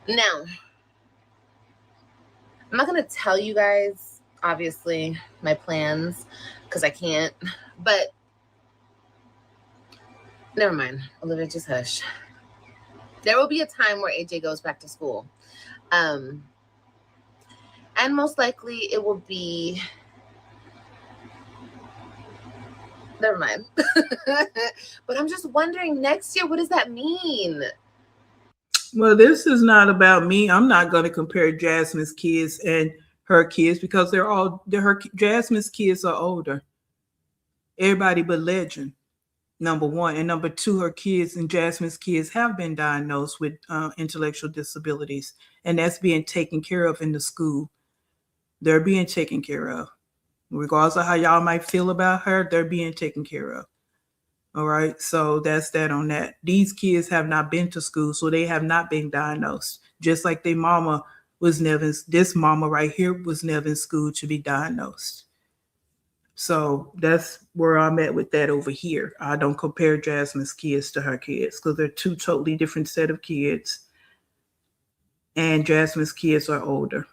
now, I'm not going to tell you guys, obviously, my plans because I can't. But never mind. Olivia, just hush. There will be a time where AJ goes back to school. And most likely it will be... Never mind. But I'm just wondering, next year, what does that mean? Well, this is not about me. I'm not going to compare Jasmine's kids and her kids because Jasmine's kids are older. Everybody but Legend, number one. And number two, her kids and Jasmine's kids have been diagnosed with intellectual disabilities. And that's being taken care of in the school. They're being taken care of. Regardless of how y'all might feel about her, they're being taken care of. All right. So that's that on that. These kids have not been to school, so they have not been diagnosed. Just like their mama was never, this mama right here was never in school to be diagnosed. So that's where I'm at with that over here. I don't compare Jasmine's kids to her kids because they're two totally different set of kids. And Jasmine's kids are older.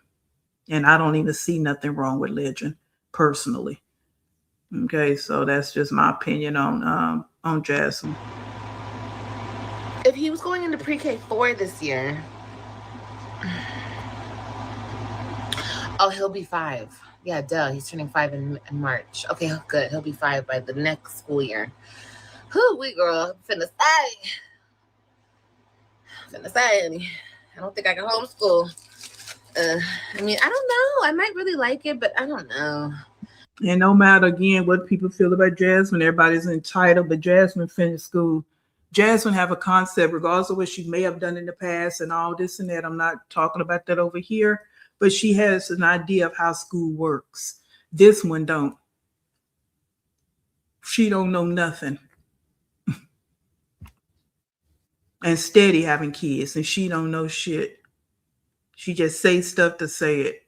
And I don't even see nothing wrong with Legend personally. Okay, so that's just my opinion on Jasmine. If he was going into pre-K 4 this year, oh, he'll be 5. Yeah, duh. He's turning 5 in March. Okay, good. He'll be 5 by the next school year. Whoo, we girl. Finna say. I don't think I can homeschool. I mean, I don't know. I might really like it, but I don't know. And no matter, again, what people feel about Jasmine, everybody's entitled, but Jasmine finished school. Jasmine have a concept, regardless of what she may have done in the past and all this and that. I'm not talking about that over here, but she has an idea of how school works. This one don't. She don't know nothing. And steady having kids, and she don't know shit. She just say stuff to say it.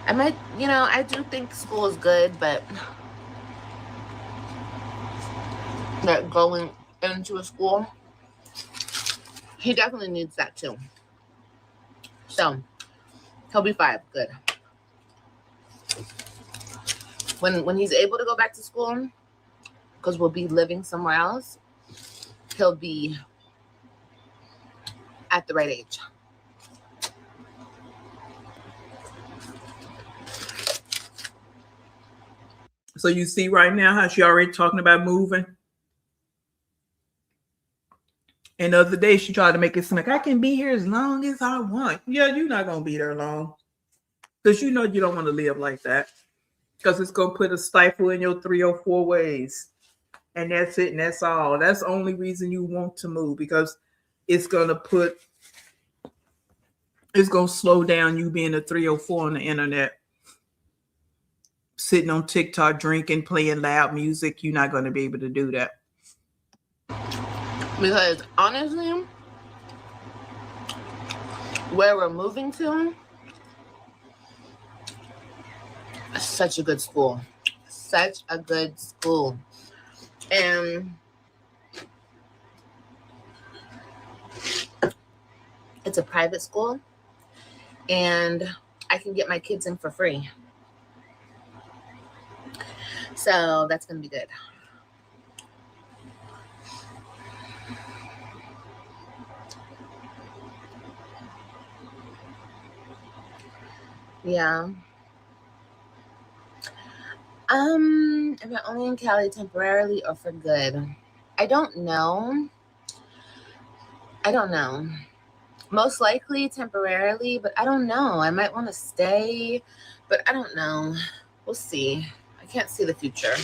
I might, I do think school is good, but that going into a school, he definitely needs that too. So he'll be 5. Good. When he's able to go back to school, because we'll be living somewhere else, he'll be at the right age. So you see right now how she already talking about moving. And the other day she tried to make it seem like I can be here as long as I want. Yeah, you're not going to be there long. Because you know you don't want to live like that. Because it's going to put a stifle in your 304 ways. And that's it, and that's all. That's the only reason you want to move, because it's going to slow down you being a 304 on the internet. Sitting on TikTok, drinking, playing loud music. You're not going to be able to do that. Because honestly, where we're moving to, such a good school. Such a good school. And it's a private school, and I can get my kids in for free. So that's going to be good. Yeah. Am I only in Cali temporarily or for good? I don't know. Most likely temporarily, but I don't know. I might want to stay, but I don't know. We'll see. I can't see the future.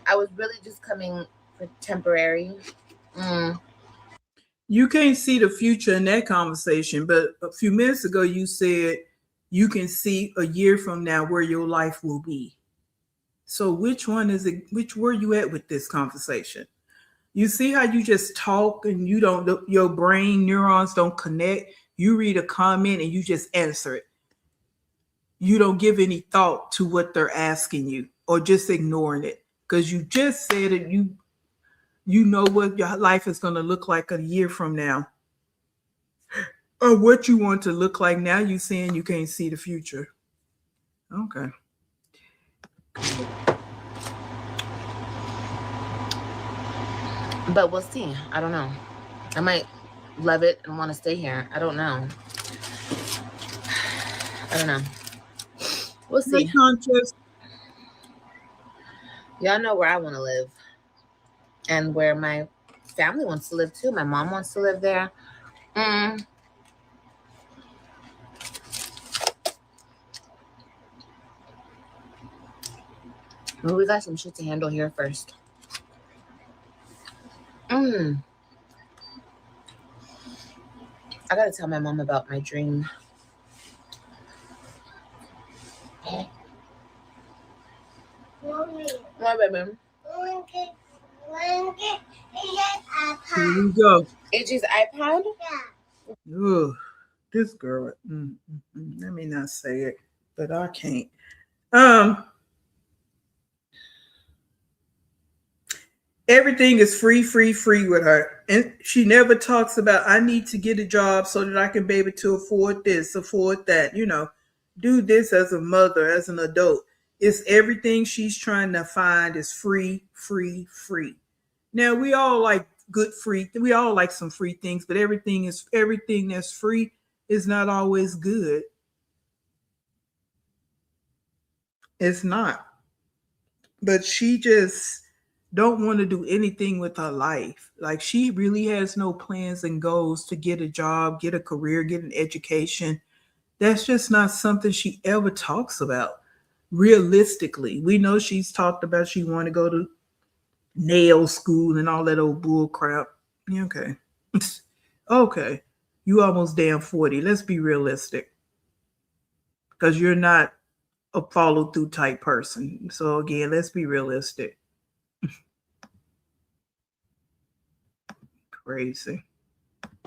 I was really just coming for temporary. You can't see the future in that conversation, but a few minutes ago you said you can see a year from now where your life will be. So which one is it? Which were you at with this conversation? You see how you just talk and you don't, your brain neurons don't connect. You read a comment and you just answer it. You don't give any thought to what they're asking you, or just ignoring it, because you just said it. You know what your life is going to look like a year from now, or what you want to look like now. You saying you can't see the future. Okay. But we'll see. I don't know. I might love it and want to stay here. I don't know. We'll see. Y'all know where I want to live, and where my family wants to live too. My mom wants to live there. Well, we got some shit to handle here first. I gotta tell my mom about my dream. Mommy. My baby. Here we go. AJ's iPad? Ugh, this girl. Let me not say it, but I can't. Everything is free, free, free with her. And she never talks about, I need to get a job so that I can be able to afford this, afford that, do this as a mother, as an adult. It's everything she's trying to find is free, free, free. Now we all like good free, we all like some free things, but everything that's free is not always good. It's not. But she just don't want to do anything with her life. Like she really has no plans and goals to get a job, get a career, get an education. That's just not something she ever talks about. Realistically, we know she's talked about she want to go to nail school and all that old bull crap. Yeah, okay. Okay. You almost damn 40. Let's be realistic. Because you're not a follow through type person. So again, let's be realistic. Crazy.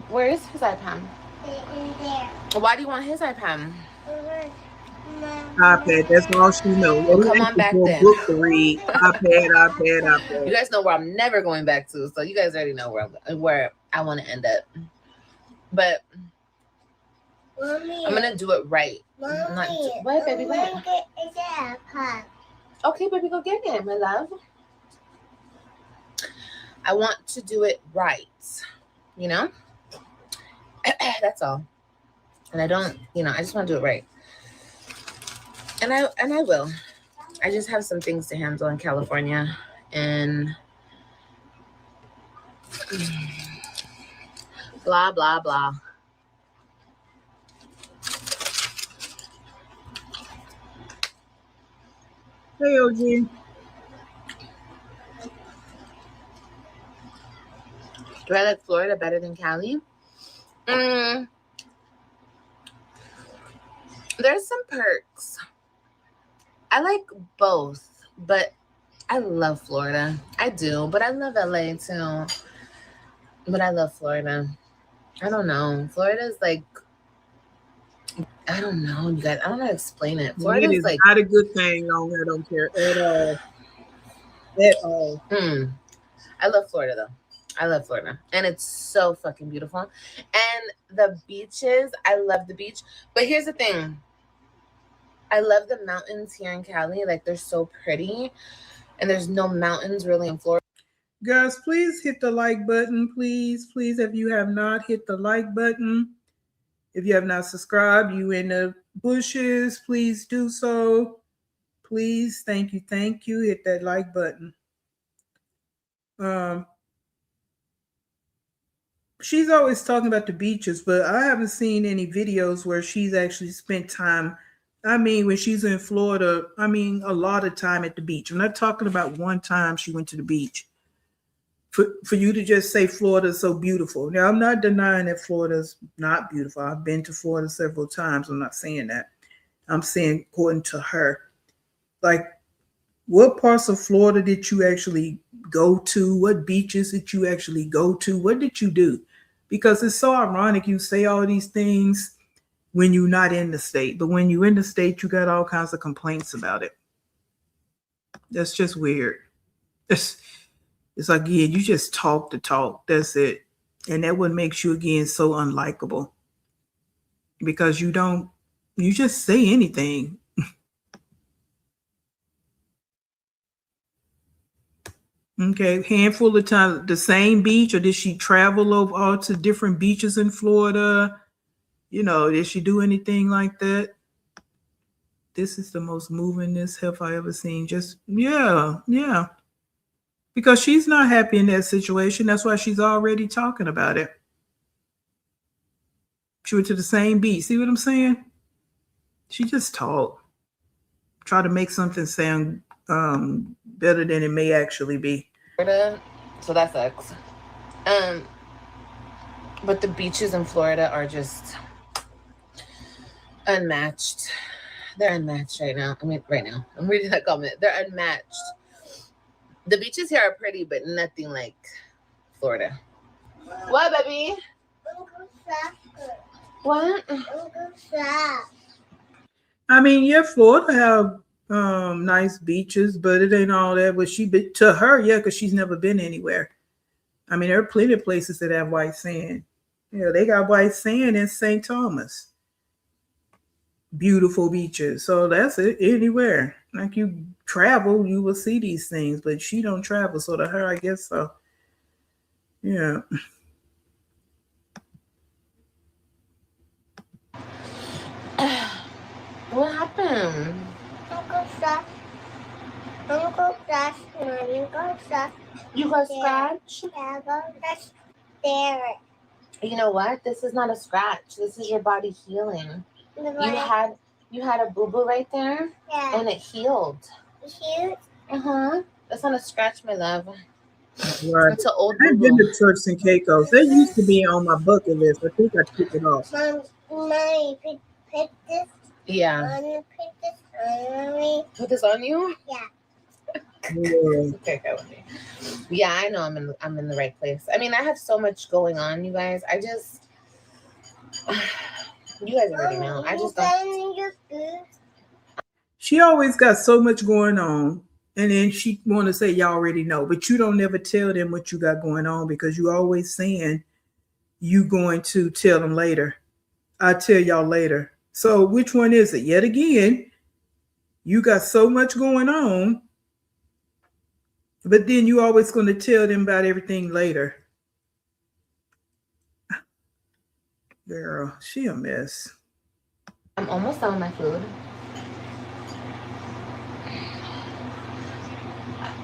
Where is his iPad? Why do you want his iPad? iPad, that's all she knows. Well, come on back then. Book to read. iPad. You guys know where I'm never going back to, so you guys already know where I want to end up. But Mommy, I'm gonna do it right. Mommy, What, baby? What? Mommy, Okay, baby, go get it, my love. I want to do it right, That's all. And I don't, I just want to do it right. And I will. I just have some things to handle in California, and blah blah blah. Hey, OG. Do I like Florida better than Cali? There's some perks. I like both, but I love Florida. I do, but I love LA too. But I love Florida. I don't know. Florida's like, I don't know, you guys. I don't know how to explain it. Florida's is like not a good thing. No, I don't care at all. At all. I love Florida though. I love Florida, and it's so fucking beautiful. And the beaches, I love the beach. But here's the thing. I love the mountains here in Cali. Like, they're so pretty, and there's no mountains really in Florida. Guys, please hit the like button. Please, if you have not hit the like button. If you have not subscribed, you in the bushes, please do so. Please, thank you. Hit that like button. She's always talking about the beaches, but I haven't seen any videos where she's actually spent time. I mean, when she's in Florida, a lot of time at the beach. I'm not talking about one time she went to the beach. For you to just say Florida is so beautiful. Now, I'm not denying that Florida is not beautiful. I've been to Florida several times. I'm not saying that. I'm saying according to her. Like, what parts of Florida did you actually go to? What beaches did you actually go to? What did you do? Because it's so ironic you say all these things when you're not in the state. But when you're in the state, you got all kinds of complaints about it. That's just weird. It's like, yeah, you just talk the talk. That's it. And that what makes you, again, so unlikable. Because you just say anything. Okay, handful of times, the same beach, or did she travel over all to different beaches in Florida? Did she do anything like that? This is the most movingest have I ever seen. Just, yeah. Because she's not happy in that situation. That's why she's already talking about it. She went to the same beach. See what I'm saying? She just talked. Try to make something sound better than it may actually be. So that sucks. But the beaches in Florida are just unmatched. They're unmatched right now. Right now. I'm reading that comment. They're unmatched. The beaches here are pretty, but nothing like Florida. What, baby? What? Yeah, Florida have nice beaches, but it ain't all that. But to her, yeah, because she's never been anywhere. I mean, there are plenty of places that have white sand. Yeah, they got white sand in St. Thomas. Beautiful beaches. So that's it. Anywhere. Like you travel, you will see these things, but she don't travel. So to her, I guess so. Yeah. What happened? Uncle Seth. Uncle Seth. Uncle Seth. You got scratch? Yeah, go touch there. You know what? This is not a scratch. This is your body healing. You had a boo-boo right there, Yeah. and it healed. Cute. That's not a scratch, my love. Right. It's an old I've been boo-boo. to Turks and Caicos. They used to be on my bucket list. I think I took it off. Mommy, pick this. Yeah. Mommy, pick this. Mommy. Put this on you? Yeah. Okay, go with me. Yeah, I know I'm in the right place. I mean, I have so much going on, you guys. I just you guys already know. I just don't. She always got so much going on. And then she want to say, y'all already know. But you don't never tell them what you got going on because you always saying you going to tell them later. I'll tell y'all later. So which one is it? Yet again, you got so much going on. But then you always going to tell them about everything later. Girl, she a mess. I'm almost done with my food.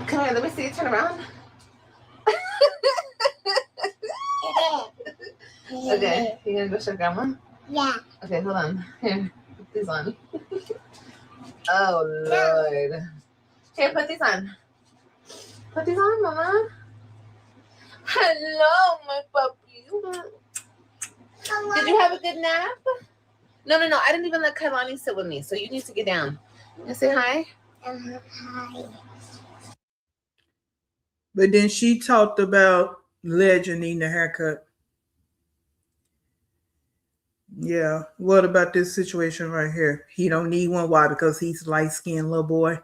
Come here, let me see you turn around. Okay, you gonna go show grandma? Yeah. Okay, hold on. Here, put these on. Oh, Lord. Here, put these on. Put these on, Mama. Hello, my puppy. Did you have a good nap? No. I didn't even let Kailani sit with me, so you need to get down. And say hi. Hi. But then she talked about Legend needing a haircut. Yeah. What about this situation right here? He don't need one. Why? Because he's light-skinned little boy.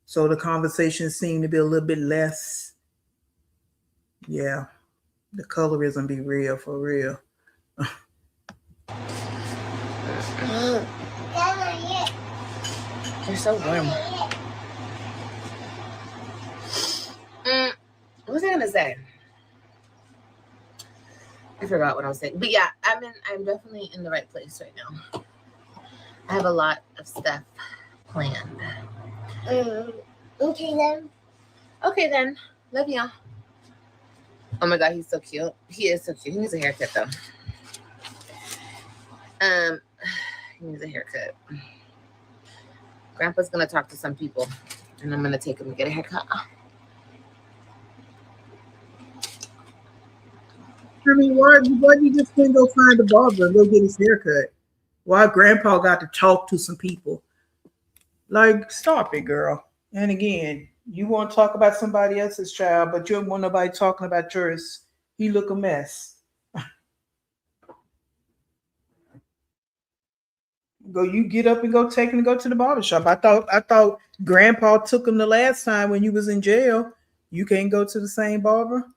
So the conversation seemed to be a little bit less. Yeah. The colorism be real for real. You're so warm. What was I gonna say? I forgot what I was saying. But yeah, I'm definitely in the right place right now. I have a lot of stuff planned. Okay then. Okay then. Love y'all. Oh my god, he's so cute. He is so cute. He needs a haircut though. He needs a haircut. Grandpa's gonna talk to some people, and I'm gonna take him to get a haircut. I mean, why you just couldn't go find the barber and go get his haircut? Why Grandpa got to talk to some people? Like, stop it, girl. And again, you want to talk about somebody else's child, but you don't want nobody talking about yours. He look a mess. You get up and go take him to go to the barbershop. I thought Grandpa took him the last time when you was in jail. You can't go to the same barber.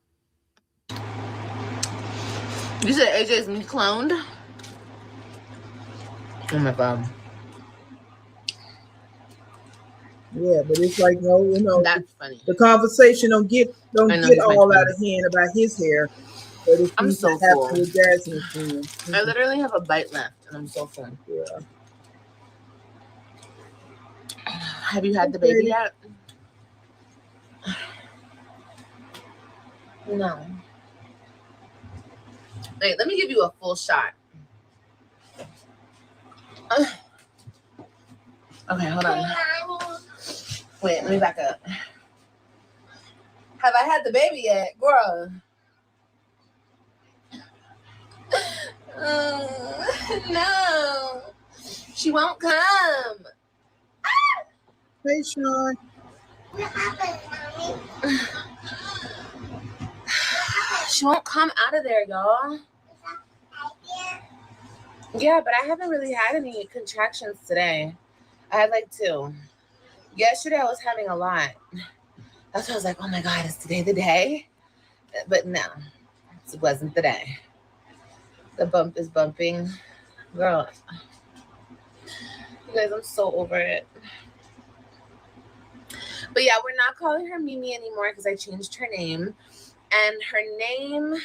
You said AJ's me cloned? Oh my god. Yeah, but it's like That's funny. The conversation don't get all out of hand about his hair. But it I'm so full. With Jasmine's friend. I literally have a bite left, and I'm so full. Yeah. Have you had the baby yet? No. Wait, let me give you a full shot. Okay, hold on. Wait, let me back up. Have I had the baby yet, girl? No. She won't come. Hey, Sean. What happened, Mommy? She won't come out of there, y'all. Yeah, but I haven't really had any contractions today. I had like 2. Yesterday I was having a lot. That's why I was like, oh my God, is today the day? But no, it wasn't the day. The bump is bumping. Girl, you guys, I'm so over it. But yeah, we're not calling her Mimi anymore because I changed her name. And her name,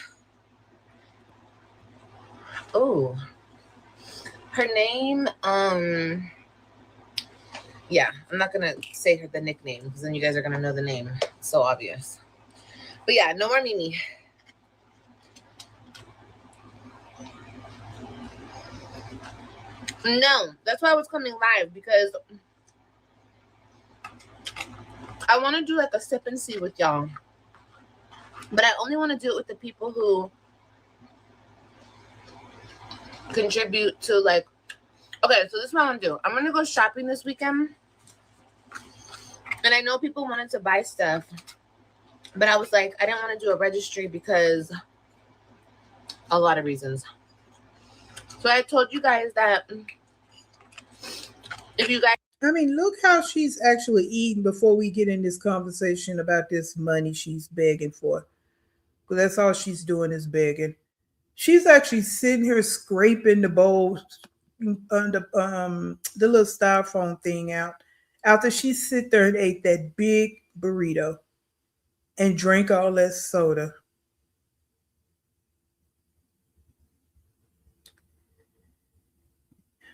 yeah, I'm not gonna say the nickname because then you guys are gonna know the name. It's so obvious. But yeah, no more Mimi. No, that's why I was coming live, because I want to do like a sip and see with y'all. But I only want to do it with the people who contribute to, like, okay, so this is what I'm gonna do. I'm gonna go shopping this weekend. And I know people wanted to buy stuff, but I was like, I didn't want to do a registry because a lot of reasons. So I told you guys that if you guys, I mean, look how she's actually eating before we get in this conversation about this money she's begging for. Because that's all she's doing is begging. She's actually sitting here scraping the bowl under the little styrofoam thing out after she sit there and ate that big burrito and drank all that soda.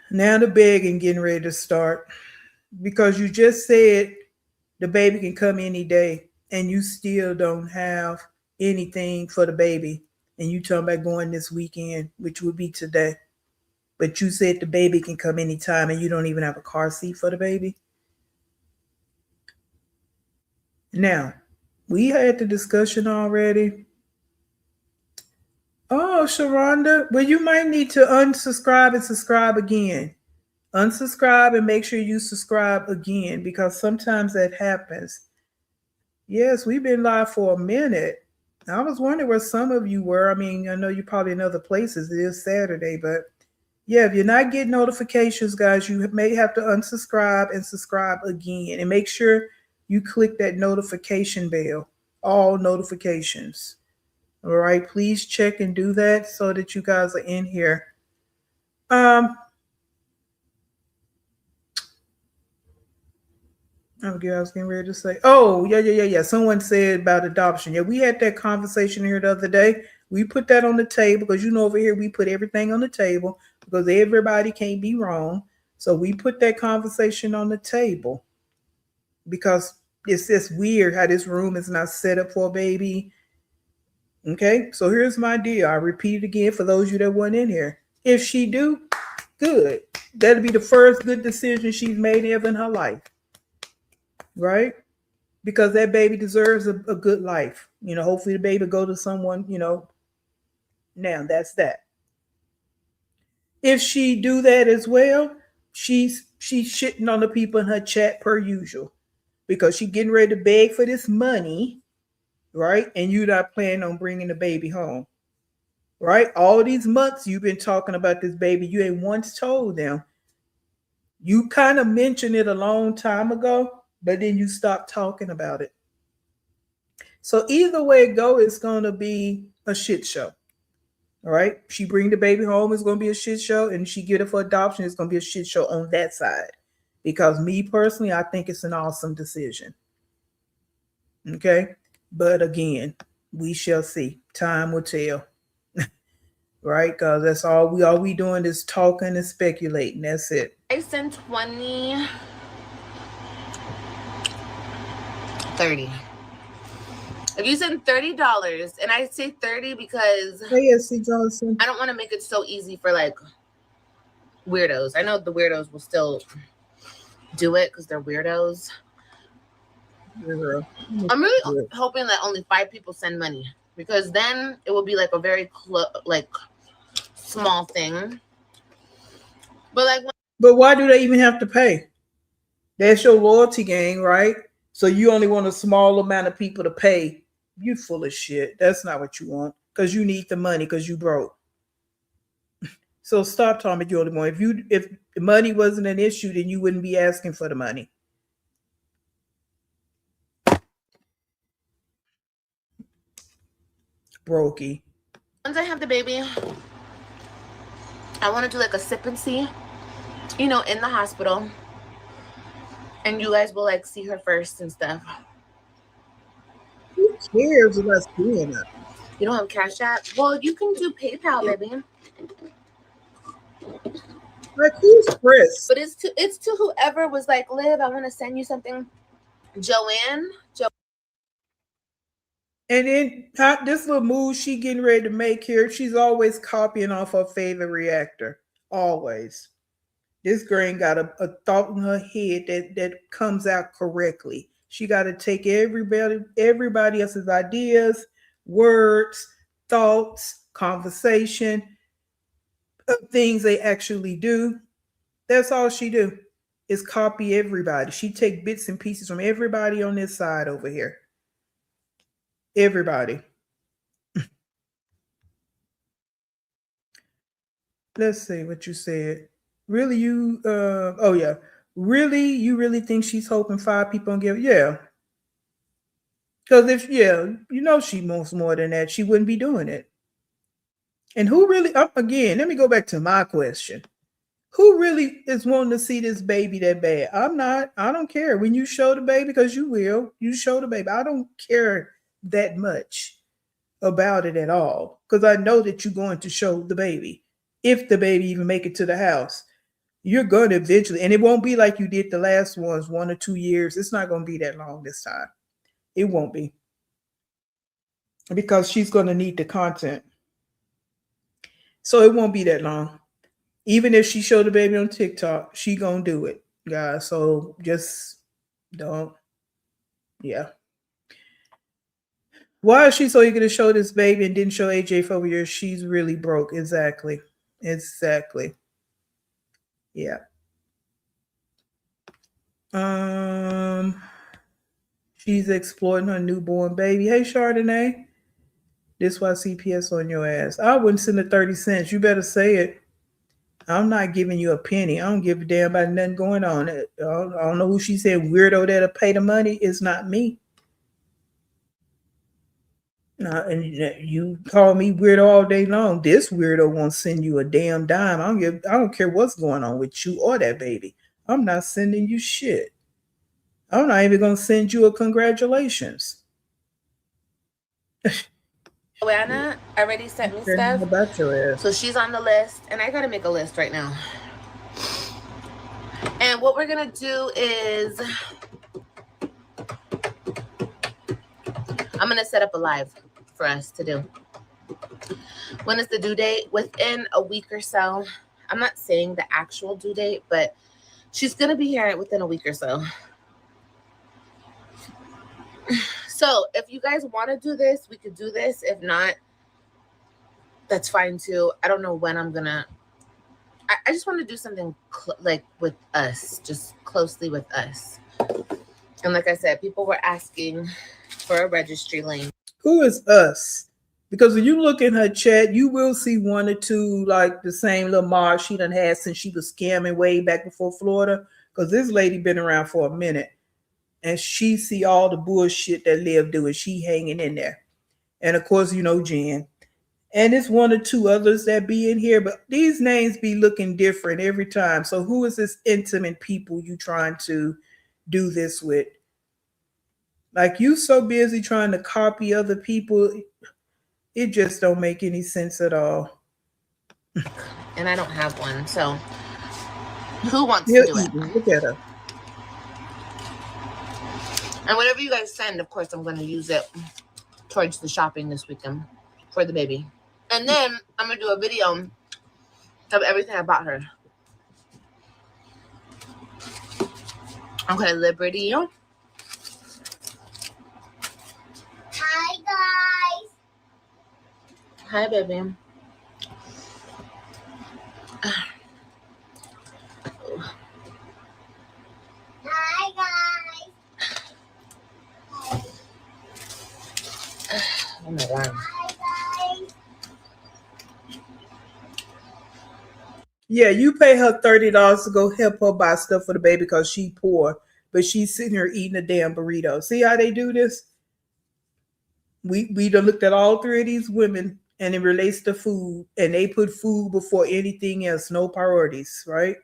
Now the begging getting ready to start because you just said the baby can come any day and you still don't have anything for the baby. And you talking about going this weekend, which would be today. But you said the baby can come anytime and you don't even have a car seat for the baby. Now, we had the discussion already. Oh, Sharonda, well, you might need to unsubscribe and subscribe again. Unsubscribe and make sure you subscribe again because sometimes that happens. Yes, we've been live for a minute. I was wondering where some of you were. I mean, I know you're probably in other places. It is Saturday, but yeah, if you're not getting notifications, guys, you may have to unsubscribe and subscribe again. And make sure you click that notification bell, all notifications. All right, please check and do that so that you guys are in here. I was getting ready to say, oh, yeah. Someone said about adoption. Yeah, we had that conversation here the other day. We put that on the table because, over here we put everything on the table because everybody can't be wrong. So we put that conversation on the table because it's just weird how this room is not set up for a baby. Okay, so here's my deal. I repeat it again for those of you that weren't in here. If she do, good. That'll be the first good decision she's made ever in her life. Right? Because that baby deserves a good life. Hopefully the baby go to someone, Now that's that. If she do that as well, she's shitting on the people in her chat per usual. Because she getting ready to beg for this money, right? And you're not planning on bringing the baby home. Right? All these months you've been talking about this baby, you ain't once told them. You kind of mentioned it a long time ago, but then you stopped talking about it. So either way it go, it's going to be a shit show. All right. She bring the baby home, it's going to be a shit show. And she get it for adoption, it's going to be a shit show on that side. Because me personally, I think it's an awesome decision. Okay. But again, we shall see. Time will tell. Right? Because that's all we doing is talking and speculating. That's it. I sent 20, 30. If you send $30, and I say 30 because Johnson. I don't want to make it so easy for like weirdos. I know the weirdos will still do it because they're weirdos. Yeah. I'm really hoping that only 5 people send money because then it will be like a very small thing. But why do they even have to pay? That's your loyalty game, right? So you only want a small amount of people to pay. You full of shit. That's not what you want because you need the money because you broke. So stop talking about you only want. If money wasn't an issue, then you wouldn't be asking for the money. Brokey. Once I have the baby, I want to do like a sip and see, you know, in the hospital. And you guys will like see her first and stuff. Who cares about seeing her? You don't have Cash App? Well, you can do PayPal, baby. Like, who's Chris? But it's to whoever was like, Liv, I want to send you something. Joanne. And then this little move she getting ready to make here, she's always copying off her favorite reactor. Always. This girl ain't got a thought in her head that comes out correctly. She got to take everybody else's ideas, words, thoughts, conversation, things they actually do. That's all she do is copy everybody. She take bits and pieces from everybody on this side over here. Everybody. Let's see what you said. Really, you oh yeah. Really, you really think she's hoping 5 people and give? Yeah. Because if you know she wants more than that, she wouldn't be doing it. And who really again, let me go back to my question. Who really is wanting to see this baby that bad? I'm not. I don't care. When you show the baby, because you will, you show the baby. I don't care that much about it at all. Because I know that you're going to show the baby. If the baby even make it to the house. You're going to eventually, and it won't be like you did the last ones, 1 or 2 years. It's not going to be that long this time. It won't be. Because she's going to need the content. So it won't be that long. Even if she showed the baby on TikTok, she going to do it, guys. So just don't. Yeah. Why is she so eager to show this baby and didn't show AJ for years? She's really broke. Exactly. Yeah. She's exploiting her newborn baby. Hey, Chardonnay. This why CPS on your ass. I wouldn't send her 30 cents. You better say it. I'm not giving you a penny. I don't give a damn about nothing going on. I don't know who she said weirdo that'll pay the money. It's not me. And you call me weirdo all day long. This weirdo won't send you a damn dime. I don't care what's going on with you or that baby. I'm not sending you shit. I'm not even gonna send you a congratulations. Joanna already sent me stuff. About your ass. So she's on the list, and I gotta make a list right now. And what we're gonna do is I'm gonna set up a live for us to do. When is the due date? Within a week or so. I'm not saying the actual due date, but she's gonna be here within a week or so. So if you guys want to do this, we could do this. If not, that's fine too. I don't know when I'm gonna. I just want to do something like with us, just closely with us. And like I said, people were asking for a registry link. Who is us? Because when you look in her chat, you will see 1 or 2 like the same little Mars she done had since she was scamming way back before Florida. Because this lady been around for a minute. And she see all the bullshit that Liv do, and she hanging in there. And of course, you know Jen. And it's 1 or 2 others that be in here, but these names be looking different every time. So who is this intimate people you trying to do this with? Like, you so busy trying to copy other people, it just don't make any sense at all. And I don't have one, so who wants to do it? Look at her. And whatever you guys send, of course, I'm going to use it towards the shopping this weekend for the baby. And then I'm going to do a video of everything I bought her. Okay, Liberty. Hi, guys. Hi, baby. Hi, guys. Oh my God. Hi, guys. Yeah, you pay her $30 to go help her buy stuff for the baby because she poor, but she's sitting here eating a damn burrito. See how they do this? We done looked at all three of these women and it relates to food, and they put food before anything else, no priorities, right?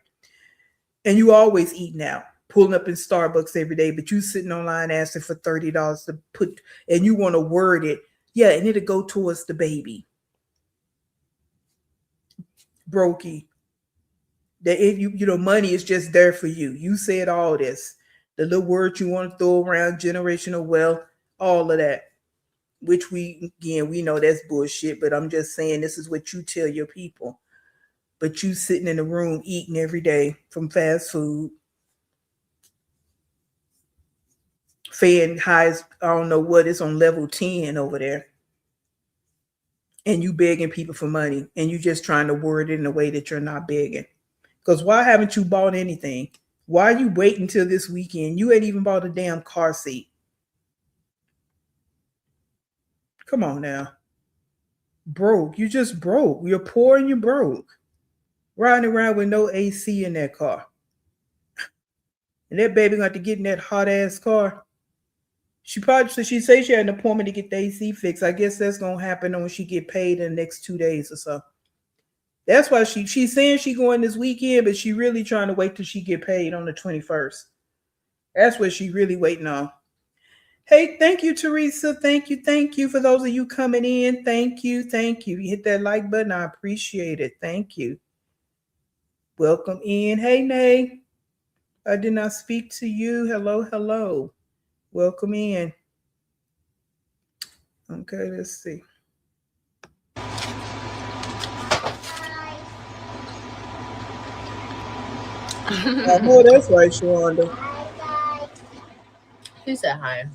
And you always eating out, pulling up in Starbucks every day, but you sitting online asking for $30 to put, and you want to word it, yeah, and it'll go towards the baby. Brokey. That money is just there for you. You said all this. The little words you want to throw around, generational wealth, all of that. Which we know that's bullshit, but I'm just saying this is what you tell your people. But you sitting in the room eating every day from fast food, fan highs, I don't know what, it's on level 10 over there. And you begging people for money, and you just trying to word it in a way that you're not begging. Because why haven't you bought anything? Why are you waiting till this weekend? You ain't even bought a damn car seat. Come on now. Broke. You just broke. You're poor and you're broke. Riding around with no AC in that car. And that baby got to get in that hot ass car. She say she had an appointment to get the AC fixed. I guess that's gonna happen when she get paid in the next 2 days or so. That's why she's saying she going this weekend, but she really trying to wait till she get paid on the 21st. That's what she really waiting on. Hey, thank you, Teresa. Thank you for those of you coming in. Thank you. You hit that like button. I appreciate it. Thank you. Welcome in. Hey, Nay. I did not speak to you. Hello. Welcome in. Okay, let's see. I know that's right, Shawanda. He said hi.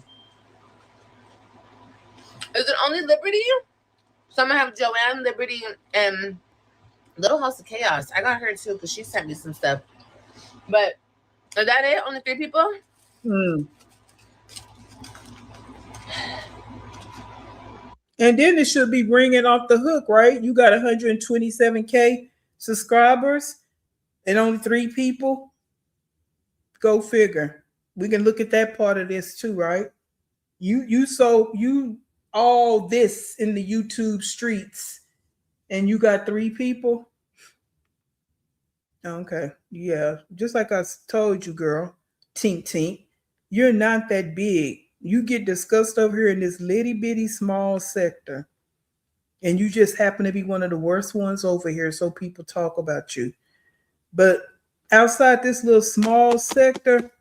Is it only Liberty? So I'm gonna have Joanne, Liberty, and Little House of Chaos. I got her too because she sent me some stuff. But is that it? Only 3 people? And then it should be ringing off the hook, right? You got 127K subscribers and only 3 people. Go figure. We can look at that part of this too, right? You all this in the YouTube streets and you got 3 people. Okay. Yeah. Just like I told you, girl, tink, you're not that big. You get discussed over here in this litty bitty small sector. And you just happen to be one of the worst ones over here, so people talk about you. But outside this little small sector,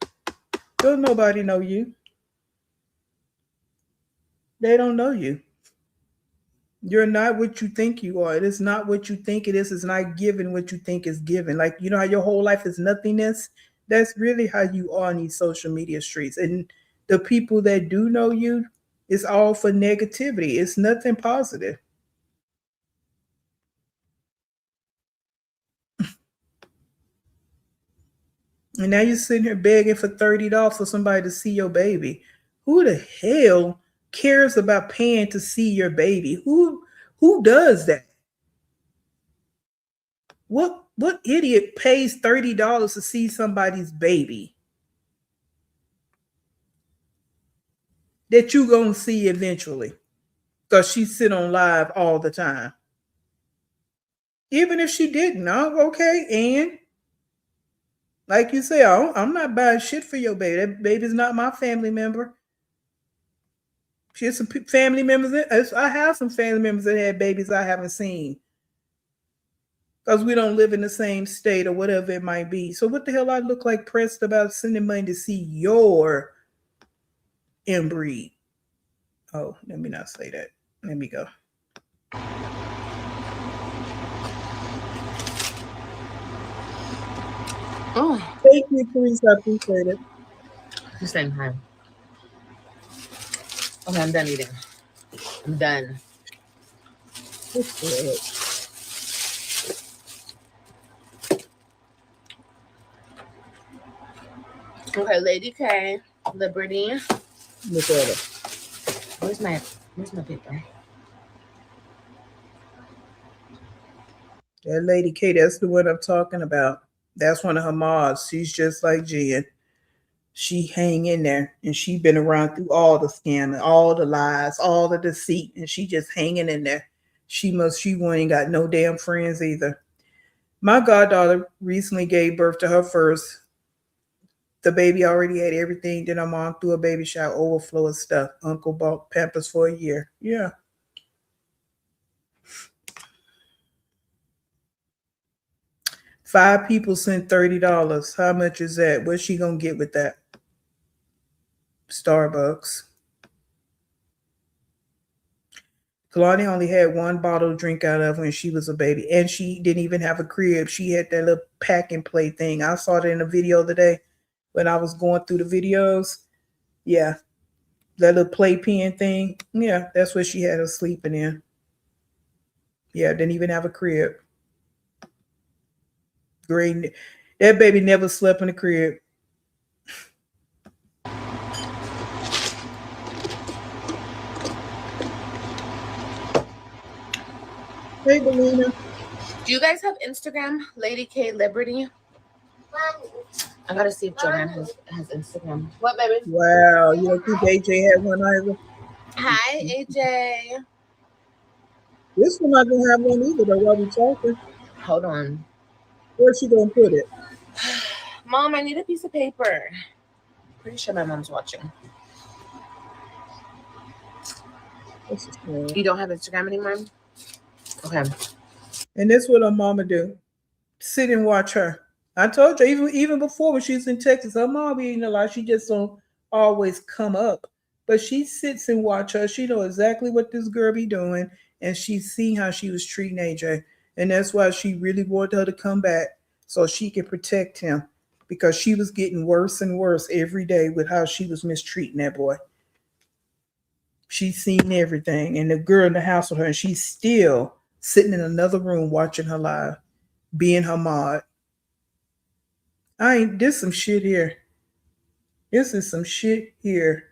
don't nobody know you. They don't know you. You're not what you think you are. It is not what you think it is. It's not given what you think is given. Like, you know how your whole life is nothingness? That's really how you are on these social media streets. And the people that do know you, it's all for negativity. It's nothing positive. And now you're sitting here begging for $30 for somebody to see your baby. Who the hell cares about paying to see your baby? Who does that? What idiot pays $30 to see somebody's baby that you gonna see eventually? Because she sit on live all the time. Even if she didn't, okay, and like you say, I'm not buying shit for your baby. That baby's not my family member. She has some family members. I have some family members that had babies I haven't seen. Because we don't live in the same state or whatever it might be. So what the hell I look like pressed about sending money to see your inbreed? Oh, let me not say that. Let me go. Oh, Thank you, Teresa. I appreciate it. the same time. Okay, I'm done eating. I'm done. Okay, Lady K, Liberty. Look at it. Where's my paper? That Lady K, that's the one I'm talking about. That's one of her mods. She's just like Jen. She hang in there, and she been around through all the scamming, all the lies, all the deceit, and she just hanging in there. She ain't got no damn friends either. My goddaughter recently gave birth to her first. The baby already had everything. Then her mom threw a baby shower, overflow of stuff. Uncle bought Pampers for a year. Yeah. Five people sent $30. How much is that? What's she gonna get with that? Starbucks. Kalani only had one bottle to drink out of when she was a baby, and she didn't even have a crib. She had that little pack and play thing. I saw it in a video today when I was going through the videos. Yeah, that little playpen thing. Yeah, that's what she had her sleeping in. Yeah, didn't even have a crib. Great. That baby never slept in a crib. Hey, Belina. Do you guys have Instagram, Lady K Liberty? I gotta see if Joanne has Instagram. What, baby? Wow, you don't think AJ had one either? Hi, AJ. This one not gonna have one either, though, while we talking. Hold on. Where's she gonna put it? Mom, I need a piece of paper. Pretty sure my mom's watching. You don't have Instagram anymore? Okay. And that's what her mama do. Sit and watch her. I told you, even before when she was in Texas, her mom be eating a lot. She just don't always come up. But she sits and watch her. She know exactly what this girl be doing. And she seen how she was treating AJ. And that's why she really wanted her to come back so she could protect him. Because she was getting worse and worse every day with how she was mistreating that boy. She's seen everything. And the girl in the house with her, and she's still sitting in another room watching her live, being her mod. This some shit here. This is some shit here.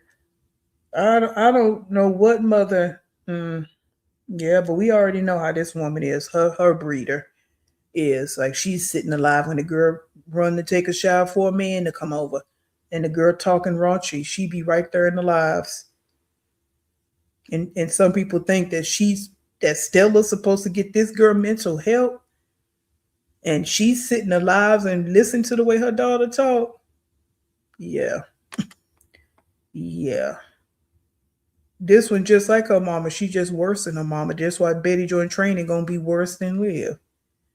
I don't know what mother. Yeah, but we already know how this woman is. Her breeder is like she's sitting alive when the girl run to take a shower for a man to come over, and the girl talking raunchy. She be right there in the lives. And some people think that Stella's supposed to get this girl mental help, and she's sitting alive and listen to the way her daughter talk. Yeah. This one just like her mama. She just worse than her mama. That's why Betty Joy Training gonna be worse than Liv.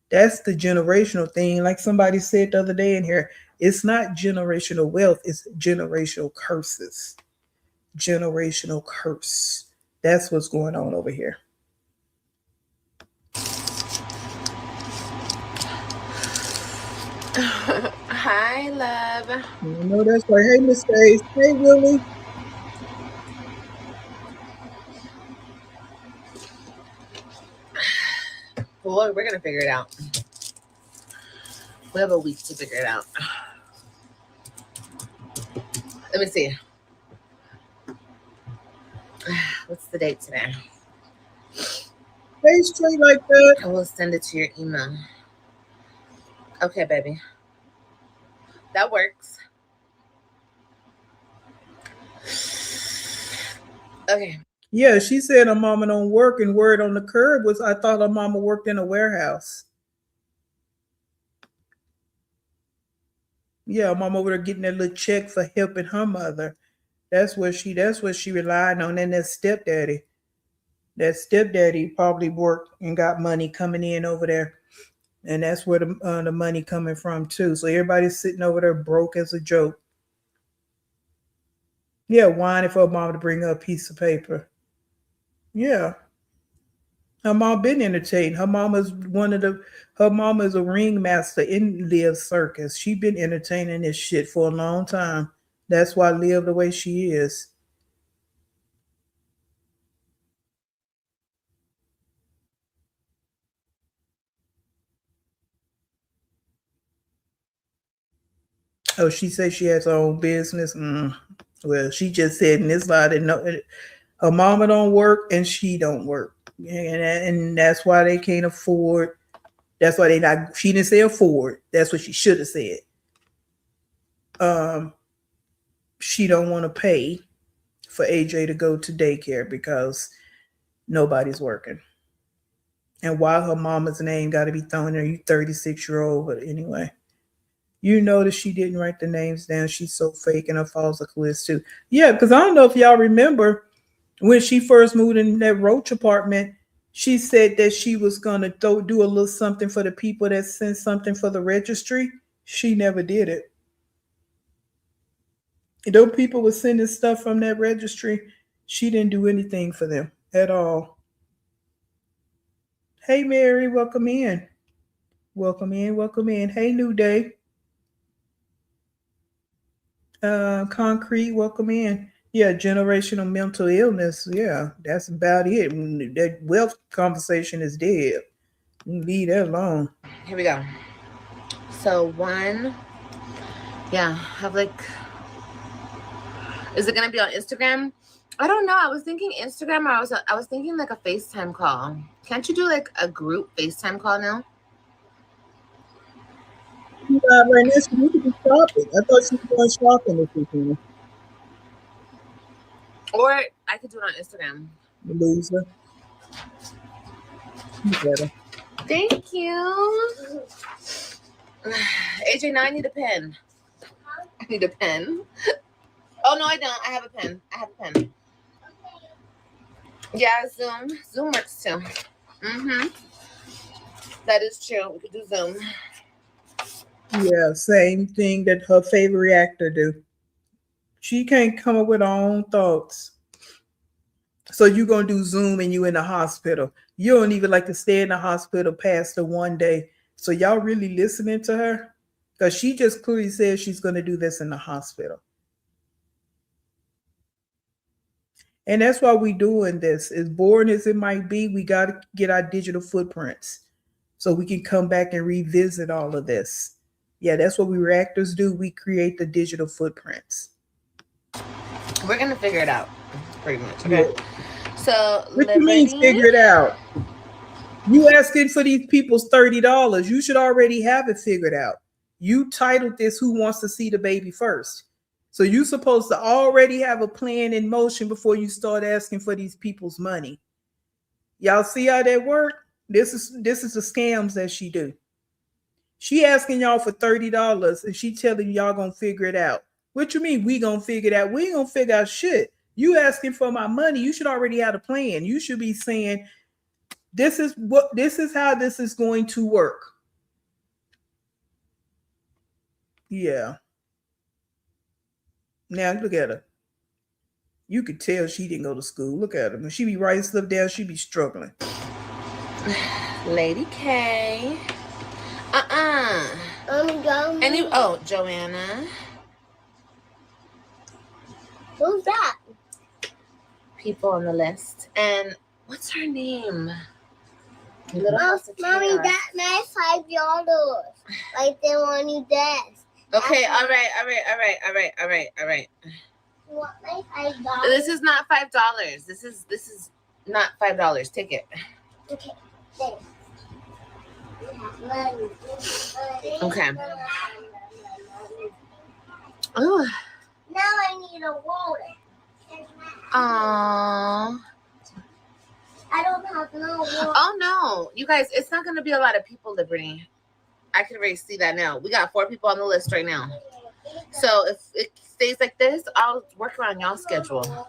That's the generational thing. Like somebody said the other day in here, it's not generational wealth, it's generational curses. Generational curse. That's what's going on over here. Hi, love. You know that's right. Hey, Miss Ace. Hey, Willie. Well, we're gonna figure it out. We have a week to figure it out. Let me see. What's the date today? Stay straight like that. I will send it to your email. Okay, baby. That works. Okay. Yeah, she said her mama don't work, and word on the curb was I thought her mama worked in a warehouse. Yeah, mama over there getting that little check for helping her mother. That's what she relied on. And that stepdaddy probably worked and got money coming in over there. And that's where the money coming from too. So everybody's sitting over there broke as a joke. Yeah, whining for her mom to bring her a piece of paper. Yeah. Her mom been entertained. Her mom is a ringmaster in Liv's circus. She been entertaining this shit for a long time. That's why Liv the way she is. Oh, she said she has her own business. Well, she just said in this lie that her mama don't work and she don't work, and that's why they can't afford. That's why they not. She didn't say afford. That's what she should have said. she don't want to pay for AJ to go to daycare because nobody's working. And why her mama's name got to be thrown there? You 36-year-old, but anyway. You notice she didn't write the names down. She's so fake and her falls a quiz too. Yeah, because I don't know if y'all remember when she first moved in that Roach apartment, she said that she was gonna do a little something for the people that sent something for the registry. She never did it. Those people were sending stuff from that registry. She didn't do anything for them at all. Hey Mary, welcome in. Welcome in, welcome in. Hey New Day. Concrete, welcome in. Yeah, generational mental illness. Yeah, that's about it. That wealth conversation is dead. Leave that alone. Here we go. So have like, is it gonna be on Instagram? I don't know. I was thinking Instagram, or I was thinking like a FaceTime call. Can't you do like a group FaceTime call now? Right now, she needs to be shopping. I thought she was going shopping this weekend. Or I could do it on Instagram. Loser. You better. Thank you. AJ, now I need a pen. I need a pen. Oh, no, I don't. I have a pen. Yeah, Zoom works too. That is true. We could do Zoom. Yeah, same thing that her favorite actor do. She can't come up with her own thoughts. So you're going to do Zoom and you in the hospital. You don't even like to stay in the hospital past the one day. So y'all really listening to her? Because she just clearly said she's going to do this in the hospital. And that's why we doing this. As boring as it might be, we got to get our digital footprints so we can come back and revisit all of this. Yeah, that's what we reactors do. We create the digital footprints. We're going to figure it out, pretty much. Okay. Yeah. So, what you mean figure it out? You asking for these people's $30. You should already have it figured out. You titled this Who Wants to See the Baby First. So you're supposed to already have a plan in motion before you start asking for these people's money. Y'all see how that work? This is the scams that she do. She asking y'all for $30 and she telling y'all gonna figure it out. What you mean we gonna figure it out? We ain't gonna figure out shit. You asking for my money, you should already have a plan. You should be saying, this is how this is going to work. Yeah. Now look at her. You could tell she didn't go to school. Look at her. When she be writing stuff down, she be struggling. Lady K. Joanna. Who's that? People on the list. And what's her name? Mommy, that man's $5. Like the one you did. Okay, all right. What, my $5? This is not $5. This is not $5. Take it. Okay, thanks. Okay. Oh. Now I need a wallet. Aww. I don't have no wallet. Oh no, you guys, it's not gonna be a lot of people, Liberty. I can already see that now. We got 4 people on the list right now. So if it stays like this, I'll work around y'all's schedule.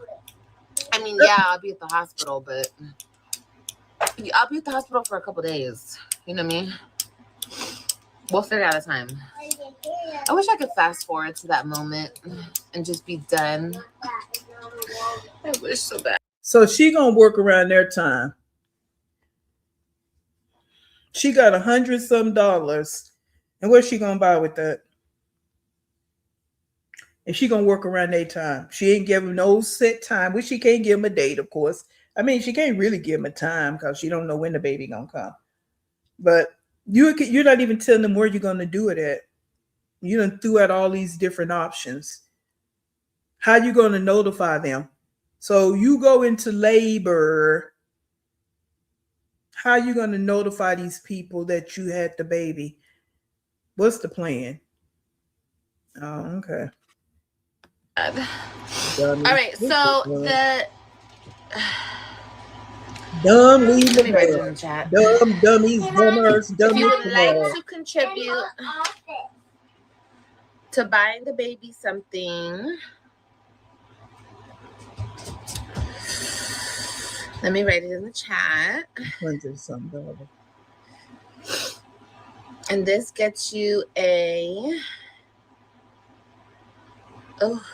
I mean, yeah, I'll be at the hospital, but I'll be at the hospital for a couple days. You know what I mean? We'll figure out a time. I wish I could fast forward to that moment and just be done. I wish so bad. So she gonna work around their time. She got $100-some, and what's she gonna buy with that? And she gonna work around their time. She ain't give them no set time, which she can't give them a date, of course. I mean, she can't really give them a time because she don't know when the baby gonna come. But you're not even telling them where you're gonna do it at. You done threw out all these different options. How you gonna notify them? So you go into labor. How you gonna notify these people that you had the baby? What's the plan? Oh, okay. All right, so the dumb let leave me write it in the chat. dumb dummies, dummers, If you would like dummies. to contribute to buying the baby something, let me write it in the chat. $100-something. And this gets you a. Oh,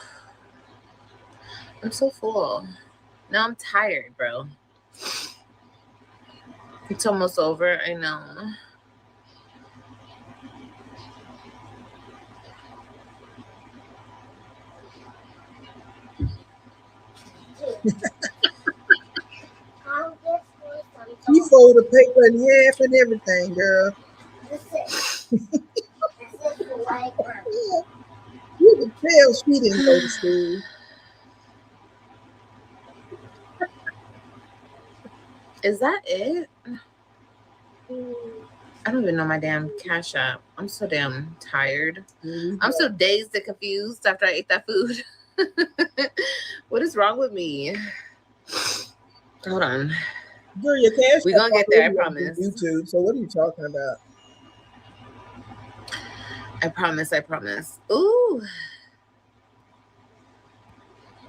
I'm so full. Now I'm tired, bro. It's almost over. I know. You fold the paper in half and everything, girl. You can tell she didn't go to school. Is that it? I don't even know my damn Cash App. I'm so damn tired. I'm so dazed and confused after I ate that food. What is wrong with me? Hold on. Girl, your Cash We're gonna get there, I promise. YouTube. So what are you talking about? I promise. Ooh.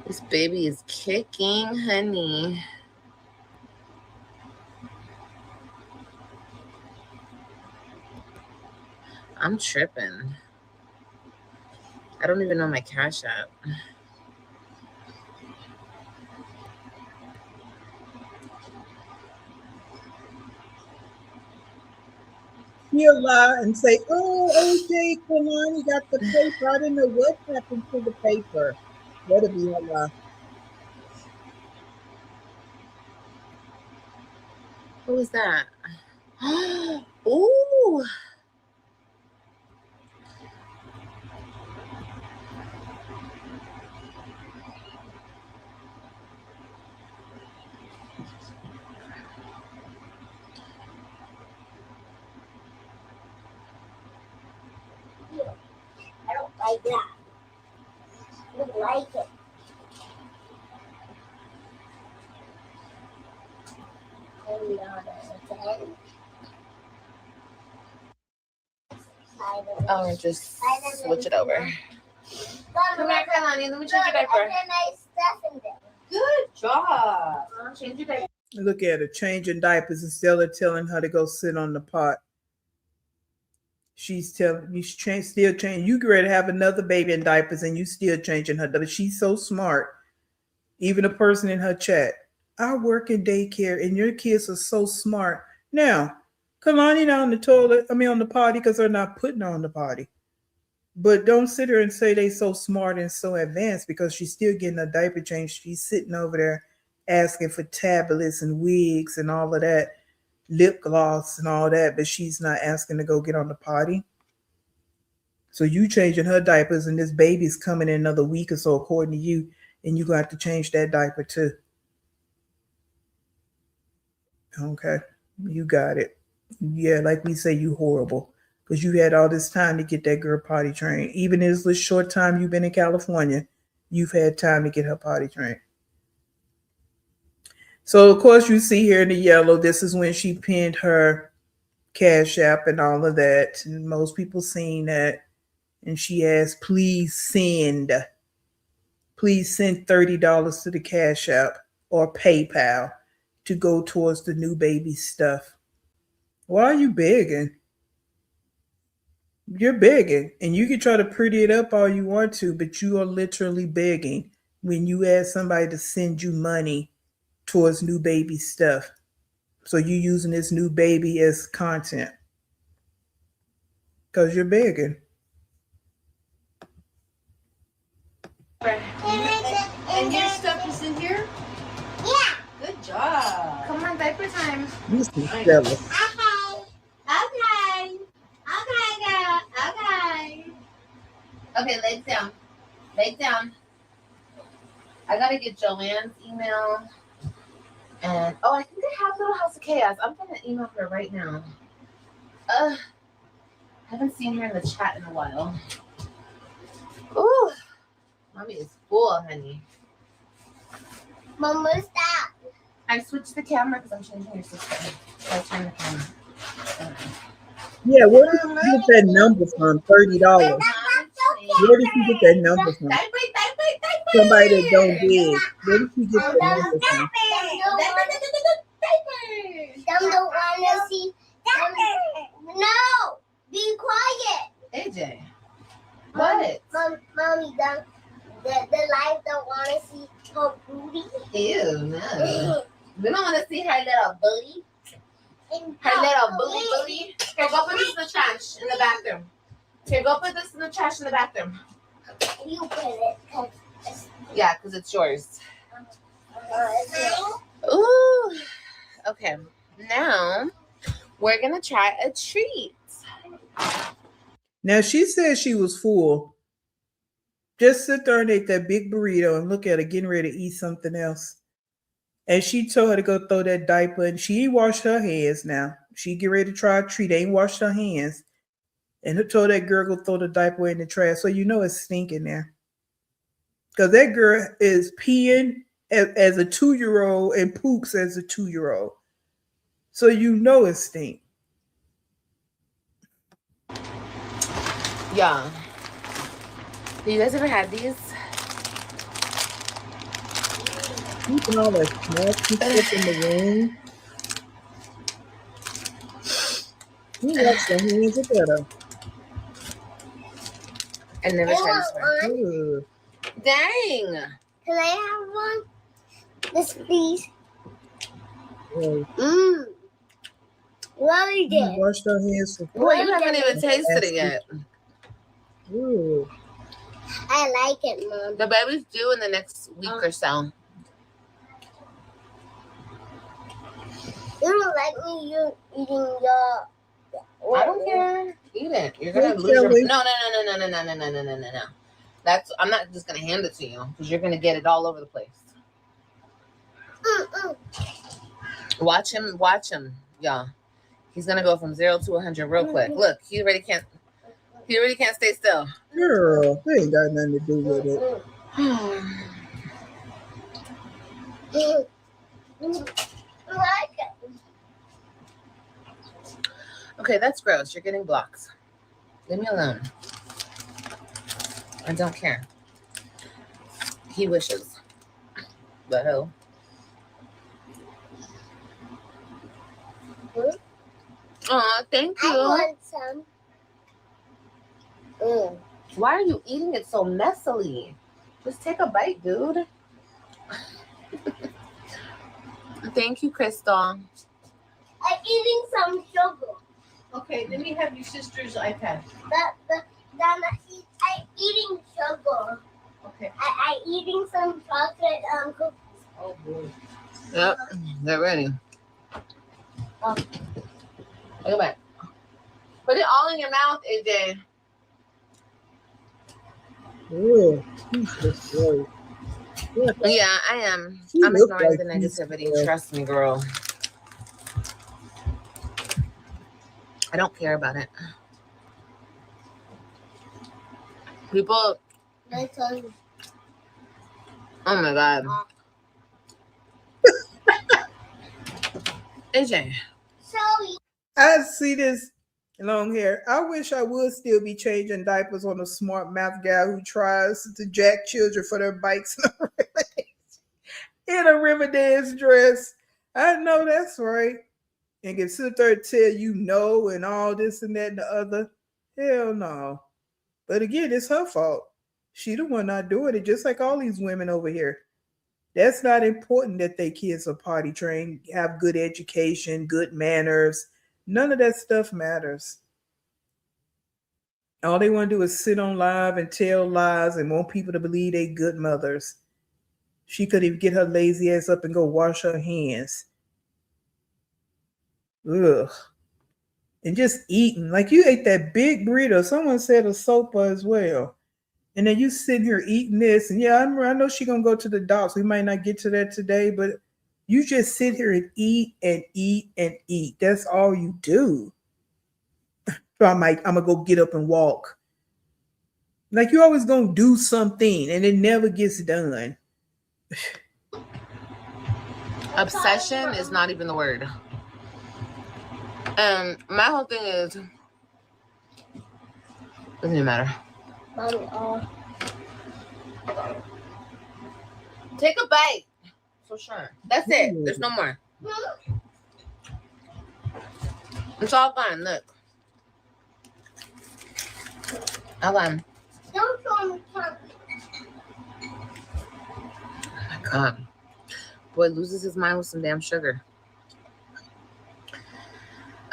This baby is kicking, honey. I'm tripping. I don't even know my Cash App. He'll lie and say, "Oh, OJ, come on, you got the paper. I didn't know what happened to the paper." That'll be her lie. What was that? Ooh. I don't like that. I don't like it. I'll just switch it over. Come here, Kailani. Let me change your diaper. Good job. Change your diaper. Look at her changing diapers instead of telling her to go sit on the pot. She's telling you still changing. You get ready to have another baby in diapers and you still changing her diapers. She's so smart. Even a person in her chat. I work in daycare and your kids are so smart. Now, Kalani on the toilet, on the potty because they're not putting her on the potty. But don't sit there and say they so smart and so advanced because she's still getting a diaper change. She's sitting over there asking for tablets and wigs and all of that, lip gloss and all that, but she's not asking to go get on the potty. So you changing her diapers and this baby's coming in another week or so according to you, and you got to change that diaper too. Okay, you got it. Yeah, like we say, you horrible because you had all this time to get that girl potty trained. Even in this little short time you've been in California, you've had time to get her potty trained. So of course you see here in the yellow, this is when she pinned her Cash App and all of that. And most people seen that. And she asked, please send $30 to the Cash App or PayPal to go towards the new baby stuff. Why are you begging? You're begging. And you can try to pretty it up all you want to, but you are literally begging when you ask somebody to send you money towards new baby stuff. So you're using this new baby as content. Because you're begging. And your stuff is in here? Yeah. Good job. Come on, diaper time. This is jealous. Okay, girl. Okay. Okay, legs down. Legs down. I gotta get Joanne's email. And I think they have Little House of Chaos. I'm gonna email her right now. Haven't seen her in the chat in a while. Ooh. Mommy is full, honey. Mama, stop. I switched the camera because I'm changing your sister. So I turned the camera. Yeah, where did you get that number from? $30. Where did you get that number from? Somebody that don't dig. Where did you get that number from? Them don't want to see. No, be quiet. AJ. What? Mommy, the light don't want to see her booty. Ew, no. We don't want to see her little booty. Her little booty. Here, go put this in the trash in the bathroom. Here, go put this in the trash in the bathroom. You put it. Yeah, because it's yours. Ooh. Okay. Now, we're going to try a treat. Now, she said she was full. Just sit there and ate that big burrito and look at her getting ready to eat something else. And she told her to go throw that diaper, and she ain't washed her hands now. She get ready to try a treat, ain't washed her hands. And told that girl go throw the diaper in the trash. So you know it's stinking there. Because that girl is peeing as a 2-year-old and poops as a 2-year-old. So you know it stink. Yeah. You guys ever had these? Keeping all that nasty stuff in the room. You wash your hands together. I never I tried this want one. one. Dang. Can I have one? This, please. Well, Mommy you did. washed your hands for Boy, you haven't even tasted it yet. Ooh. I like it, Mom. The baby's due in the next week or so. You don't like me you eating your... I don't care. Eat it. You're gonna Hey, lose your. Kelly. No. That's. I'm not just gonna hand it to you because you're gonna get it all over the place. Watch him. Yeah, he's gonna go from 0 to 100 real quick. Look, he already can't stay still. Girl, they ain't got nothing to do with it. I like it. Okay, that's gross. You're getting blocks. Leave me alone. I don't care. He wishes. But oh. Aw, thank I you. want some. Why are you eating it so messily? Just take a bite, dude. Thank you, Crystal. I'm eating some sugar. Okay, let me have your sister's iPad. I'm eating sugar. Okay. I eating some chocolate cookies. Oh boy. Yep, they're ready. Oh. Look at that. Put it all in your mouth, AJ. Ooh, she's just great. Yeah, I am. She I'm look ignoring like the she's negativity. spoiled. Trust me, girl. I don't care about it. People, My tongue. oh my God. AJ. So I see this long hair. I wish I would still be changing diapers on a smart mouth guy who tries to jack children for their bikes in a Riverdance dress. I know that's right. And can sit there and tell you no and all this and that and the other. Hell no. But again, it's her fault. She the one not doing it, just like all these women over here. That's not important that their kids are potty trained, have good education, good manners. None of that stuff matters. All they want to do is sit on live and tell lies and want people to believe they good mothers. She could even get her lazy ass up and go wash her hands. Ugh. And just eating. Like you ate that big burrito. Someone said a sopa as well. And then you sitting here eating this. And yeah, I know she's going to go to the docks. We might not get to that today, but you just sit here and eat and eat and eat. That's all you do. So I'm like, I'm going to go get up and walk. Like you always gonna do something and it never gets done. Obsession is not even the word. My whole thing is, doesn't even matter. Mommy, Take a bite. For sure. That's it. There's no more. It's all gone. Look. All gone. don't show me something. Oh my God. Boy loses his mind with some damn sugar.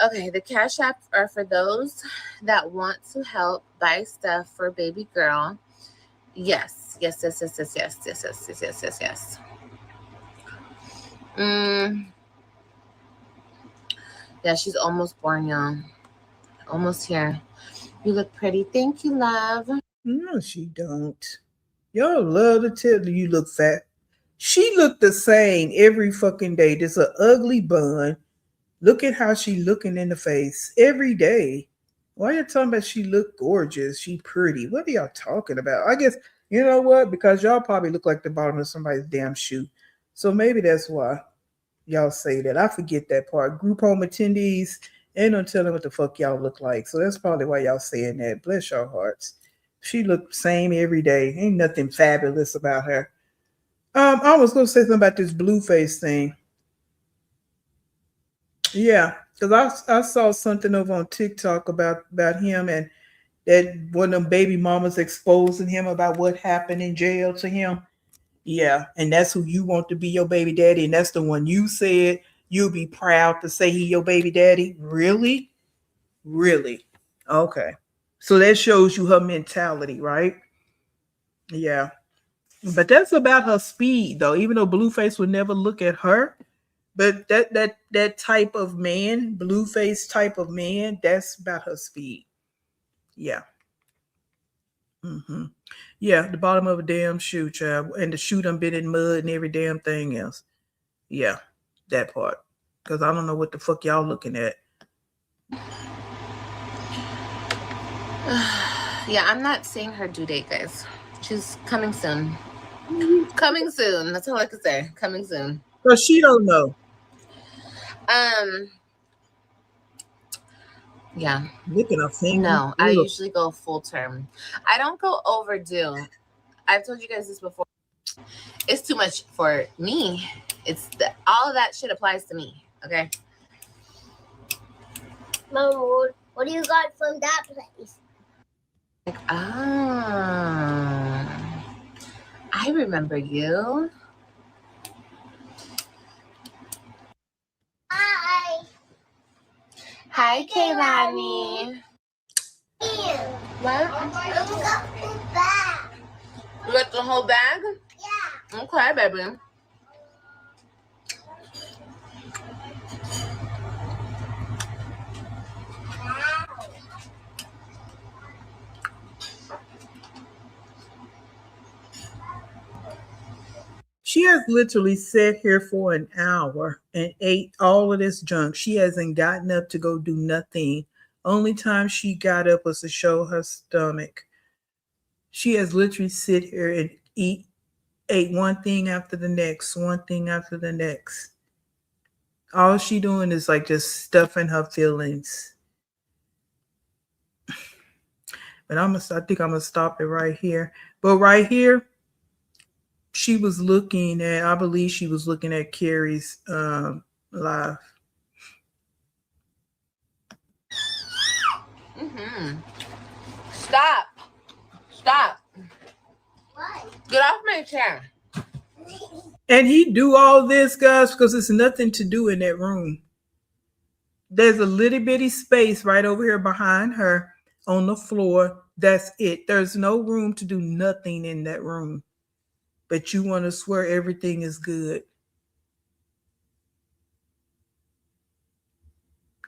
Okay, the Cash App are for those that want to help buy stuff for baby girl. Yes. Yeah, she's almost born, y'all. Almost here. You look pretty. Thank you, love. No, she don't. Y'all love to tell you look fat. She looked the same every fucking day. There's an ugly bun. Look at how she looking in the face every day. Why you talking about she look gorgeous? She pretty. What are y'all talking about? I guess, you know what? Because y'all probably look like the bottom of somebody's damn shoe. So maybe that's why y'all say that. I forget that part. Group home attendees ain't no telling what the fuck y'all look like. So that's probably why y'all saying that. Bless your hearts. She look the same every day. Ain't nothing fabulous about her. I was gonna say something about this Blueface thing. Yeah, because I saw something over on TikTok about him and that one of them baby mamas exposing him about what happened in jail to him. Yeah, and that's who you want to be your baby daddy, and that's the one you said you'll be proud to say he your baby daddy. Really? Really? Okay. So that shows you her mentality, right? Yeah. But that's about her speed, though. Even though Blueface would never look at her, but that type of man, Blueface type of man, that's about her speed. Yeah. Yeah, the bottom of a damn shoe, child, and the shoe done been in mud and every damn thing else. Yeah, that part. Because I don't know what the fuck y'all looking at. Yeah, I'm not seeing her due date, guys. She's coming soon. Coming soon. That's all I can say. Coming soon. But she don't know. Yeah. Licking her finger. No, I usually go full term. I don't go overdue. I've told you guys this before. It's too much for me. All of that shit applies to me. Okay. Mom, what do you got from that place? Like, I remember you. Hi. Hi, Kaylani. Here. What? I got the bag. You got the whole bag? Yeah. Okay, baby. She has literally sat here for an hour and ate all of this junk. She hasn't gotten up to go do nothing. Only time she got up was to show her stomach. She has literally sit here and ate one thing after the next, one thing after the next. All she doing is like just stuffing her feelings. But I think I'm gonna stop it right here. But right here, she was looking at, I believe she was looking at Carrie's live. Stop. What? Get off my chair. And he do all this, guys, because there's nothing to do in that room. There's a little bitty space right over here behind her on the floor. That's it. There's no room to do nothing in that room. But you want to swear everything is good.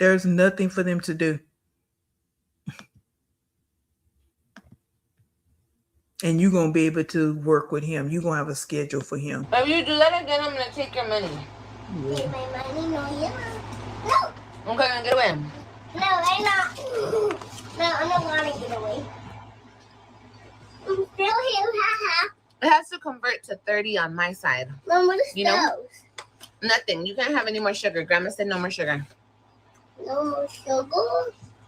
There's nothing for them to do. And you're going to be able to work with him. You're going to have a schedule for him. If you do that again, I'm going to take your money. Take my money? No, you don't. No. Okay, then get away. No, I'm not. No, I don't want to get away. convert to 30 on my side. Mom, what is You know? those? Nothing. You can't have any more sugar. Grandma said no more sugar. No more sugar.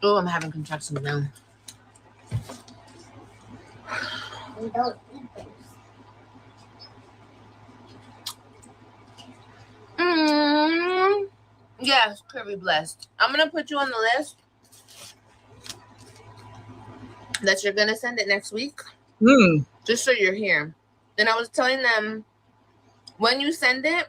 Oh, I'm having contractions now. We don't eat those. Yes, Kirby blessed. I'm gonna put you on the list that you're gonna send it next week, just so you're here. Then I was telling them when you send it,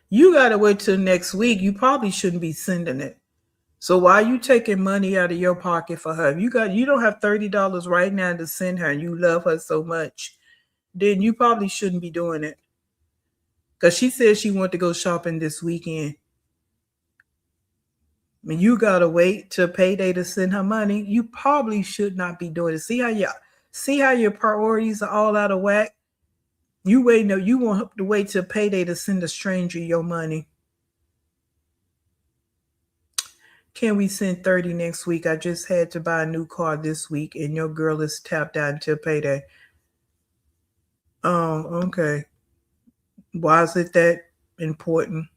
You gotta wait till next week. You probably shouldn't be sending it. So why are you taking money out of your pocket for her? If you don't have $30 right now to send her, and you love her so much, then you probably shouldn't be doing it. Because she said she wanted to go shopping this weekend. I mean, you gotta wait till payday to send her money. You probably should not be doing it. See how your priorities are all out of whack? You want to wait till payday to send a stranger your money. Can we send 30 next week? I just had to buy a new car this week and your girl is tapped out until payday. Oh, okay. Why is it that important?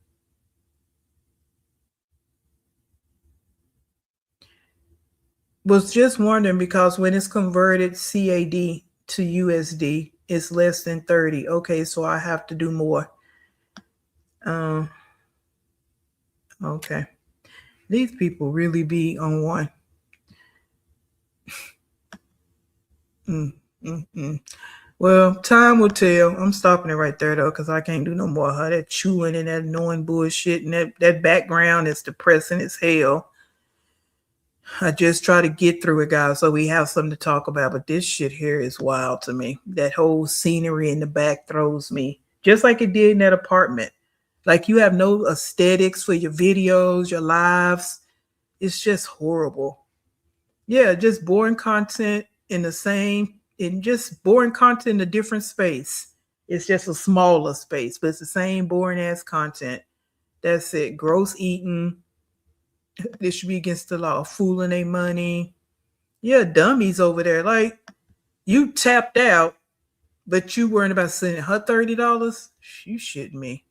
Was just wondering because when it's converted CAD to USD, it's less than 30. Okay, so I have to do more. Okay. These people really be on one. Well, time will tell. I'm stopping it right there, though, because I can't do no more of her. That chewing and that annoying bullshit and that background is depressing as hell. I just try to get through it, guys, so we have something to talk about. But this shit here is wild to me. That whole scenery in the back throws me, just like it did in that apartment. Like you have no aesthetics for your videos, your lives. It's just horrible. Yeah, just boring content just boring content in a different space. It's just a smaller space, but it's the same boring ass content. That's it. Gross eating. This should be against the law. Fooling their money. Yeah, dummies over there. Like, you tapped out, but you weren't about sending her $30. You shitting me.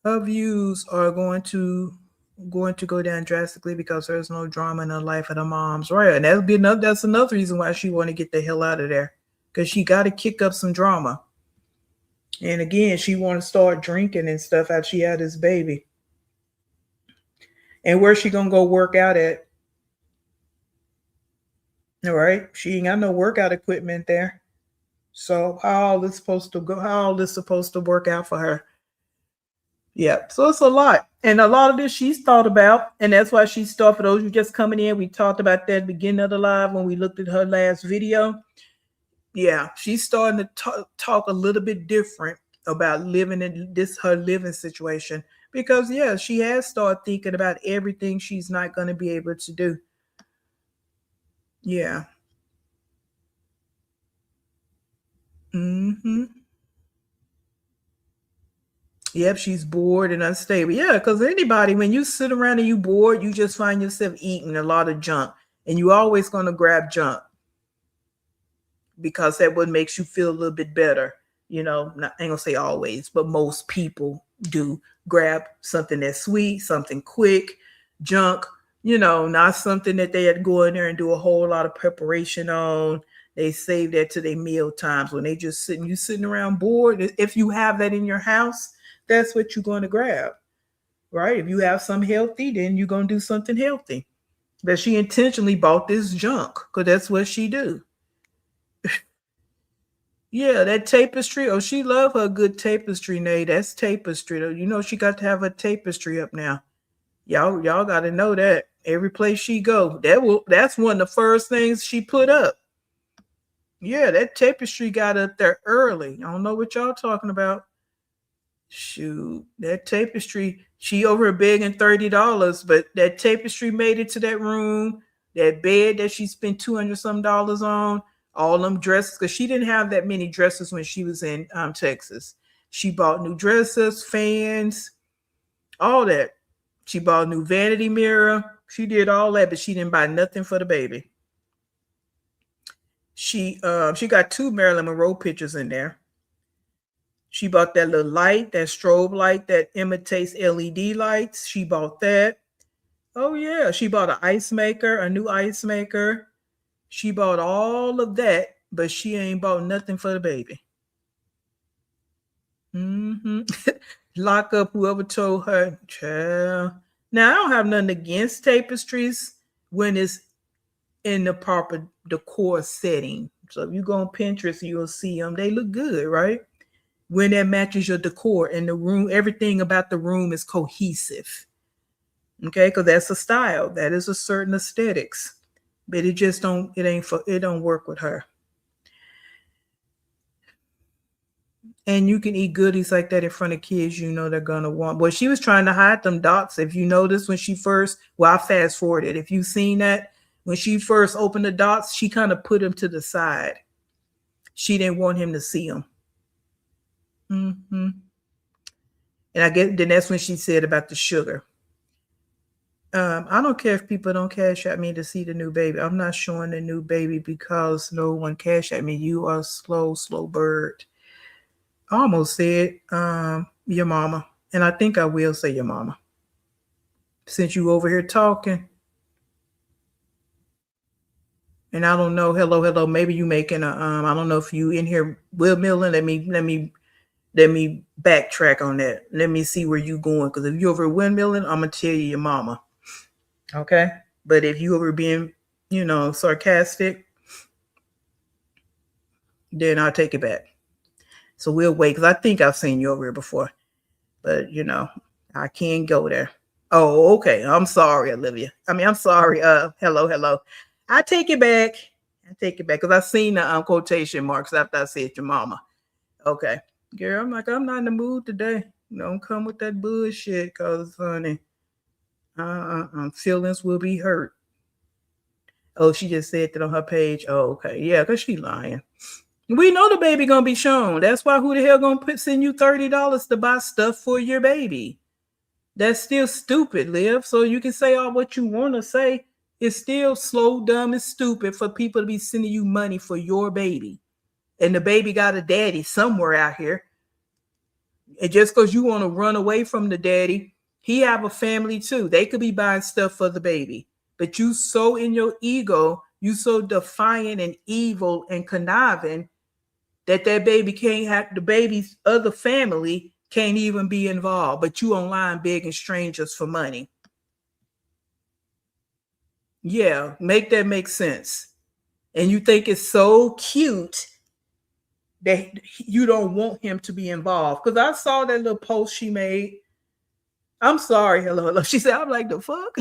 Her views are going to go down drastically because there's no drama in the life of the moms, right? And that's another reason why she want to get the hell out of there, because she got to kick up some drama. And again, she want to start drinking and stuff after she had this baby. And where's she gonna go work out at? All right, she ain't got no workout equipment there. So how all this supposed to work out for her? Yeah, so it's a lot. And a lot of this she's thought about, and that's why she started. For those who just coming in, we talked about that at the beginning of the live when we looked at her last video. Yeah, she's starting to talk a little bit different about living in her living situation, because yeah, she has started thinking about everything she's not going to be able to do. Yeah. Yep, she's bored and unstable. Yeah, because anybody, when you sit around and you bored, you just find yourself eating a lot of junk, and you always going to grab junk because that what makes you feel a little bit better. I ain't gonna say always, but most people do grab something that's sweet, something quick, junk, not something that they had to go in there and do a whole lot of preparation on. They save that to their meal times when they just sitting around bored. If you have that in your house, that's what you're going to grab, right? If you have some healthy, then you're going to do something healthy. But she intentionally bought this junk because that's what she do. Yeah, that tapestry. Oh, she love her good tapestry, Nate. That's tapestry. She got to have a tapestry up now. Y'all got to know that. Every place she go, that's one of the first things she put up. Yeah, that tapestry got up there early. I don't know what y'all talking about. Shoot, that tapestry, she over begging $30, but that tapestry made it to that room, that bed that she spent $200 some on, all them dresses, because she didn't have that many dresses when she was in Texas. She bought new dresses, fans, all that. She bought a new vanity mirror. She did all that, but she didn't buy nothing for the baby. She got 2 Marilyn Monroe pictures in there. She bought that little light, that strobe light that imitates LED lights. She bought that. Oh yeah, she bought an ice maker, a new ice maker. She bought all of that, but she ain't bought nothing for the baby. Lock up whoever told her, child. Now, I don't have nothing against tapestries when it's in the proper decor setting. So if you go on Pinterest, you'll see them. They look good, right? When that matches your decor and the room, everything about the room is cohesive. Okay, because that's a style. That is a certain aesthetics. But it just don't work with her. And you can eat goodies like that in front of kids, you know they're gonna want. Well, she was trying to hide them dots. If you notice when she first, well, I fast forwarded. If you've seen that, when she first opened the dots, she kind of put them to the side. She didn't want him to see them. And I guess then that's when she said about the sugar. I don't care if people don't cash at me to see the new baby. I'm not showing the new baby because no one cash at me. You are slow bird. I almost said your mama. And I think I will say your mama. Since you over here talking. And I don't know, hello. Maybe you making I don't know if you in here windmilling. Let me backtrack on that. Let me see where you going. Because if you over windmilling, I'm gonna tell you your mama. Okay? But if you over being, sarcastic, then I'll take it back. So we'll wait, because I think I've seen you over here before. But I can't go there. Oh, okay. I'm sorry, Olivia. I'm sorry. Hello. I take it back. Because I seen the quotation marks after I said your mama. Okay. Girl, I'm not in the mood today. Don't come with that bullshit, because, honey, feelings will be hurt. Oh, she just said that on her page. Oh, okay. Yeah, because she lying. We know the baby gonna be shown. That's why who the hell gonna send you $30 to buy stuff for your baby? That's still stupid, Liv. So you can say all what you want to say. It's still slow, dumb, and stupid for people to be sending you money for your baby. And the baby got a daddy somewhere out here. And just because you want to run away from the daddy, he have a family too. They could be buying stuff for the baby. But you so in your ego, you so defiant and evil and conniving that baby can't have, the baby's other family can't even be involved. But you online begging strangers for money. Yeah, make that make sense. And you think it's so cute that you don't want him to be involved. Because I saw that little post she made. I'm sorry, hello. She said, I'm like, the fuck?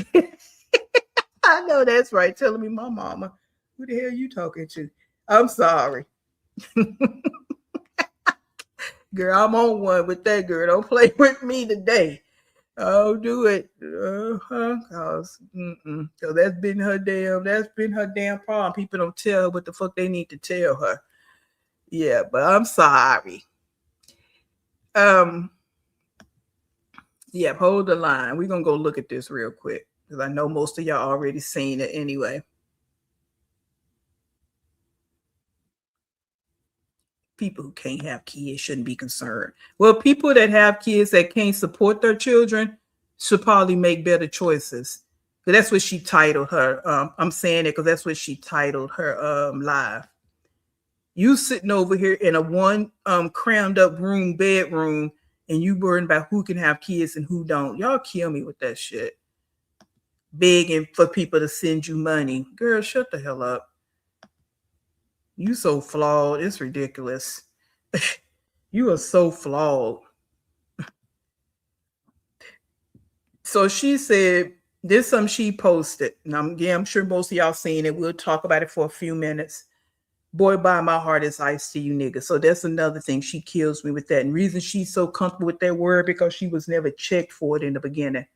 I know that's right. Telling me my mama. Who the hell are you talking to? I'm sorry. Girl, I'm on one with that girl. Don't play with me today. Oh, do it. Cause that's been her damn problem. People don't tell her what the fuck they need to tell her. Yeah, but I'm sorry. Yeah, hold the line. We're gonna go look at this real quick because I know most of y'all already seen it anyway. People who can't have kids shouldn't be concerned. Well, people that have kids that can't support their children should probably make better choices. But that's what she titled her. I'm saying it because that's what she titled her live. You sitting over here in a one crammed up bedroom, and you worrying about who can have kids and who don't. Y'all kill me with that shit. Begging for people to send you money. Girl, shut the hell up. You so flawed. It's ridiculous. You are so flawed. So she said, this something she posted. And I'm sure most of y'all seen it. We'll talk about it for a few minutes. Boy, by my heart is ice to you niggas. So that's another thing. She kills me with that. And reason she's so comfortable with that word because she was never checked for it in the beginning.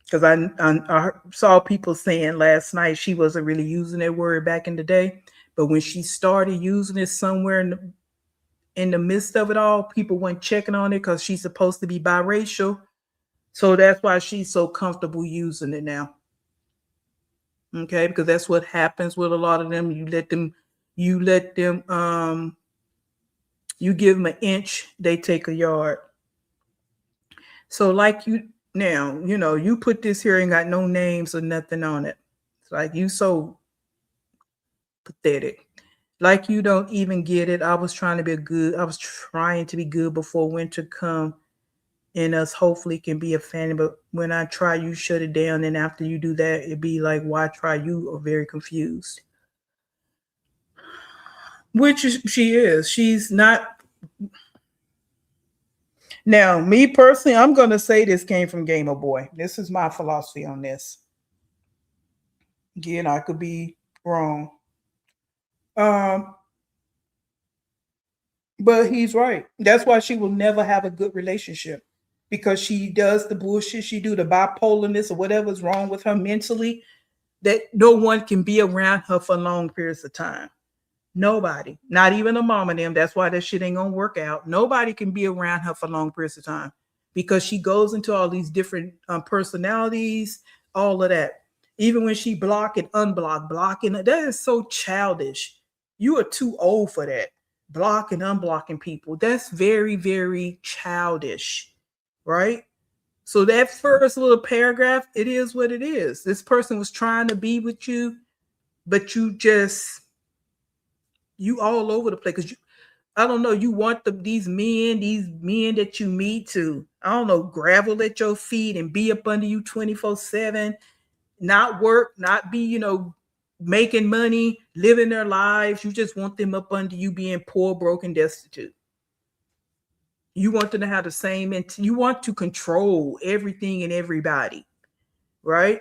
Because I saw people saying last night she wasn't really using that word back in the day. But when she started using it somewhere in the midst of it all, people weren't checking on it because she's supposed to be biracial. So that's why she's so comfortable using it now. Okay, because that's what happens with a lot of them. You let them, you give them an inch, they take a yard. So like you now, you put this here, ain't got no names or nothing on it. It's like you so pathetic. Like you don't even get it. I was trying to be good before winter come, and us hopefully can be a fan. But when I try, you shut it down, and after you do that, it'd be like, why try? You are very confused. She is. She's not. Now, me personally, I'm gonna say this came from Gamer Boy. This is my philosophy on this. Again, I could be wrong. But he's right. That's why she will never have a good relationship, because she does the bullshit. She do the bipolarness or whatever's wrong with her mentally, that no one can be around her for long periods of time. Nobody, not even a mom and them. That's why that shit ain't gonna work out. Nobody can be around her for long periods of time, because she goes into all these different personalities, all of that. Even when she block and unblock, blocking, that is so childish. You are too old for that. Block and unblocking people. That's very, very childish, right? So that first little paragraph, it is what it is. This person was trying to be with you, but you all over the place, because I don't know, you want these men that you meet to, I don't know, gravel at your feet and be up under you 24/7, not work, not be, making money, living their lives. You just want them up under you being poor, broke, and destitute. You want them to have the same, you want to control everything and everybody, right?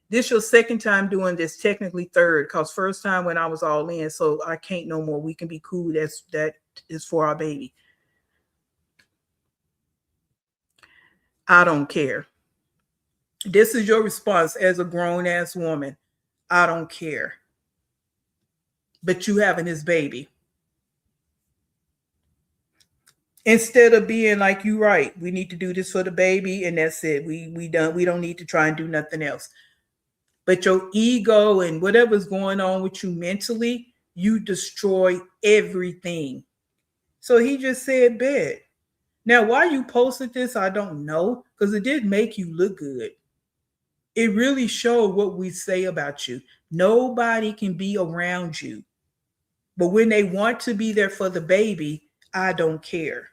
This your second time doing this, technically third, because first time when I was all in, so I can't no more. We can be cool. That is for our baby. I don't care. This is your response as a grown ass woman. I don't care. But you having his baby. Instead of being like, you right, we need to do this for the baby and that's it. We don't need to try and do nothing else. But your ego and whatever's going on with you mentally, you destroy everything. So he just said bed. Now, why you posted this, I don't know, because it did make you look good. It really showed what we say about you. Nobody can be around you. But when they want to be there for the baby, I don't care.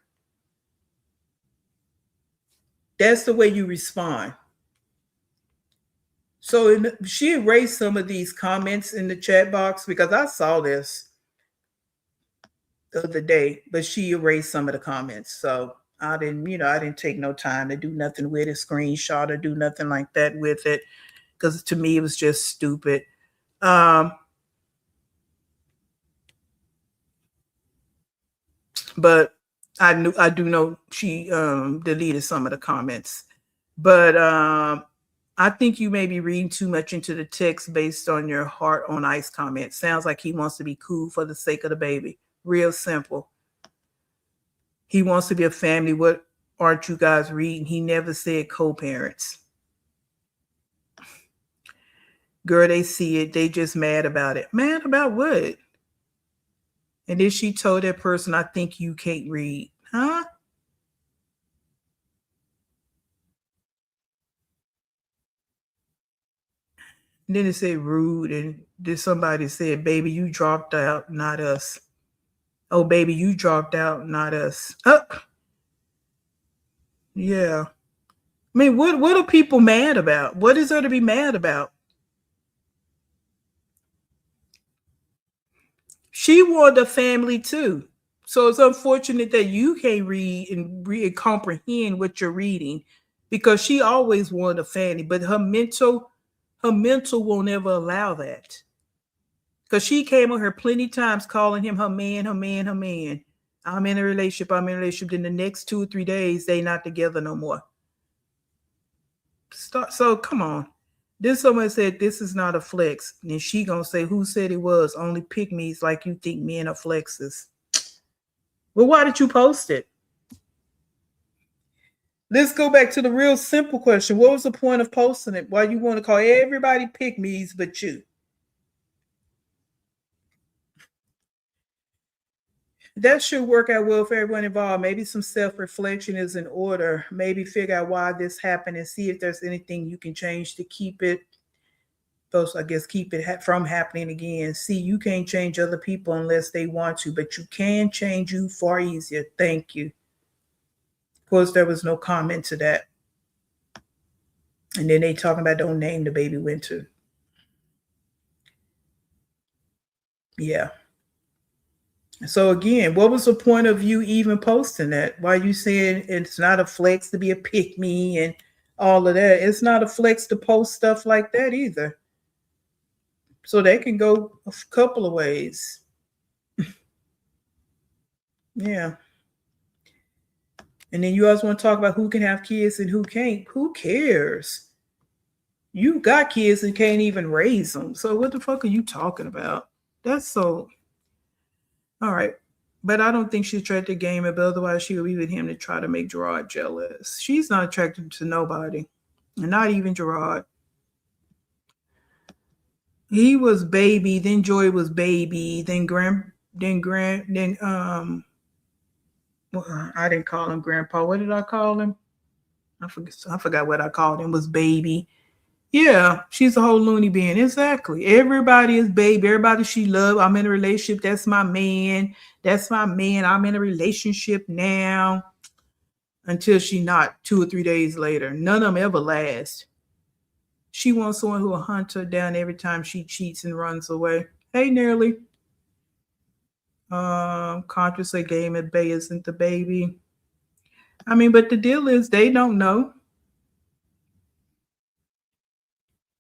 That's the way you respond. So she erased some of these comments in the chat box, because I saw this the other day, but she erased some of the comments. So I didn't take no time to do nothing with it, screenshot or do nothing like that with it, because to me it was just stupid. But I do know she deleted some of the comments. But I think you may be reading too much into the text based on your heart on ice comment. Sounds like he wants to be cool for the sake of the baby. Real simple. He wants to be a family. What aren't you guys reading? He never said co-parents. Girl, they see it. They just mad about it. Mad about what? And then she told that person, I think you can't read. Huh? And then it said rude. And then somebody said, baby, you dropped out, not us. Oh, baby, you dropped out, not us. Yeah. I mean, what are people mad about? What is there to be mad about? She wanted a family too. So it's unfortunate that you can't read and comprehend what you're reading, because she always wanted a family, but her mental won't ever allow that. Because she came on her plenty times calling him her man, her man, her man. I'm in a relationship. Then the next 2 or 3 days, they not together no more. So come on. Then someone said this is not a flex. And she gonna say, who said it was? Only pick me's like you think men are flexes. Well, why did you post it? Let's go back to the real simple question. What was the point of posting it? Why you want to call everybody pick me's but you? That should work out well for everyone involved. Maybe some self-reflection is in order. Maybe figure out why this happened and see if there's anything you can change to keep it, those I guess keep it from happening again. See, you can't change other people unless they want to, but you can change you far easier. Thank you. Of course, there was no comment to that. And then they talking about don't name the baby Winter. Yeah. So again, what was the point of you even posting that? Why you saying it's not a flex to be a pick me and all of that? It's not a flex to post stuff like that either. So they can go a couple of ways. Yeah. And then you always want to talk about who can have kids and who can't. Who cares? You got kids and can't even raise them. So what the fuck are you talking about? That's so... All right. But I don't think she's attracted to Gamer, but otherwise she would be with him to try to make Gerard jealous. She's not attracted to nobody. And not even Gerard. He was baby, then Joy was baby, then I didn't call him grandpa. What did I call him? I forgot what I called him. Was baby. Yeah, she's a whole loony being. Exactly. Everybody is baby. Everybody she loves. I'm in a relationship. That's my man. That's my man. I'm in a relationship now. Until she not 2 or 3 days later. None of them ever last. She wants someone who will hunt her down every time she cheats and runs away. Hey, Nearly. Contra say Game at Bay isn't the baby. I mean, but the deal is they don't know.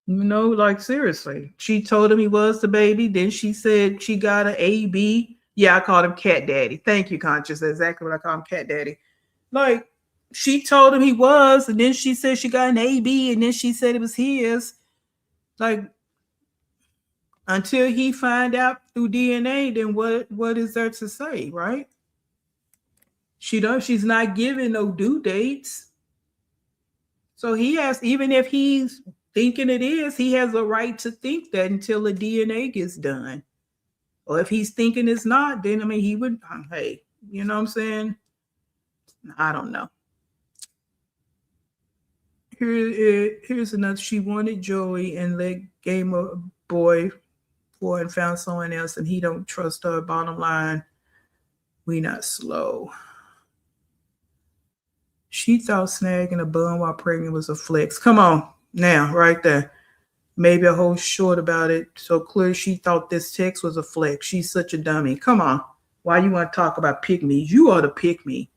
You know, like seriously. She told him he was the baby. Then she said she got an AB. Yeah, I called him Cat Daddy. Thank you, Conscious. That's exactly what I call him, Cat Daddy. Like, she told him he was, and then she said she got an AB, and then she said it was his. Like, until he find out through DNA, then what is there to say, right? She's not giving no due dates. So he has, even if he's thinking it is, he has a right to think that until the DNA gets done. Or if he's thinking it's not, then I mean he would, hey, you know what I'm saying? I don't know. Here's another. She wanted Joey and let Gamer boy and found someone else, and he don't trust her. Bottom line, we not slow. She thought snagging a bun while pregnant was a flex. Come on now, right there. Maybe a whole short about it. So clear she thought this text was a flex. She's such a dummy. Come on. Why you want to talk about pick me? You ought to pick me.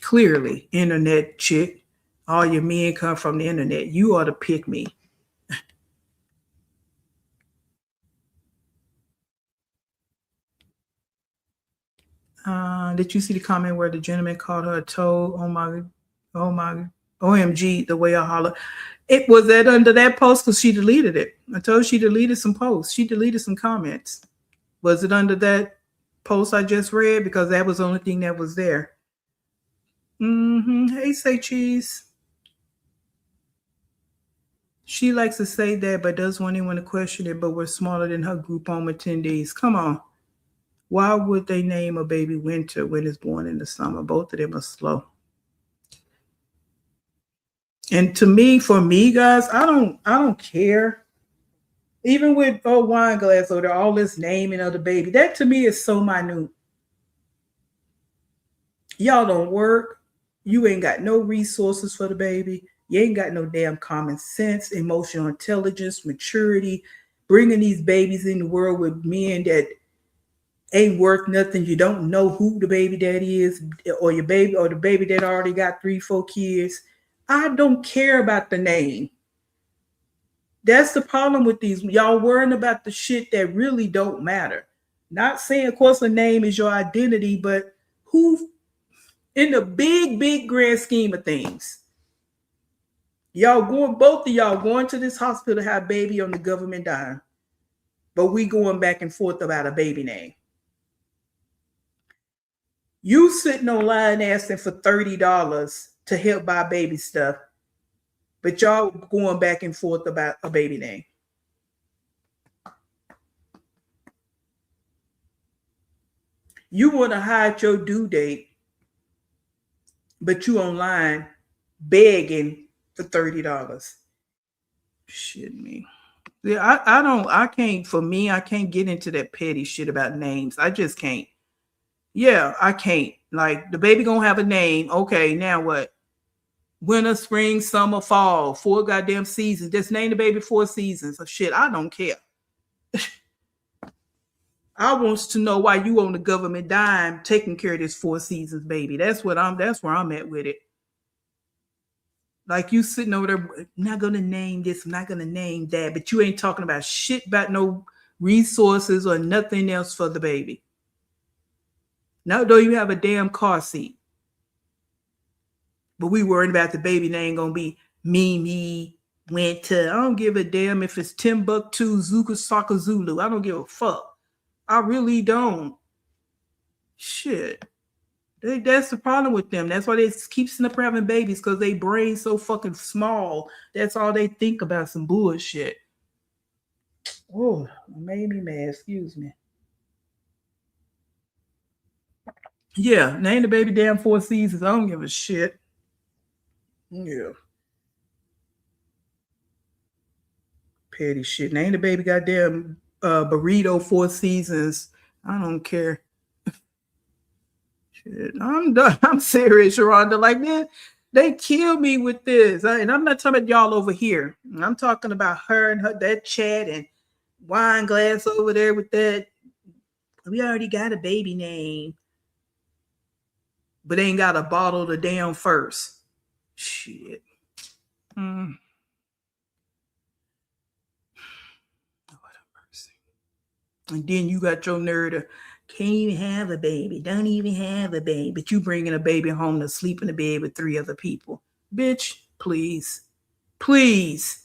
Clearly, internet chick. All your men come from the internet. You ought to pick me. Did you see the comment where the gentleman called her a toad? Oh my, OMG, the way I holler. It was that under that post because she deleted it. I told her she deleted some posts. She deleted some comments. Was it under that post I just read? Because that was the only thing that was there. Hey, say cheese. She likes to say that, but doesn't want anyone to question it, but we're smaller than her group home attendees. Come on. Why would they name a baby Winter when it's born in the summer? Both of them are slow. And to me, for me, guys, I don't care. Even with wine glass or all this naming of the baby, that to me is so minute. Y'all don't work. You ain't got no resources for the baby. You ain't got no damn common sense, emotional intelligence, maturity, bringing these babies in the world with men that ain't worth nothing. You don't know who the baby daddy is, or your baby, or the baby that already got 3-4 kids. I don't care about the name. That's the problem with these. Y'all worrying about the shit that really don't matter. Not saying, of course, a name is your identity, but who, in the big grand scheme of things, both of y'all going to this hospital to have a baby on the government dime, but we going back and forth about a baby name. You sitting online asking for $30 to help buy baby stuff. But y'all going back and forth about a baby name. You want to hide your due date, but you online begging for $30. Shit me. Yeah, I can't get into that petty shit about names. I just can't. Yeah, I can't. Like, the baby gonna have a name. Okay, now what? Winter, spring, summer, fall, 4 goddamn seasons. Just name the baby 4 seasons of shit. I don't care. I wants to know why you on the government dime taking care of this 4 seasons baby. That's where I'm at with it. Like, you sitting over there, not gonna name this, I'm not gonna name that, but you ain't talking about shit about no resources or nothing else for the baby. Now, though, you have a damn car seat. But we worried about the baby name gonna be Mimi, Winter. I don't give a damn if it's Timbuktu, Zuka, Saka, Zulu. I don't give a fuck. I really don't. Shit. That's the problem with them. That's why they keep sitting up having babies, because they brain so fucking small. That's all they think about, some bullshit. Oh, made me mad. Excuse me. Yeah, name the baby damn 4 seasons. I don't give a shit. Yeah. Petty shit. Name the baby goddamn burrito 4 seasons. I don't care. Shit. I'm done. I'm serious, Sharonda. Like, man, they kill me with this. And I'm not talking about y'all over here. I'm talking about her and that chat and wine glass over there with that. We already got a baby name, but they ain't got a bottle of the damn first. Shit. What a mercy. And then you got your nerve to can't even have a baby. Don't even have a baby. But you bringing a baby home to sleep in the bed with 3 other people. Bitch, please. Please.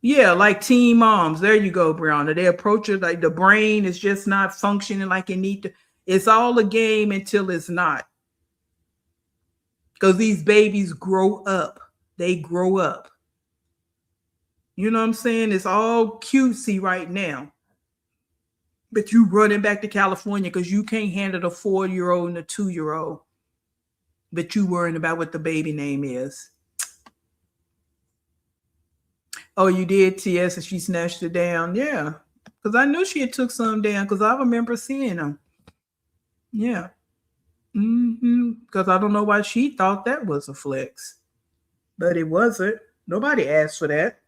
Yeah, like teen moms. There you go, Brianna. They approach it like the brain is just not functioning like it need to. It's all a game until it's not. Because these babies grow up. They grow up. You know what I'm saying? It's all cutesy right now. But you running back to California because you can't handle the 4-year-old and the 2-year-old. But you worrying about what the baby name is. Oh, you did, TS, and she snatched it down. Yeah. Because I knew she had took some down because I remember seeing them. Yeah. Because I don't know why she thought that was a flex. But it wasn't. Nobody asked for that.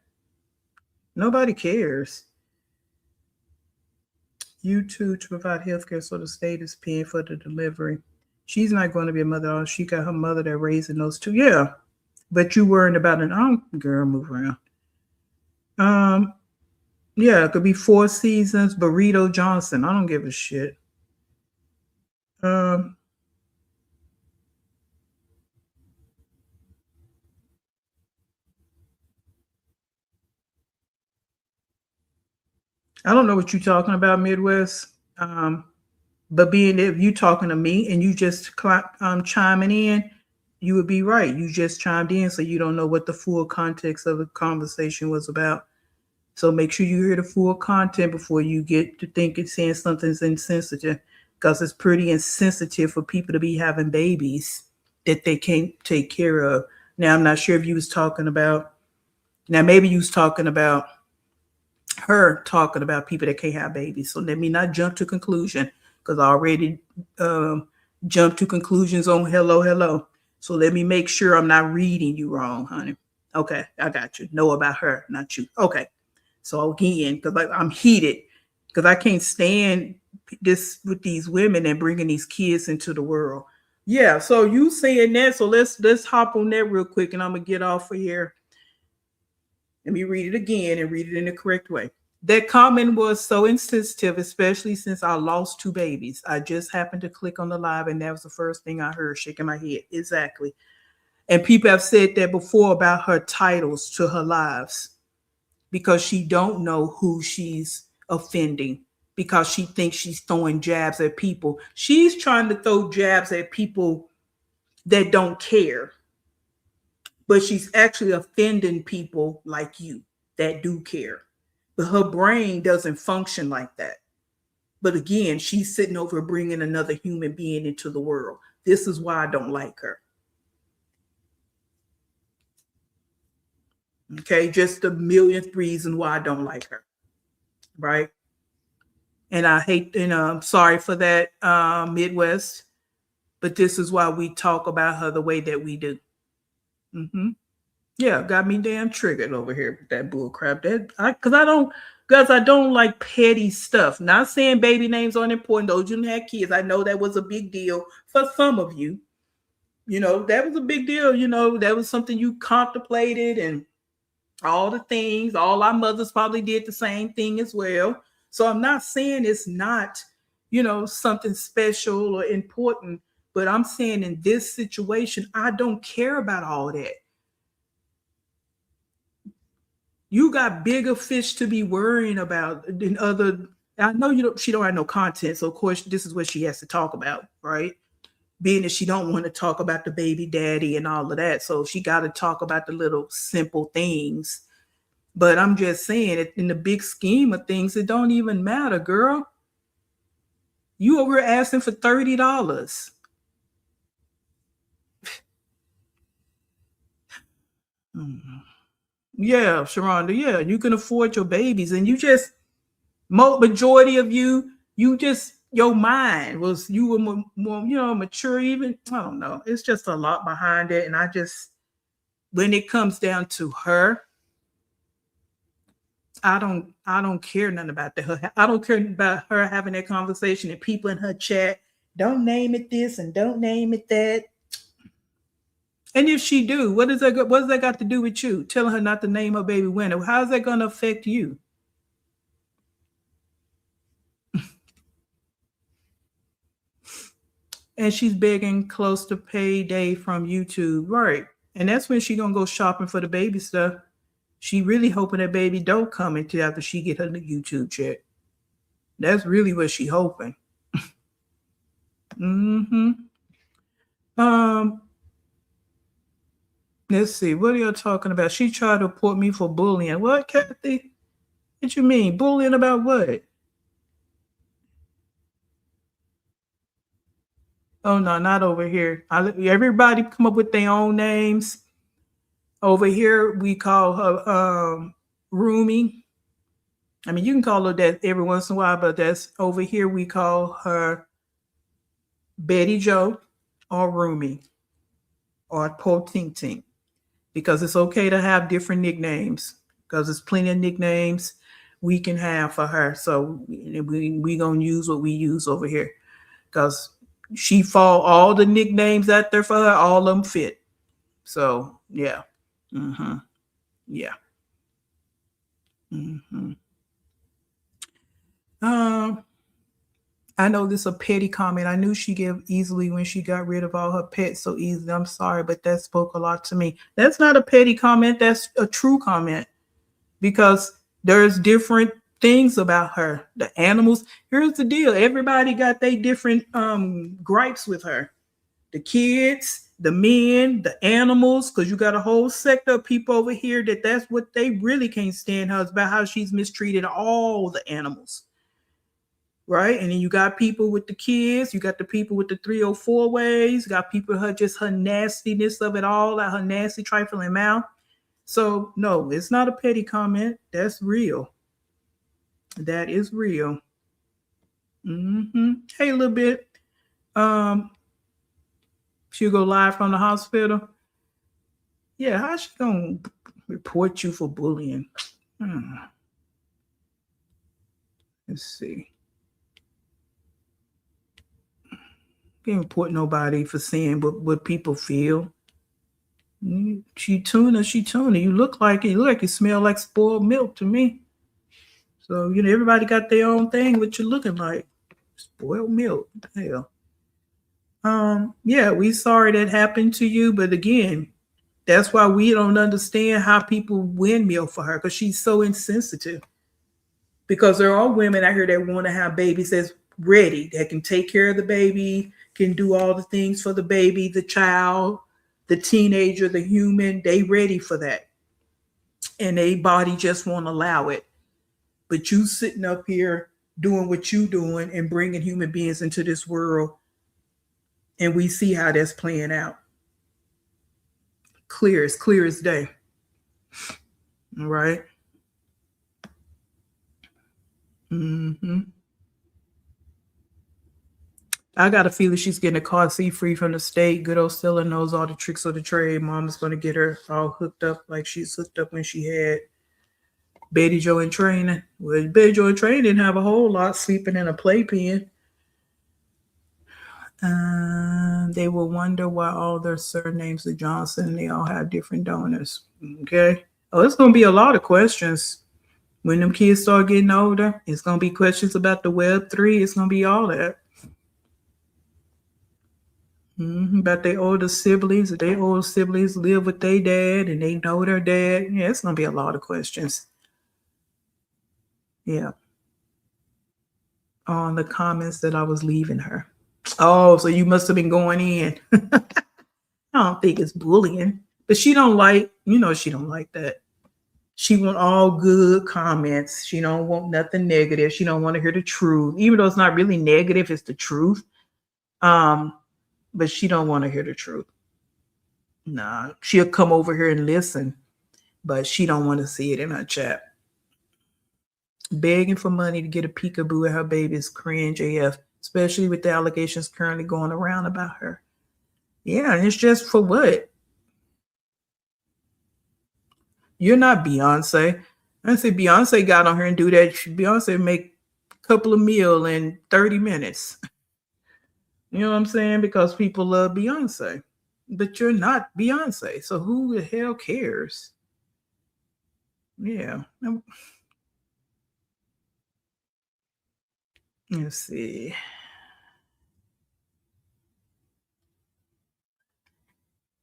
Nobody cares. You too, to provide health care so the state is paying for the delivery. She's not going to be a mother. She got her mother that raising those 2. Yeah. But you worrying about it. Girl, move around. Yeah, it could be 4 seasons. Burrito Johnson. I don't give a shit. I don't know what you're talking about, Midwest. But being if you talking to me and you just chiming in, you would be right. You just chimed in, so you don't know what the full context of the conversation was about. So make sure you hear the full content before you get to thinking saying something's insensitive, because it's pretty insensitive for people to be having babies that they can't take care of. Now, I'm not sure if you was talking about, maybe you was talking about her talking about people that can't have babies. So let me not jump to conclusion, because I already jumped to conclusions on hello. So let me make sure I'm not reading you wrong, honey. Okay, I got you. Know about her, not you. Okay. So again, because I'm heated, because I can't stand this with these women and bringing these kids into the world. Yeah, so you saying that, so let's hop on that real quick, and I'm gonna get off of here. Let me read it again and read it in the correct way. That comment was so insensitive, especially since I lost 2 babies. I just happened to click on the live, and that was the first thing I heard, shaking my head. Exactly. And people have said that before about her titles to her lives, because she don't know who she's offending, because she thinks she's throwing jabs at people. She's trying to throw jabs at people that don't care, but she's actually offending people like you that do care. But her brain doesn't function like that. But again, she's sitting over bringing another human being into the world. This is why I don't like her. Okay, just the millionth reason why I don't like her. Right? And I hate, and I'm sorry for that, Midwest, but this is why we talk about her the way that we do. Mm-hmm. Yeah, got me damn triggered over here with that bull crap. Because I don't like petty stuff. Not saying baby names aren't important. Those you didn't have kids. I know that was a big deal for some of you. You know, that was a big deal. You know, that was something you contemplated and all the things. All our mothers probably did the same thing as well. So I'm not saying it's not, something special or important, but I'm saying in this situation, I don't care about all that. You got bigger fish to be worrying about than other. I know she don't have no content, so of course this is what she has to talk about, right? Being that she don't want to talk about the baby daddy and all of that, so she got to talk about the little simple things. But I'm just saying, in the big scheme of things, it don't even matter, girl. You over asking for $30. Yeah, Sharonda, yeah, you can afford your babies, and you just, majority of you just, your mind was, you were more, mature even. I don't know. It's just a lot behind it. And when it comes down to her, I don't care nothing about that. I don't care about her having that conversation and people in her chat, don't name it this and don't name it that. And if she do, what does that got to do with you? Telling her not to name her baby winner. How's that going to affect you? And she's begging close to payday from YouTube. Right. And that's when she going to go shopping for the baby stuff. She really hoping that baby don't come until after she get her YouTube check. That's really what she hoping. Mm-hmm. Let's see. What are you talking about? She tried to report me for bullying. What, Kathy? What you mean? Bullying about what? Oh, no, not over here. Everybody come up with their own names. Over here, we call her Rumi. I mean, you can call her that every once in a while, but that's over here, we call her Betty Joe or Rumi or Po Ting Ting, because it's okay to have different nicknames, because there's plenty of nicknames we can have for her. So we going to use what we use over here, because she fall all the nicknames out there for her, all of them fit. So, yeah. Mm-hmm. Yeah. Mm-hmm. I know this is a petty comment. I knew she gave easily when she got rid of all her pets so easily. I'm sorry, but that spoke a lot to me. That's not a petty comment. That's a true comment, because there's different things about her. The animals. Here's the deal. Everybody got their different gripes with her. The kids, the men, the animals, because you got a whole sector of people over here that's what they really can't stand her, is about how she's mistreated all the animals. Right? And then you got people with the kids, you got the people with the 304 ways, you got people her nastiness of it all, her nasty trifling mouth. So no, it's not a petty comment. That's real. That is real. Mm-hmm. Hey, a little bit. She'll go live from the hospital. Yeah, how's she gonna report you for bullying? Let's see. Can't report nobody for saying what people feel. She tuna. You look like you smell like spoiled milk to me. So, everybody got their own thing, what you're looking like. Spoiled milk. Hell. Yeah, we sorry that happened to you, but again, that's why we don't understand how people windmill for her, because she's so insensitive. Because there are women out here that want to have babies that's ready, that can take care of the baby, can do all the things for the baby, the child, the teenager, the human. They ready for that. And their body just won't allow it. But you sitting up here doing what you doing and bringing human beings into this world, and we see how that's playing out. Clear as day. All right. I got a feeling she's getting a car seat free from the state. Good old Stella knows all the tricks of the trade. Mama's going to get her all hooked up like she's hooked up when she had Betty Joe in training. Well, Betty Joe in training didn't have a whole lot, sleeping in a playpen. They will wonder why all their surnames are Johnson and they all have different donors. Okay. Oh, it's going to be a lot of questions. When them kids start getting older, it's going to be questions about the Web3. It's going to be all that. About their older siblings. If their older siblings live with their dad and they know their dad. Yeah, it's going to be a lot of questions. Yeah. On the comments that I was leaving her. Oh, so you must have been going in. I don't think it's bullying. But she don't like, she don't like that. She want all good comments. She don't want nothing negative. She don't want to hear the truth. Even though it's not really negative, it's the truth. But she don't want to hear the truth. Nah, she'll come over here and listen, but she don't want to see it in her chat. Begging for money to get a peekaboo at her baby is cringe AF, especially with the allegations currently going around about her. Yeah, and it's just for what? You're not Beyonce. I say Beyonce got on her and do that. Beyonce make a couple of meals in 30 minutes. You know what I'm saying? Because people love Beyonce. But you're not Beyonce. So who the hell cares? Yeah. Let's see.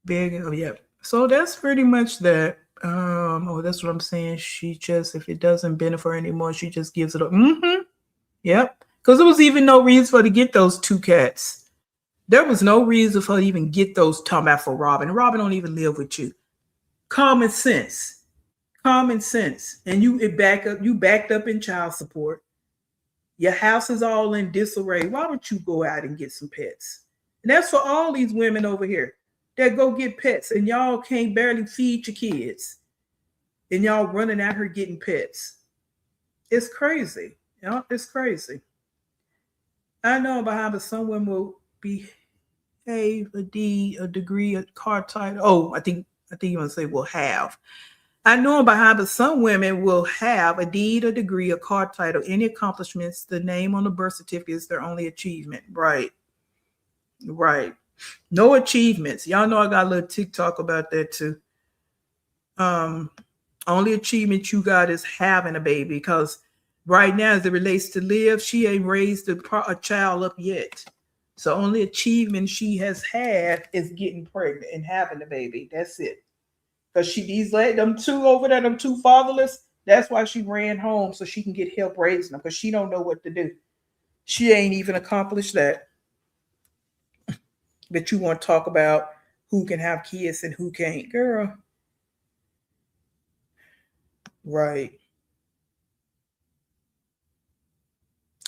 Big. Oh, yeah. So that's pretty much that. That's what I'm saying. She just, if it doesn't benefit her anymore, she just gives it up. Yep. Because there was even no reason for her to get those 2 cats. There was no reason for her to even get those talking about for Robin. Robin don't even live with you. Common sense. Common sense. And you backed up in child support. Your house is all in disarray. Why would you go out and get some pets? And that's for all these women over here that go get pets and y'all can't barely feed your kids. And y'all running out here getting pets. It's crazy. It's crazy. I know behind, but some women will behave a degree, a car title. Oh, I think you want to say will have. I know behind, but some women will have a deed, a degree, a car title, any accomplishments. The name on the birth certificate is their only achievement. Right. No achievements. Y'all know I got a little TikTok about that too. Only achievement you got is having a baby, because right now, as it relates to Liv, she ain't raised a child up yet. So only achievement she has had is getting pregnant and having a baby. That's it. Because them 2 over there, them 2 fatherless, that's why she ran home, so she can get help raising them, because she don't know what to do. She ain't even accomplished that. But you want to talk about who can have kids and who can't, girl. Right.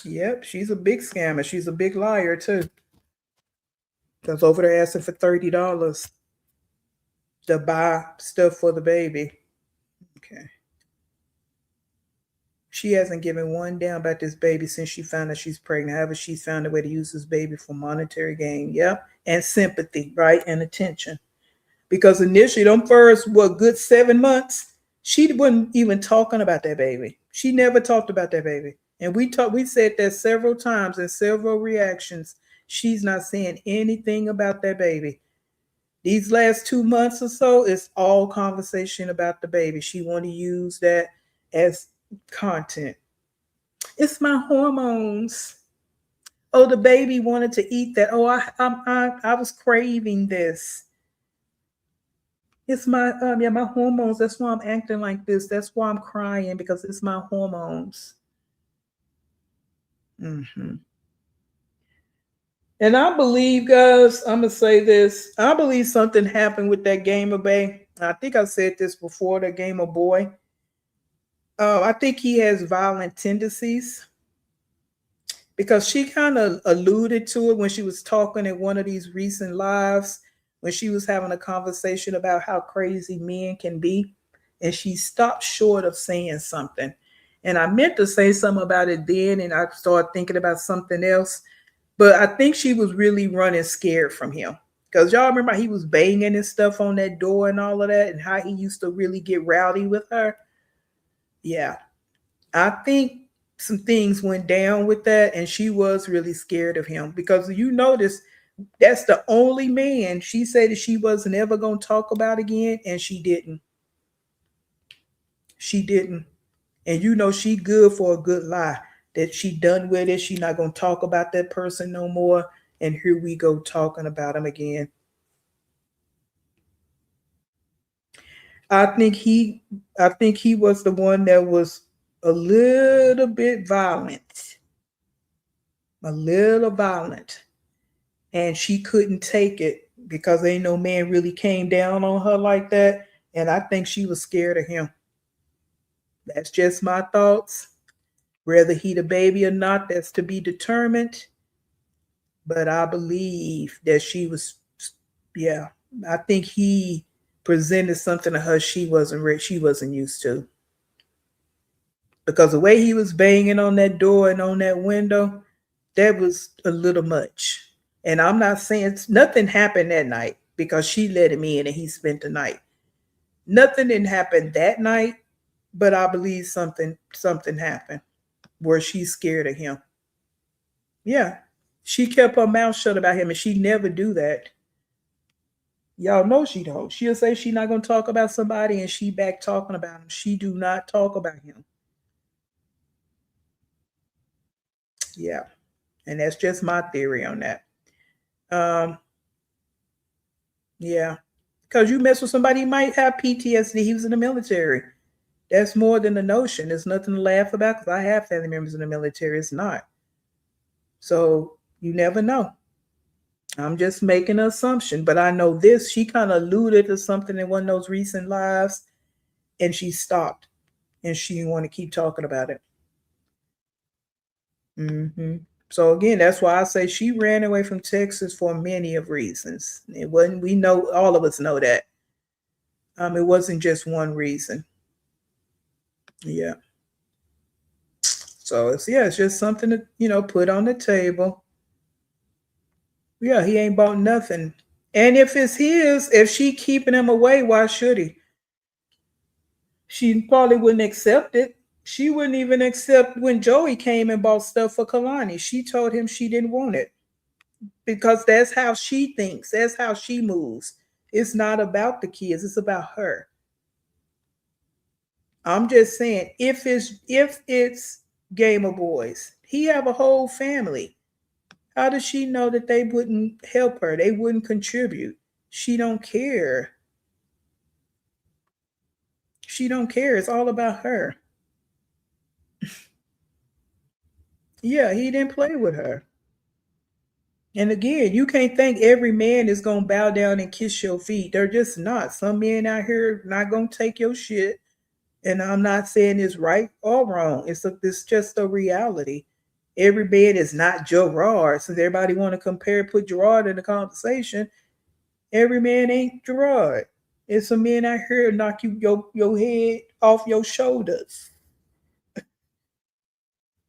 Yep, she's a big scammer. She's a big liar too. Because over there asking for $30 to buy stuff for the baby. Okay. She hasn't given one damn about this baby since she found out she's pregnant. However, she's found a way to use this baby for monetary gain. Yep. And sympathy, right? And attention. Because initially, them first, good 7 months, she wasn't even talking about that baby. She never talked about that baby. And we said that several times in several reactions. She's not saying anything about that baby. These last 2 months or so, it's all conversation about the baby. She want to use that as content. It's my hormones. Oh, the baby wanted to eat that. Oh, I was craving this. It's my my hormones. That's why I'm acting like this. That's why I'm crying, because it's my hormones. And And I believe, guys, I'm gonna say this. I believe something happened with that Gamer Bay. I think I said this before. The Gamer Boy. I think he has violent tendencies because she kind of alluded to it when she was talking at one of these recent lives when she was having a conversation about how crazy men can be, and she stopped short of saying something. And I meant to say something about it then, and I started thinking about something else. But I think she was really running scared from him. Because y'all remember he was banging and stuff on that door and all of that, and how he used to really get rowdy with her. Yeah. I think some things went down with that, and she was really scared of him because you notice that's the only man she said that she wasn't ever going to talk about again, and she didn't. She didn't. And you know she good for a good lie. That she done with it. She not gonna talk about that person no more. And here we go talking about him again. I think he I think he was the one that was a little bit violent. A little violent. And she couldn't take it because ain't no man really came down on her like that. And I think she was scared of him. That's just my thoughts. Whether he the baby or not, that's to be determined. But I believe that she was, yeah. I think he presented something to her she wasn't used to. Because the way he was banging on that door and on that window, that was a little much. And I'm not saying nothing happened that night because she let him in and he spent the night. Nothing didn't happen that night, but I believe something happened where she's scared of him. Yeah. She kept her mouth shut about him and she never do that. Y'all know she don't. She'll say she not gonna talk about somebody and she back talking about him. She do not talk about him. Yeah. And that's just my theory on that. Um, yeah. Because you mess with somebody, he might have PTSD. He was in the military. That's more than a notion. There's nothing to laugh about because I have family members in the military. It's not. So you never know. I'm just making an assumption, but I know this. She kind of alluded to something in one of those recent lives, and she stopped, and she didn't want to keep talking about it. So again, that's why I say she ran away from Texas for many of reasons. It wasn't. We know all of us know that. It wasn't just one reason. Yeah. So it's just something to put on the table. Yeah, he ain't bought nothing. And if it's his, if she keeping him away, why should he? She probably wouldn't accept it. She wouldn't even accept when Joey came and bought stuff for Kalani. She told him she didn't want it because that's how she thinks. That's how she moves. It's not about the kids. It's about her. I'm just saying, if it's Gamer Boys, he have a whole family. How does she know that they wouldn't help her? They wouldn't contribute. She don't care. She don't care. It's all about her. Yeah, he didn't play with her. And again, you can't think every man is gonna bow down and kiss your feet. They're just not. Some men out here not gonna take your shit. And I'm not saying it's right or wrong. It's just a reality. Every man is not Gerard. Since everybody want to put Gerard in the conversation, every man ain't Gerard. It's some men out here knock your head off your shoulders.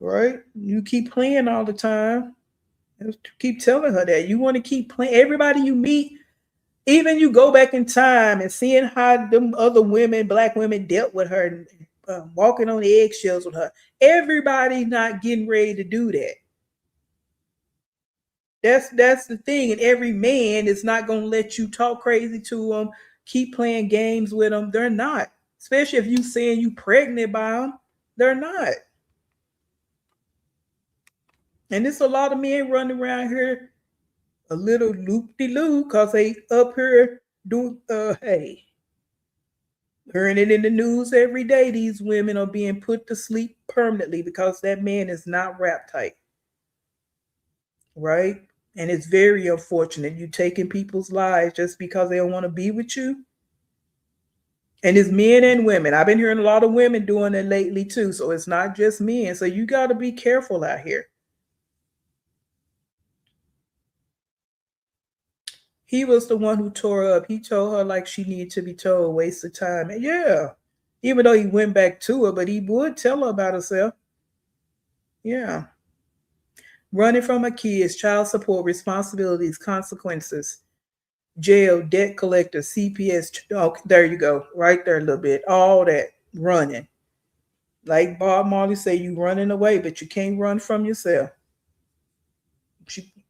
Right? You keep playing all the time. Keep telling her that. You want to keep playing. Everybody you meet, even you go back in time and seeing how them other women, black women, dealt with her and walking on the eggshells with her. Everybody not getting ready to do that. That's the thing. And every man is not going to let you talk crazy to them, keep playing games with them. They're not. Especially if you saying you pregnant by them. They're not. And there's a lot of men running around here a little loop-de-loo because they up here doing, hey, hearing it in the news every day. These women are being put to sleep permanently because that man is not wrapped tight. Right? And it's very unfortunate you taking people's lives just because they don't want to be with you. And it's men and women. I've been hearing a lot of women doing it lately too. So it's not just men. So you got to be careful out here. He was the one who tore her up. He told her like she needed to be told, waste of time. And yeah. Even though he went back to her, but he would tell her about herself. Yeah. Running from her kids, child support, responsibilities, consequences, jail, debt collector, CPS. Oh, there you go. Right there a little bit. All that running. Like Bob Marley say, you running away, but you can't run from yourself.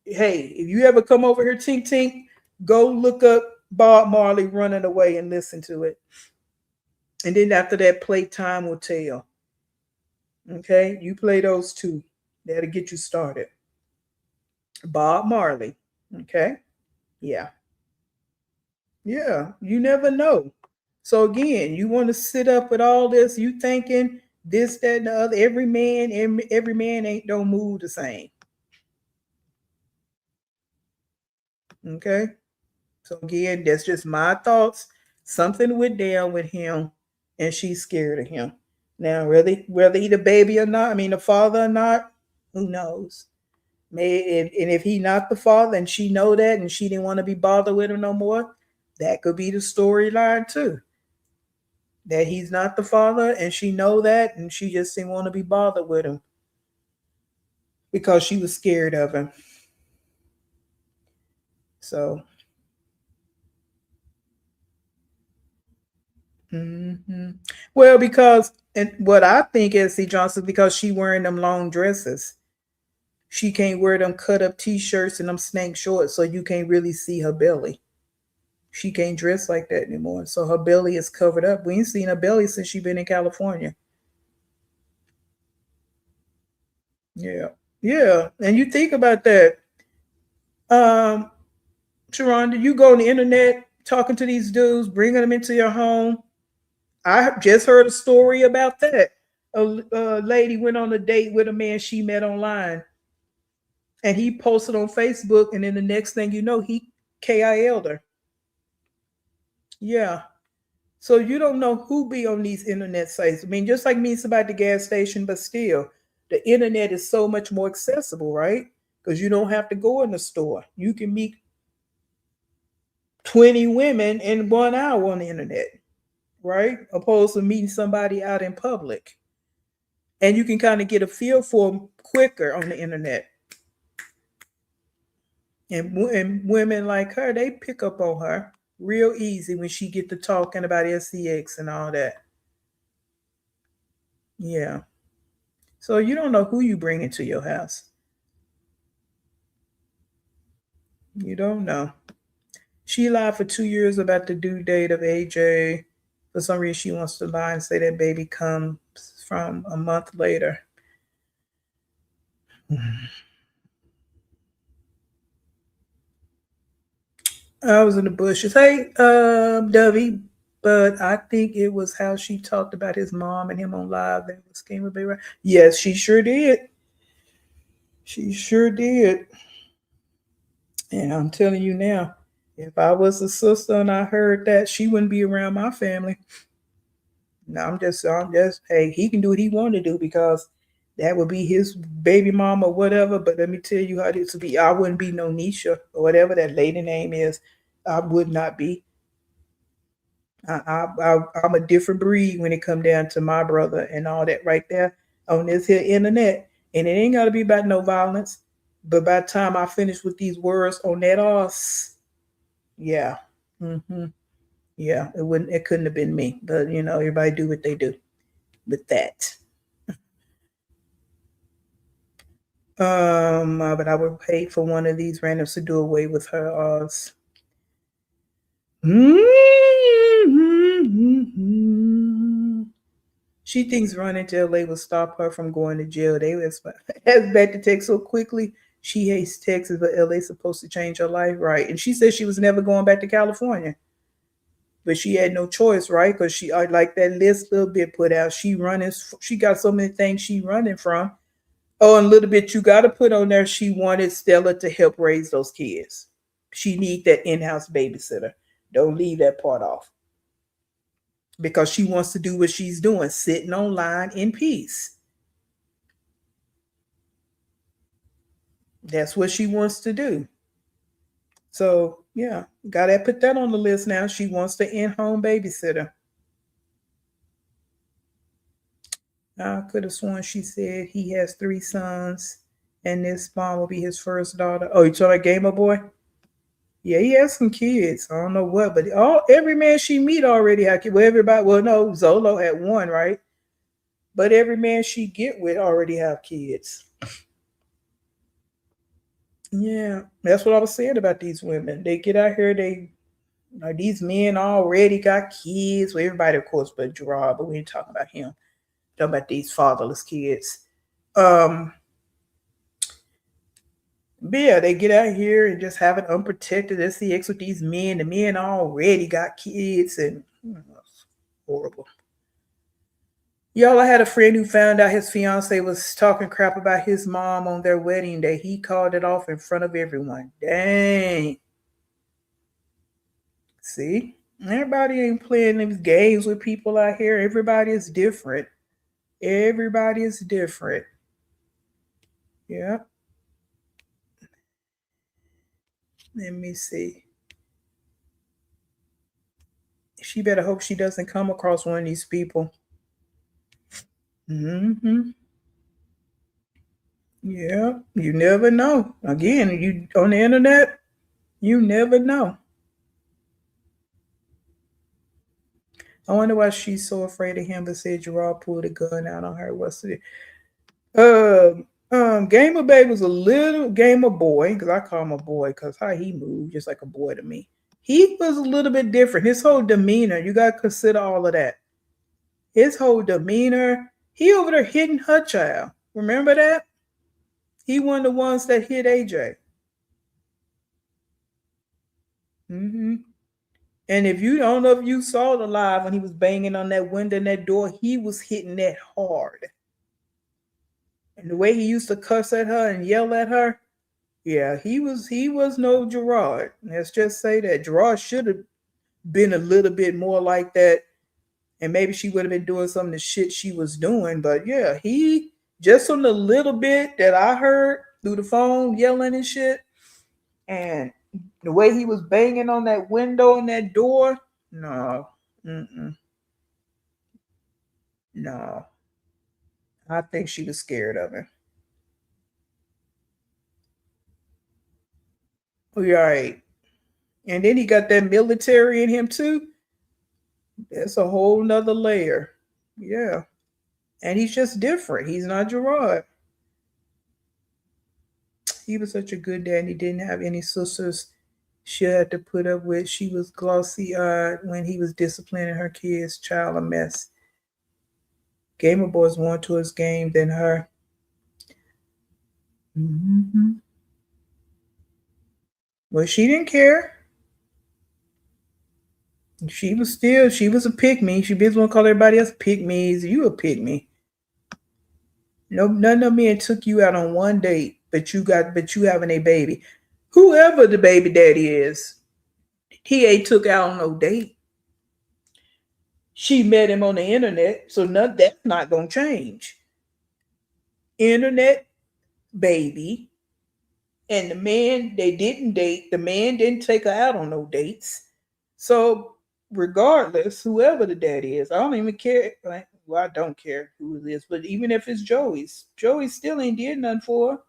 Hey, if you ever come over here, Tink Tink, go look up Bob Marley running away and listen to it. And then after that, play Time Will Tell. Okay, you play those two. That'll get you started. Bob Marley. Okay. Yeah. Yeah. You never know. So again, you want to sit up with all this, you thinking this, that, and the other. Every man ain't don't move the same. Okay. So again, that's just my thoughts. Something went down with him and she's scared of him. Now, whether he the baby or not, I mean the father or not, who knows? And if he not the father and she know that and she didn't want to be bothered with him no more, that could be the storyline too. That he's not the father and she know that and she just didn't want to be bothered with him because she was scared of him. So well, because and what I think is C. Johnson, because she wearing them long dresses. She can't wear them cut up t-shirts and them snake shorts, so you can't really see her belly. She can't dress like that anymore. So her belly is covered up. We ain't seen her belly since she been in California. Yeah. Yeah. And you think about that. Sharonda, you go on the internet talking to these dudes, bringing them into your home. I just heard a story about that. A lady went on a date with a man she met online. And he posted on Facebook, and then the next thing you know, he KIL'd her. Yeah. So you don't know who be on these internet sites. I mean, just like meeting somebody at the gas station, but still, the internet is so much more accessible, right? Because you don't have to go in the store. You can meet 20 women in 1 hour on the internet, right? Opposed to meeting somebody out in public. And you can kind of get a feel for them quicker on the internet. And women like her, they pick up on her real easy when she get to talking about SCX and all that. Yeah. So you don't know who you bring into your house. You don't know. She lied for 2 years about the due date of AJ. For some reason, she wants to lie and say that baby comes from a month later. I was in the bushes. Hey, Dovey, but I think it was how she talked about his mom and him on live that was came up right. Yes, she sure did. She sure did. And I'm telling you now, if I was a sister and I heard that, she wouldn't be around my family. No, I'm just, hey, he can do what he want to do because that would be his baby mom or whatever. But let me tell you how this would be. I wouldn't be no Nisha or whatever that lady name is. I would not be. I'm a different breed when it come down to my brother and all that right there on this here internet. And it ain't got to be about no violence. But by the time I finish with these words on that ass, yeah. Yeah, it couldn't have been me. But everybody do what they do with that. But I would hate for one of these randoms to do away with her odds. She thinks running to LA will stop her from going to jail. They was back to text so quickly. She hates Texas, but LA's supposed to change her life, right? And she said she was never going back to California. But she had no choice, right? Because she like that list little bit put out. She got so many things she running from. Oh, and a little bit you got to put on there. She wanted Stella to help raise those kids. She need that in-house babysitter. Don't leave that part off because she wants to do what she's doing, sitting online in peace. That's what she wants to do. So yeah, gotta put that on the list now. She wants the in-home babysitter. I could have sworn she said he has 3 sons, and this mom will be his first daughter. Oh, you talking about Gamer Boy? Yeah, he has some kids. I don't know what, but every man she meet already had kids. Well, everybody. Well, no, Zolo had one, right? But every man she get with already have kids. Yeah, that's what I was saying about these women. They get out here, these men already got kids. Well, everybody, of course, but Gerard, but we ain't talking about him. Talking about these fatherless kids. But yeah, they get out here and just have it unprotected sex with these men. The men already got kids, and it's horrible. Y'all, I had a friend who found out his fiance was talking crap about his mom on their wedding day. He called it off in front of everyone. Dang. See? Everybody ain't playing these games with people out here. Everybody is different. Everybody is different. Yeah. Let me see. She better hope she doesn't come across one of these people. Mm-hmm. Yeah, you never know. Again, you on the internet, you never know. I wonder why she's so afraid of him, but said Gerard pulled a gun out on her. What's it? Gamer Babe was a little Gamer Boy, because I call him a boy, because how he moved, just like a boy to me. He was a little bit different. His whole demeanor, you got to consider all of that. His whole demeanor, he over there hitting her child. Remember that? He one of the ones that hit AJ. Mm-hmm. And if you don't know if you saw the live when he was banging on that window and that door, he was hitting that hard. And the way he used to cuss at her and yell at her, yeah, he was no Gerard. Let's just say that Gerard should have been a little bit more like that, and maybe she would have been doing some of the shit she was doing. But yeah, he just from the little bit that I heard through the phone yelling and shit, and the way he was banging on that window and that door, no, no. I think she was scared of him. Right. And then he got that military in him too. That's a whole nother layer. Yeah. And he's just different. He's not Gerard. He was such a good dad. He didn't have any sisters she had to put up with. She was glossy eyed when he was disciplining her kids. Child a mess. Gamer Boys more to his game than her. Mm-hmm. Well, she didn't care. She was a pick-me. She just want to call everybody else pick-me's. You a pick-me. No, none of men took you out on one date, but you having a baby. Whoever the baby daddy is, he ain't took out on no date. She met him on the internet, so that's not gonna change. Internet baby, and the man, they didn't date. The man didn't take her out on no dates. So regardless, whoever the daddy is, I don't even care. Well, I don't care who it is, but even if it's Joey's, Joey still ain't did nothing for her.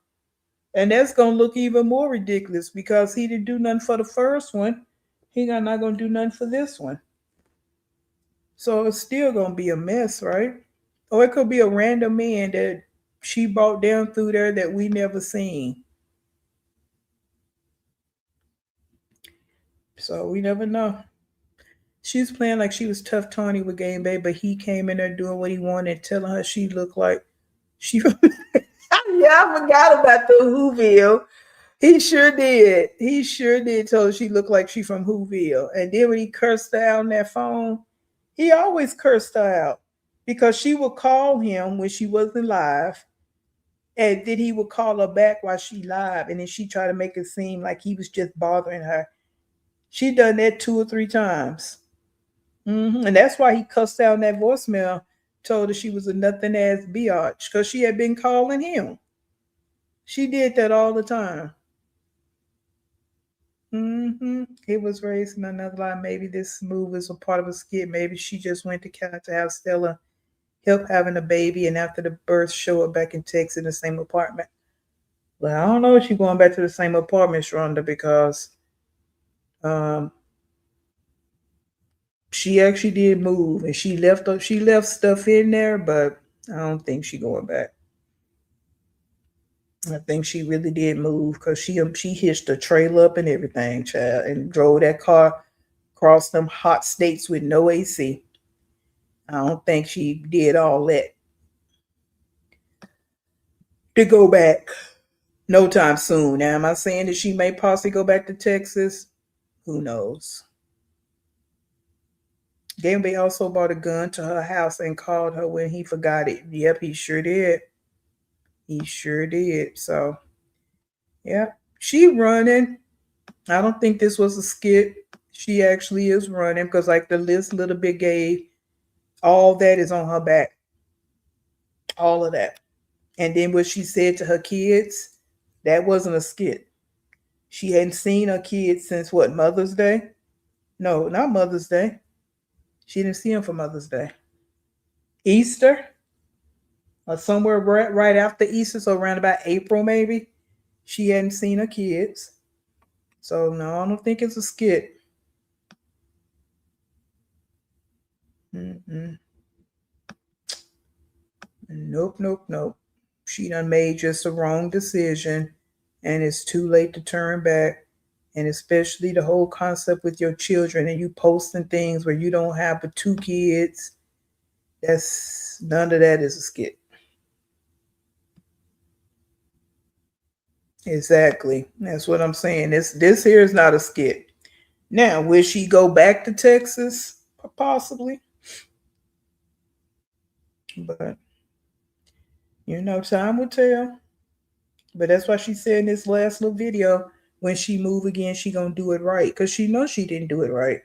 And that's gonna look even more ridiculous because he didn't do nothing for the first one. He not gonna do nothing for this one. So it's still gonna be a mess, right? Or it could be a random man that she brought down through there that we never seen. So we never know. She was playing like she was tough Tony with Game Bay, but he came in there doing what he wanted, telling her she looked like she. Yeah, I forgot about the Whoville. He sure did. He sure did. Told her she looked like she from Whoville. And then when he cursed her out on that phone, he always cursed her out because she would call him when she wasn't live And then he would call her back while she live, and then she tried to make it seem like he was just bothering her. She done that 2 or 3 times. And that's why he cussed out in that voicemail, told her she was a nothing ass biatch, because she had been calling him. She did that all the time. It was raised in another lie. Maybe this move was a part of a skit. Maybe she just went to Canada to have Stella help having a baby, and after the birth, show her back in Texas in the same apartment. Well, I don't know if she's going back to the same apartment, Shonda, because she actually did move, and she left stuff in there, but I don't think she's going back. I think she really did move, because she hitched a trailer up and everything, child, and drove that car across them hot states with no AC. I don't think she did all that to go back no time soon. Now, am I saying that she may possibly go back to Texas? Who knows? Gamby also brought a gun to her house and called her when he forgot it. Yep, he sure did. He sure did. So, yeah, she running. I don't think this was a skit. She actually is running, because like the list Little Bit gave, all that is on her back. All of that. And then what she said to her kids, that wasn't a skit. She hadn't seen her kids since what, Mother's Day? No, not Mother's Day. She didn't see them for Mother's Day. Easter, or somewhere right after Easter, so around about April maybe. She hadn't seen her kids. So no, I don't think it's a skit. Nope. She done made just a wrong decision, and it's too late to turn back. And especially the whole concept with your children and you posting things where you don't have but 2 kids. That's none of that is a skit. Exactly. That's what I'm saying. This here is not a skit. Now, will she go back to Texas? Possibly. But time will tell. But that's why she said in this last little video, when she move again, she gonna do it right, because she knows she didn't do it right.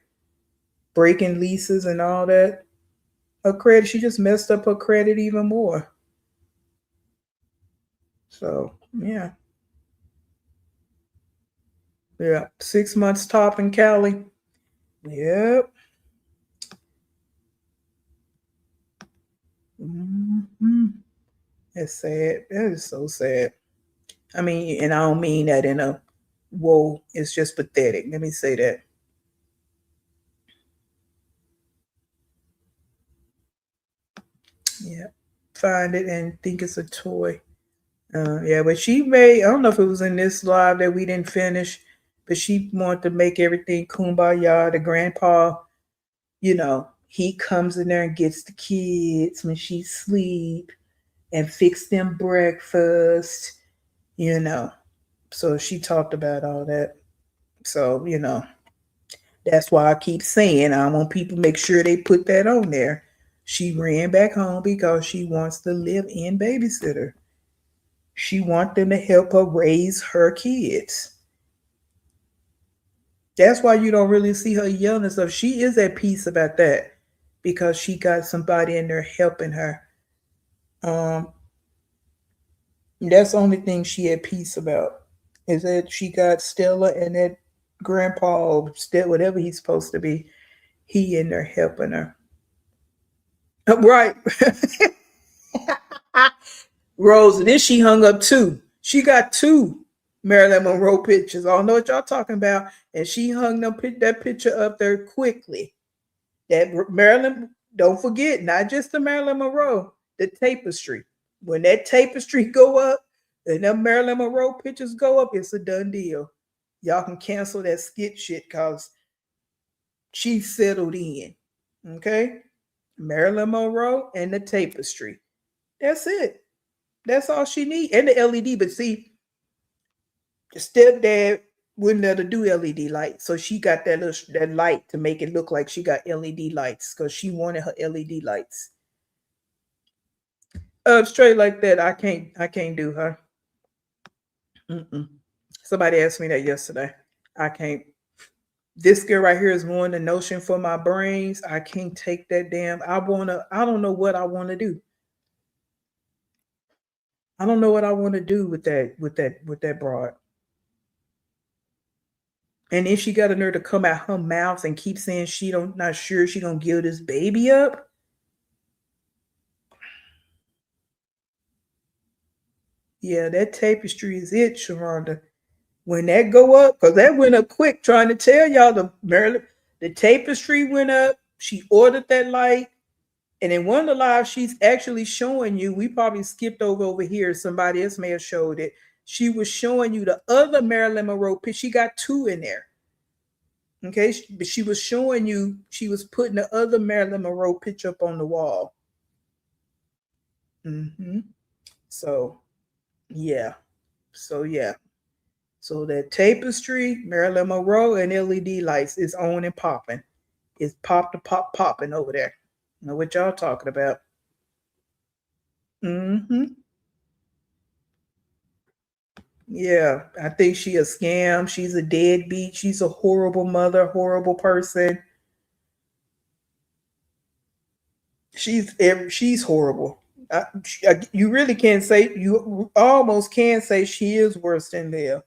Breaking leases and all that. Her credit, she just messed up her credit even more. So yeah. 6 months top in Cali. Yep. That's sad. That is so sad. I mean, and I don't mean that in a whoa, it's just pathetic. Let me say that. Yeah. Find it and think it's a toy. But she made, I don't know if it was in this live that we didn't finish, but she wanted to make everything kumbaya. The grandpa, he comes in there and gets the kids when she sleep and fix them breakfast, So she talked about all that. So, that's why I keep saying I want people to make sure they put that on there. She ran back home because she wants to live in babysitter. She wants them to help her raise her kids. That's why you don't really see her yelling and stuff. She is at peace about that because she got somebody in there helping her. That's the only thing she at peace about, is that she got Stella and that grandpa, or whatever he's supposed to be, he in there helping her. Right. Rose, and then she hung up 2. She got 2 Marilyn Monroe pictures. I don't know what y'all talking about. And she hung that picture up there quickly. That Marilyn, don't forget, not just the Marilyn Monroe, the tapestry. When that tapestry go up and the Marilyn Monroe pictures go up, it's a done deal. Y'all can cancel that skit shit because she settled in. Okay? Marilyn Monroe and the tapestry. That's it. That's all she need. And the LED. But see, the stepdad wouldn't let her do LED lights. So she got that light to make it look like she got LED lights because she wanted her LED lights. Straight like that, I can't do her. Mm-mm. Somebody asked me that yesterday. I can't. This girl right here is one the notion for my brains. I can't take that damn. I don't know what I wanna do. I don't know what I want to do with that broad. And then she got a nerve to come out her mouth and keep saying she don't not sure she gonna give this baby up. Yeah, that tapestry is it, Sharonda. When that go up, because that went up quick, trying to tell y'all the tapestry went up. She ordered that light. And in one of the lives, she's actually showing you, we probably skipped over here. Somebody else may have showed it. She was showing you the other Marilyn Monroe picture. She got two in there. Okay, but she was showing you, she was putting the other Marilyn Monroe picture up on the wall. Mm-hmm. So, yeah. Yeah. So that tapestry, Marilyn Monroe, and LED lights is on and popping. It's popping over there. You know what y'all talking about? Mm-hmm. Yeah, I think she a scam. She's a deadbeat. She's a horrible mother, horrible person. She's horrible. You really can't say you almost can say she is worse than Leah.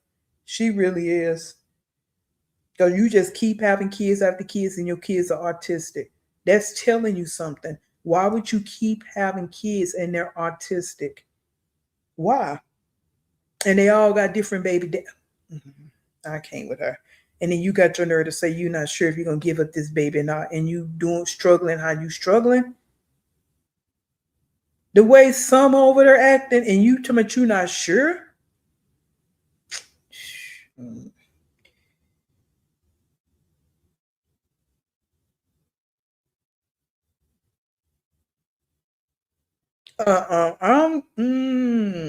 She really is. Because you just keep having kids after kids, and your kids are autistic. That's telling you something. Why would you keep having kids and they're autistic? Why? And they all got different baby. I can't with her. And then you got your nerve to say you're not sure if you're gonna give up this baby or not, and you doing struggling how you struggling. The way some over there acting, and you tell me you not sure.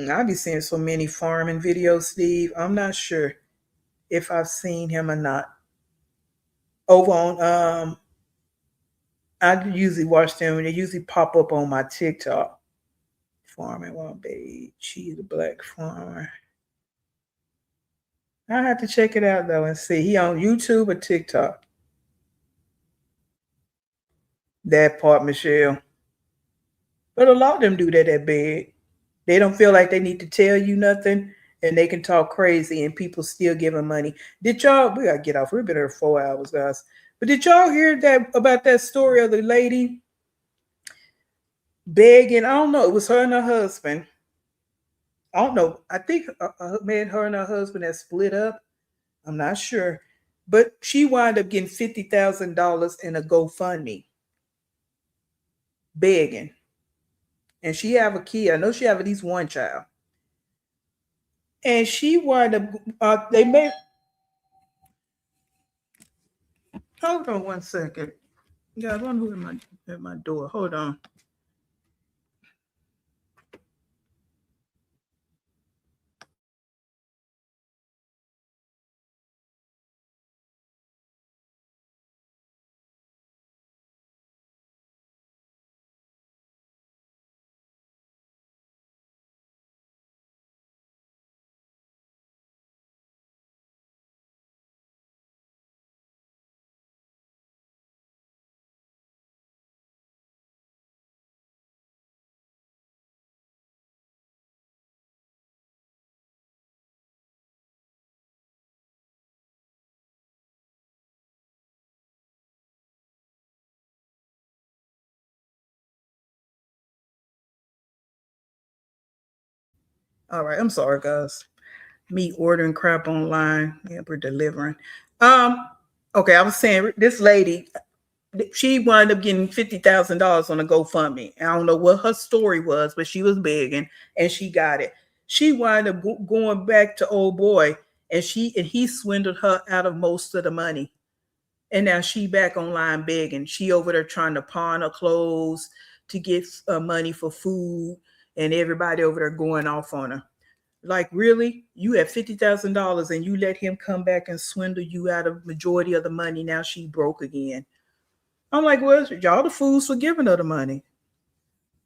I be seeing so many farming videos, Steve. I'm not sure if I've seen him or not. Over on I usually watch them and they usually pop up on my TikTok. Farming one babe, she's a black farmer. I have to check it out though and see. He on YouTube or TikTok. That part, Michelle. But a lot of them do that at bed. They don't feel like they need to tell you nothing, and they can talk crazy, and people still give them money. Did y'all? We gotta get off. We've been here 4 hours, guys. But did y'all hear that about that story of the lady begging? I don't know. It was her and her husband. I don't know. I think man, her and her husband had split up. I'm not sure, but she wound up getting $50,000 in a GoFundMe, begging. And she have a kid. I know she have at least one child. And she wound up. They made. Hold on one second. Yeah, I don't know who at my door. Hold on. All right, I'm sorry, guys. Me ordering crap online. Yeah, we're delivering. Okay, I was saying this lady, she wound up getting $50,000 on a GoFundMe. I don't know what her story was, but she was begging and she got it. She wound up going back to old boy, and he swindled her out of most of the money. And now she back online begging. She over there trying to pawn her clothes to get money for food, and everybody over there going off on her. Like, really? You have $50,000 and you let him come back and swindle you out of majority of the money. Now she broke again. I'm like, well, y'all the fools for giving her the money.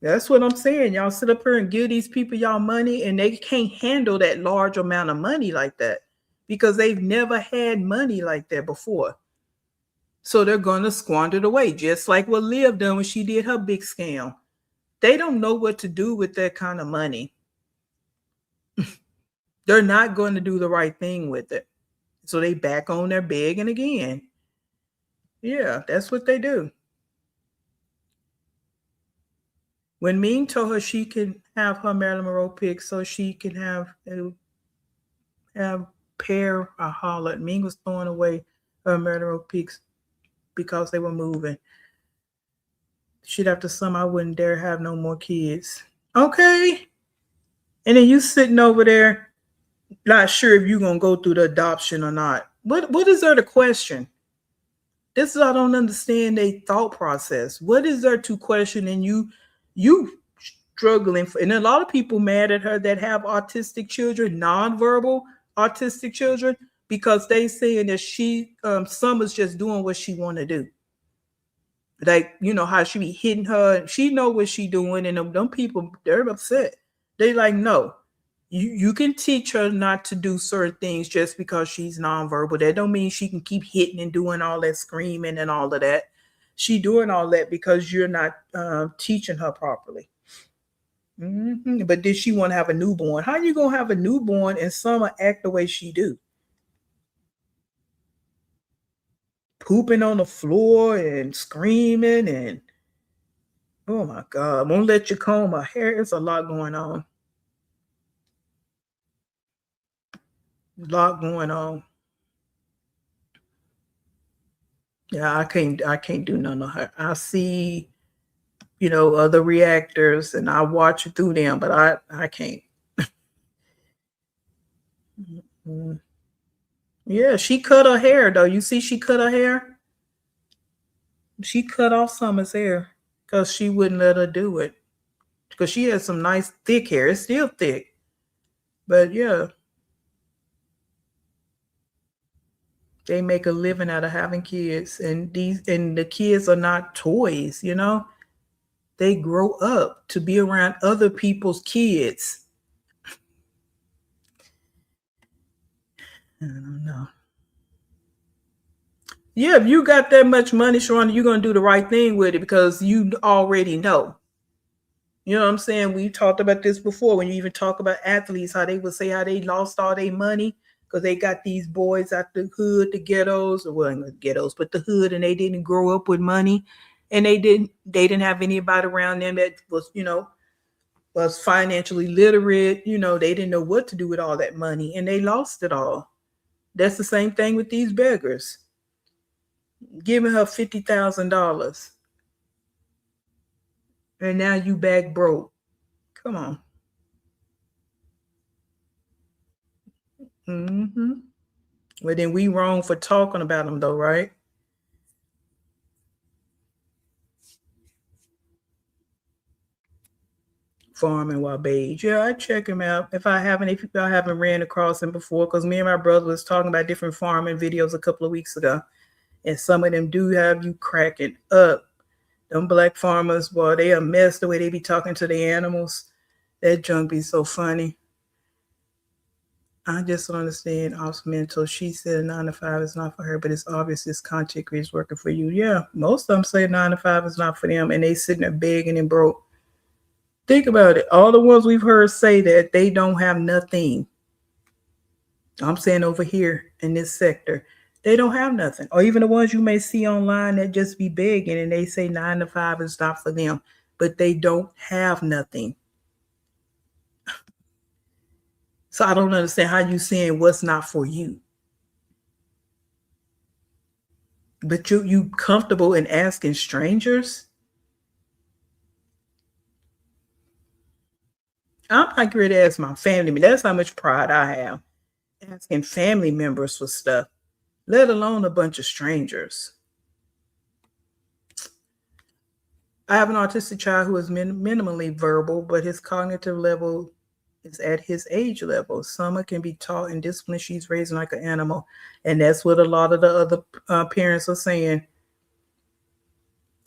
That's what I'm saying. Y'all sit up here and give these people y'all money, and they can't handle that large amount of money like that because they've never had money like that before. So they're going to squander it away, just like what Liv done when she did her big scam. They don't know what to do with that kind of money. They're not going to do the right thing with it. So they back on their begging again. Yeah, that's what they do. When Ming told her she can have her Marilyn Monroe pick so she can have pair a holler, Ming was throwing away her Marilyn Monroe picks because they were moving. Shit, after some, I wouldn't dare have no more kids. Okay. And then you sitting over there, not sure if you're gonna go through the adoption or not. What is there to question? This is I don't understand their thought process. What is there to question? And you struggling for, and a lot of people mad at her that have autistic children, nonverbal autistic children, because they saying that she Summer's just doing what she want to do. Like, you know how she be hitting her, she know what she doing, and them people, they're upset. They like, no, you can teach her not to do certain things just because she's nonverbal. That don't mean she can keep hitting and doing all that screaming and all of that. She doing all that because you're not teaching her properly. But did she want to have a newborn? How you gonna have a newborn and Summer act the way she do? Pooping on the floor and screaming and oh my God, won't let you comb her hair. It's a lot going on. A lot going on. Yeah, I can't do none of her. I see, other reactors and I watch it through them, but I can't. Yeah, she cut her hair though. You see, she cut her hair. She cut off Summer's hair because she wouldn't let her do it. Because she has some nice thick hair. It's still thick, but yeah, they make a living out of having kids, and the kids are not toys. They grow up to be around other people's kids. I don't know. Yeah, if you got that much money, Sharonda, you're going to do the right thing with it because you already know. You know what I'm saying? We talked about this before when you even talk about athletes, how they would say how they lost all their money because they got these boys out the hood, the ghettos, or well, not ghettos, but the hood, and they didn't grow up with money, and they didn't have anybody around them that was financially literate. They didn't know what to do with all that money, and they lost it all. That's the same thing with these beggars. Giving her $50,000, and now you back broke. Come on. Well, then we wrong for talking about them, though, right? Farming while beige. Yeah, I check him out if I haven't ran across him before, because me and my brother was talking about different farming videos a couple of weeks ago, and some of them do have you cracking up. Them black farmers, boy, they a mess the way they be talking to the animals. That junk be so funny. I just don't understand off mental. She said 9 to 5 is not for her, but it's obvious this content creator is working for you. Yeah, most of them say 9 to 5 is not for them, and they sitting there begging and broke. Think about it. All the ones we've heard say that they don't have nothing. I'm saying over here in this sector, they don't have nothing. Or even the ones you may see online that just be begging and they say 9 to 5 is not for them, but they don't have nothing. So I don't understand how you saying what's not for you. But you comfortable in asking strangers? I'm not ready to ask my family. That's how much pride I have. Asking family members for stuff, let alone a bunch of strangers. I have an autistic child who is minimally verbal, but his cognitive level is at his age level. Summer can be taught and disciplined. She's raising like an animal. And that's what a lot of the other parents are saying.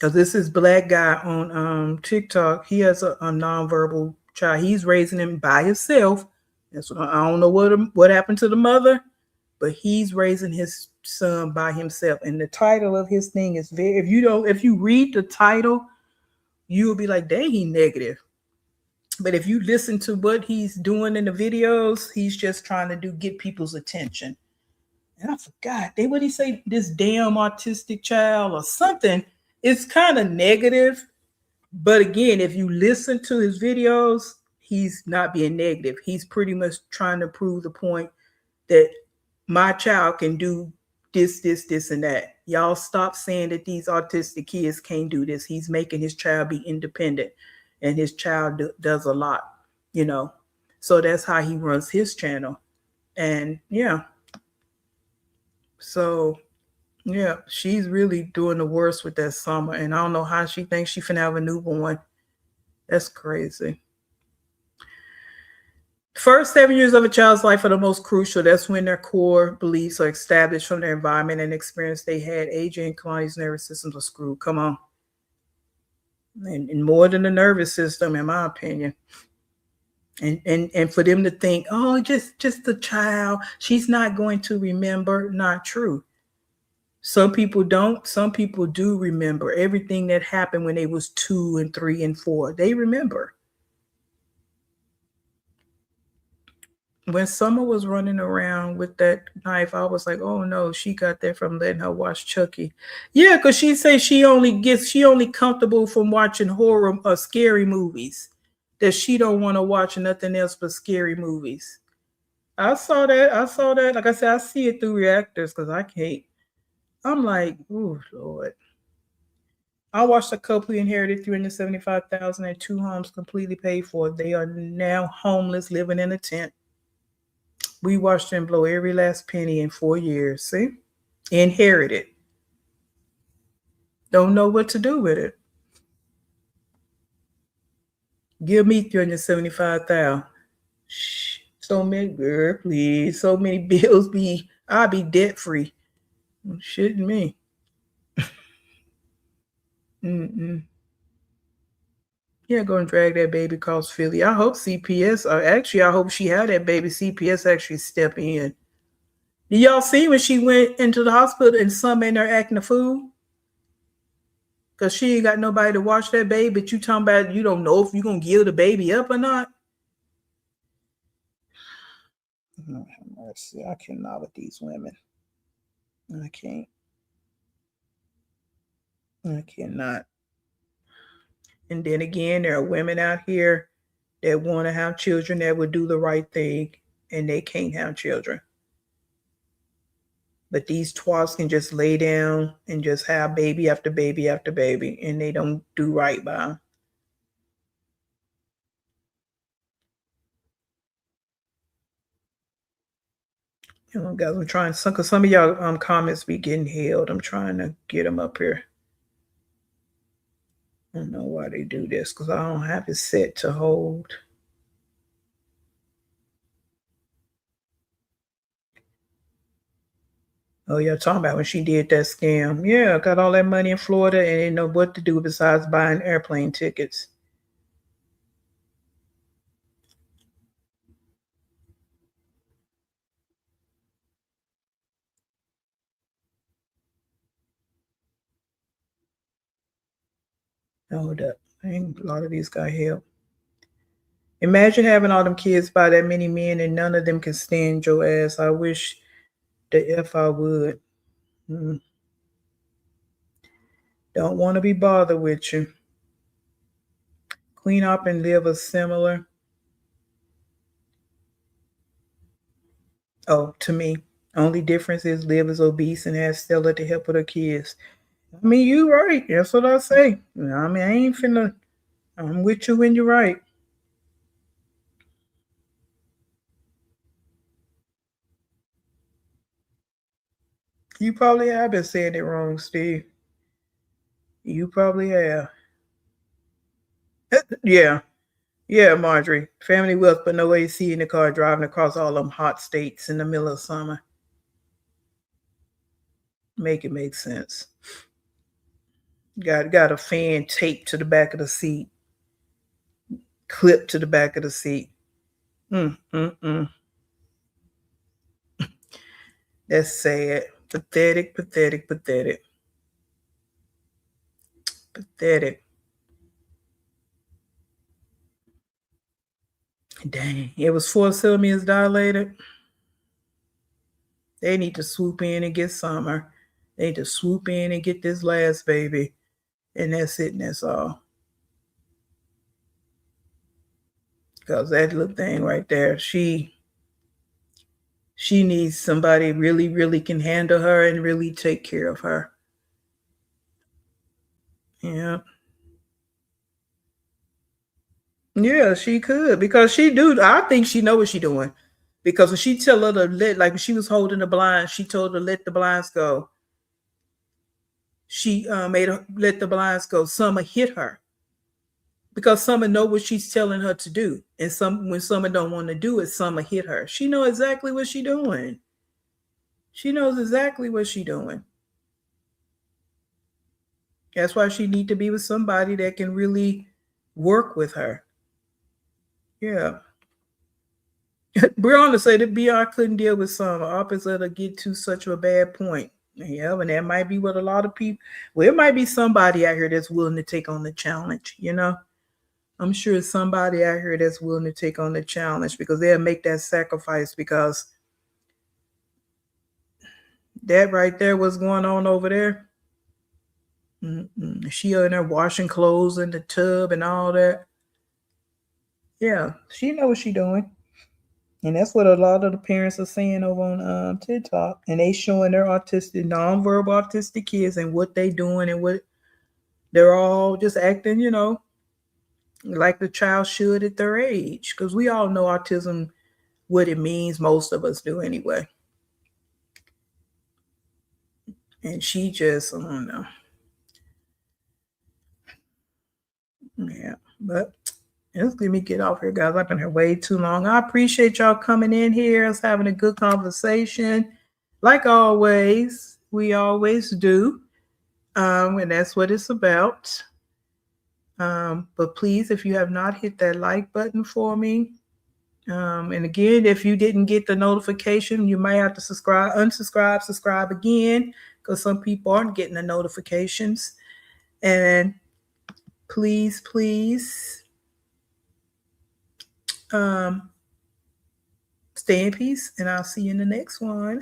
Because this is black guy on TikTok. He has a nonverbal child. He's raising him by himself. That's what I don't know what happened to the mother, but he's raising his son by himself. And the title of his thing is very. If you read the title, you will be like, dang, he negative. But if you listen to what he's doing in the videos, he's just trying to get people's attention. And I forgot, what did he say? This damn autistic child or something. It's kind of negative. But again, if you listen to his videos, he's not being negative. He's pretty much trying to prove the point that my child can do this, and that. Y'all stop saying that these autistic kids can't do this. He's making his child be independent, and his child does a lot, So that's how he runs his channel. And yeah. So yeah, she's really doing the worst with that Summer. And I don't know how she thinks she finna have a newborn. That's crazy. First 7 years of a child's life are the most crucial. That's when their core beliefs are established from their environment and experience they had. Aging and Kalani's nervous systems are screwed. Come on. And more than the nervous system, in my opinion. And for them to think, oh, just a child, she's not going to remember. Not true. Some people don't. Some people do remember everything that happened when they was 2 and 3 and 4. They remember. When Summer was running around with that knife, I was like, oh no, she got that from letting her watch Chucky. Yeah, because she says she only comfortable from watching horror or scary movies. That she don't want to watch nothing else but scary movies. I saw that. Like I said, I see it through reactors because I can't. I'm like, oh Lord. I watched a couple who inherited $375,000 and 2 homes completely paid for. They are now homeless, living in a tent. We watched them blow every last penny in 4 years. See? Inherited. Don't know what to do with it. Give me $375,000. So many, girl, please. So many bills I'll be debt free. Shitting me. Yeah, go and drag that baby across Philly. I hope CPS, I hope she had that baby. CPS actually step in. Did y'all see when she went into the hospital and some in there acting a fool? Because she ain't got nobody to watch that baby, but you talking about you don't know if you're going to give the baby up or not? Oh, have mercy. I cannot with these women. I can't. I cannot. And then again, there are women out here that want to have children that would do the right thing, and they can't have children. But these twats can just lay down and just have baby after baby after baby, and they don't do right by them. Guys, I'm trying, because some of y'all comments be getting held. I'm trying to get them up here. I don't know why they do this, because I don't have it set to hold. Oh, you're talking about when she did that scam. Yeah, got all that money in Florida and didn't know what to do besides buying airplane tickets. Hold up. I think a lot of these got help. Imagine having all them kids by that many men and none of them can stand your ass. I wish the F I would. Don't want to be bothered with you. Clean up and live a similar. Oh, to me, only difference is Liv is obese and has Stella to help with her kids. I mean, you right. That's what I say. I mean, I ain't finna. I'm with you when you're right. You probably have been saying it wrong, Steve. You probably have. Yeah. Yeah, Marjorie. Family wealth, but no AC in the car driving across all them hot states in the middle of summer. Make it make sense. Got a fan taped to the back of the seat, clipped to the back of the seat. That's sad. Pathetic, pathetic, pathetic. Pathetic. Dang. It was 4 centimeters dilated. They need to swoop in and get Summer. They need to swoop in and get this last baby. And that's it, and that's all. Because that little thing right there, she needs somebody really, really can handle her and really take care of her. Yeah. Yeah, she could, because I think she know what she doing. Because when she tell her to like when she was holding the blinds, she told her to let the blinds go. She made her let the blinds go. Summer hit her. Because Summer know what she's telling her to do. And when Summer don't want to do it, Summer hit her. She know exactly what she doing. She knows exactly what she doing. That's why she need to be with somebody that can really work with her. Yeah. Brianna said that BR couldn't deal with Summer. Opposite to get to such a bad point. Yeah, and that might be what a lot of people, well, it might be somebody out here that's willing to take on the challenge, you know? I'm sure it's somebody out here that's willing to take on the challenge, because they'll make that sacrifice, because that right there, what's going on over there. She in there washing clothes in the tub and all that. Yeah, she knows what she's doing. And that's what a lot of the parents are saying over on TikTok. And they showing their autistic, nonverbal autistic kids and what they doing, and what they're all just acting, you know, like the child should at their age. Because we all know autism, what it means. Most of us do anyway. And she just, I don't know. Yeah, but just let me get off here, guys. I've been here way too long. I appreciate y'all coming in here, us having a good conversation. Like always, we always do. And that's what it's about. But please, if you have not hit that like button for me, and again, if you didn't get the notification, you might have to unsubscribe, subscribe again, because some people aren't getting the notifications. And please, stay in peace, and I'll see you in the next one.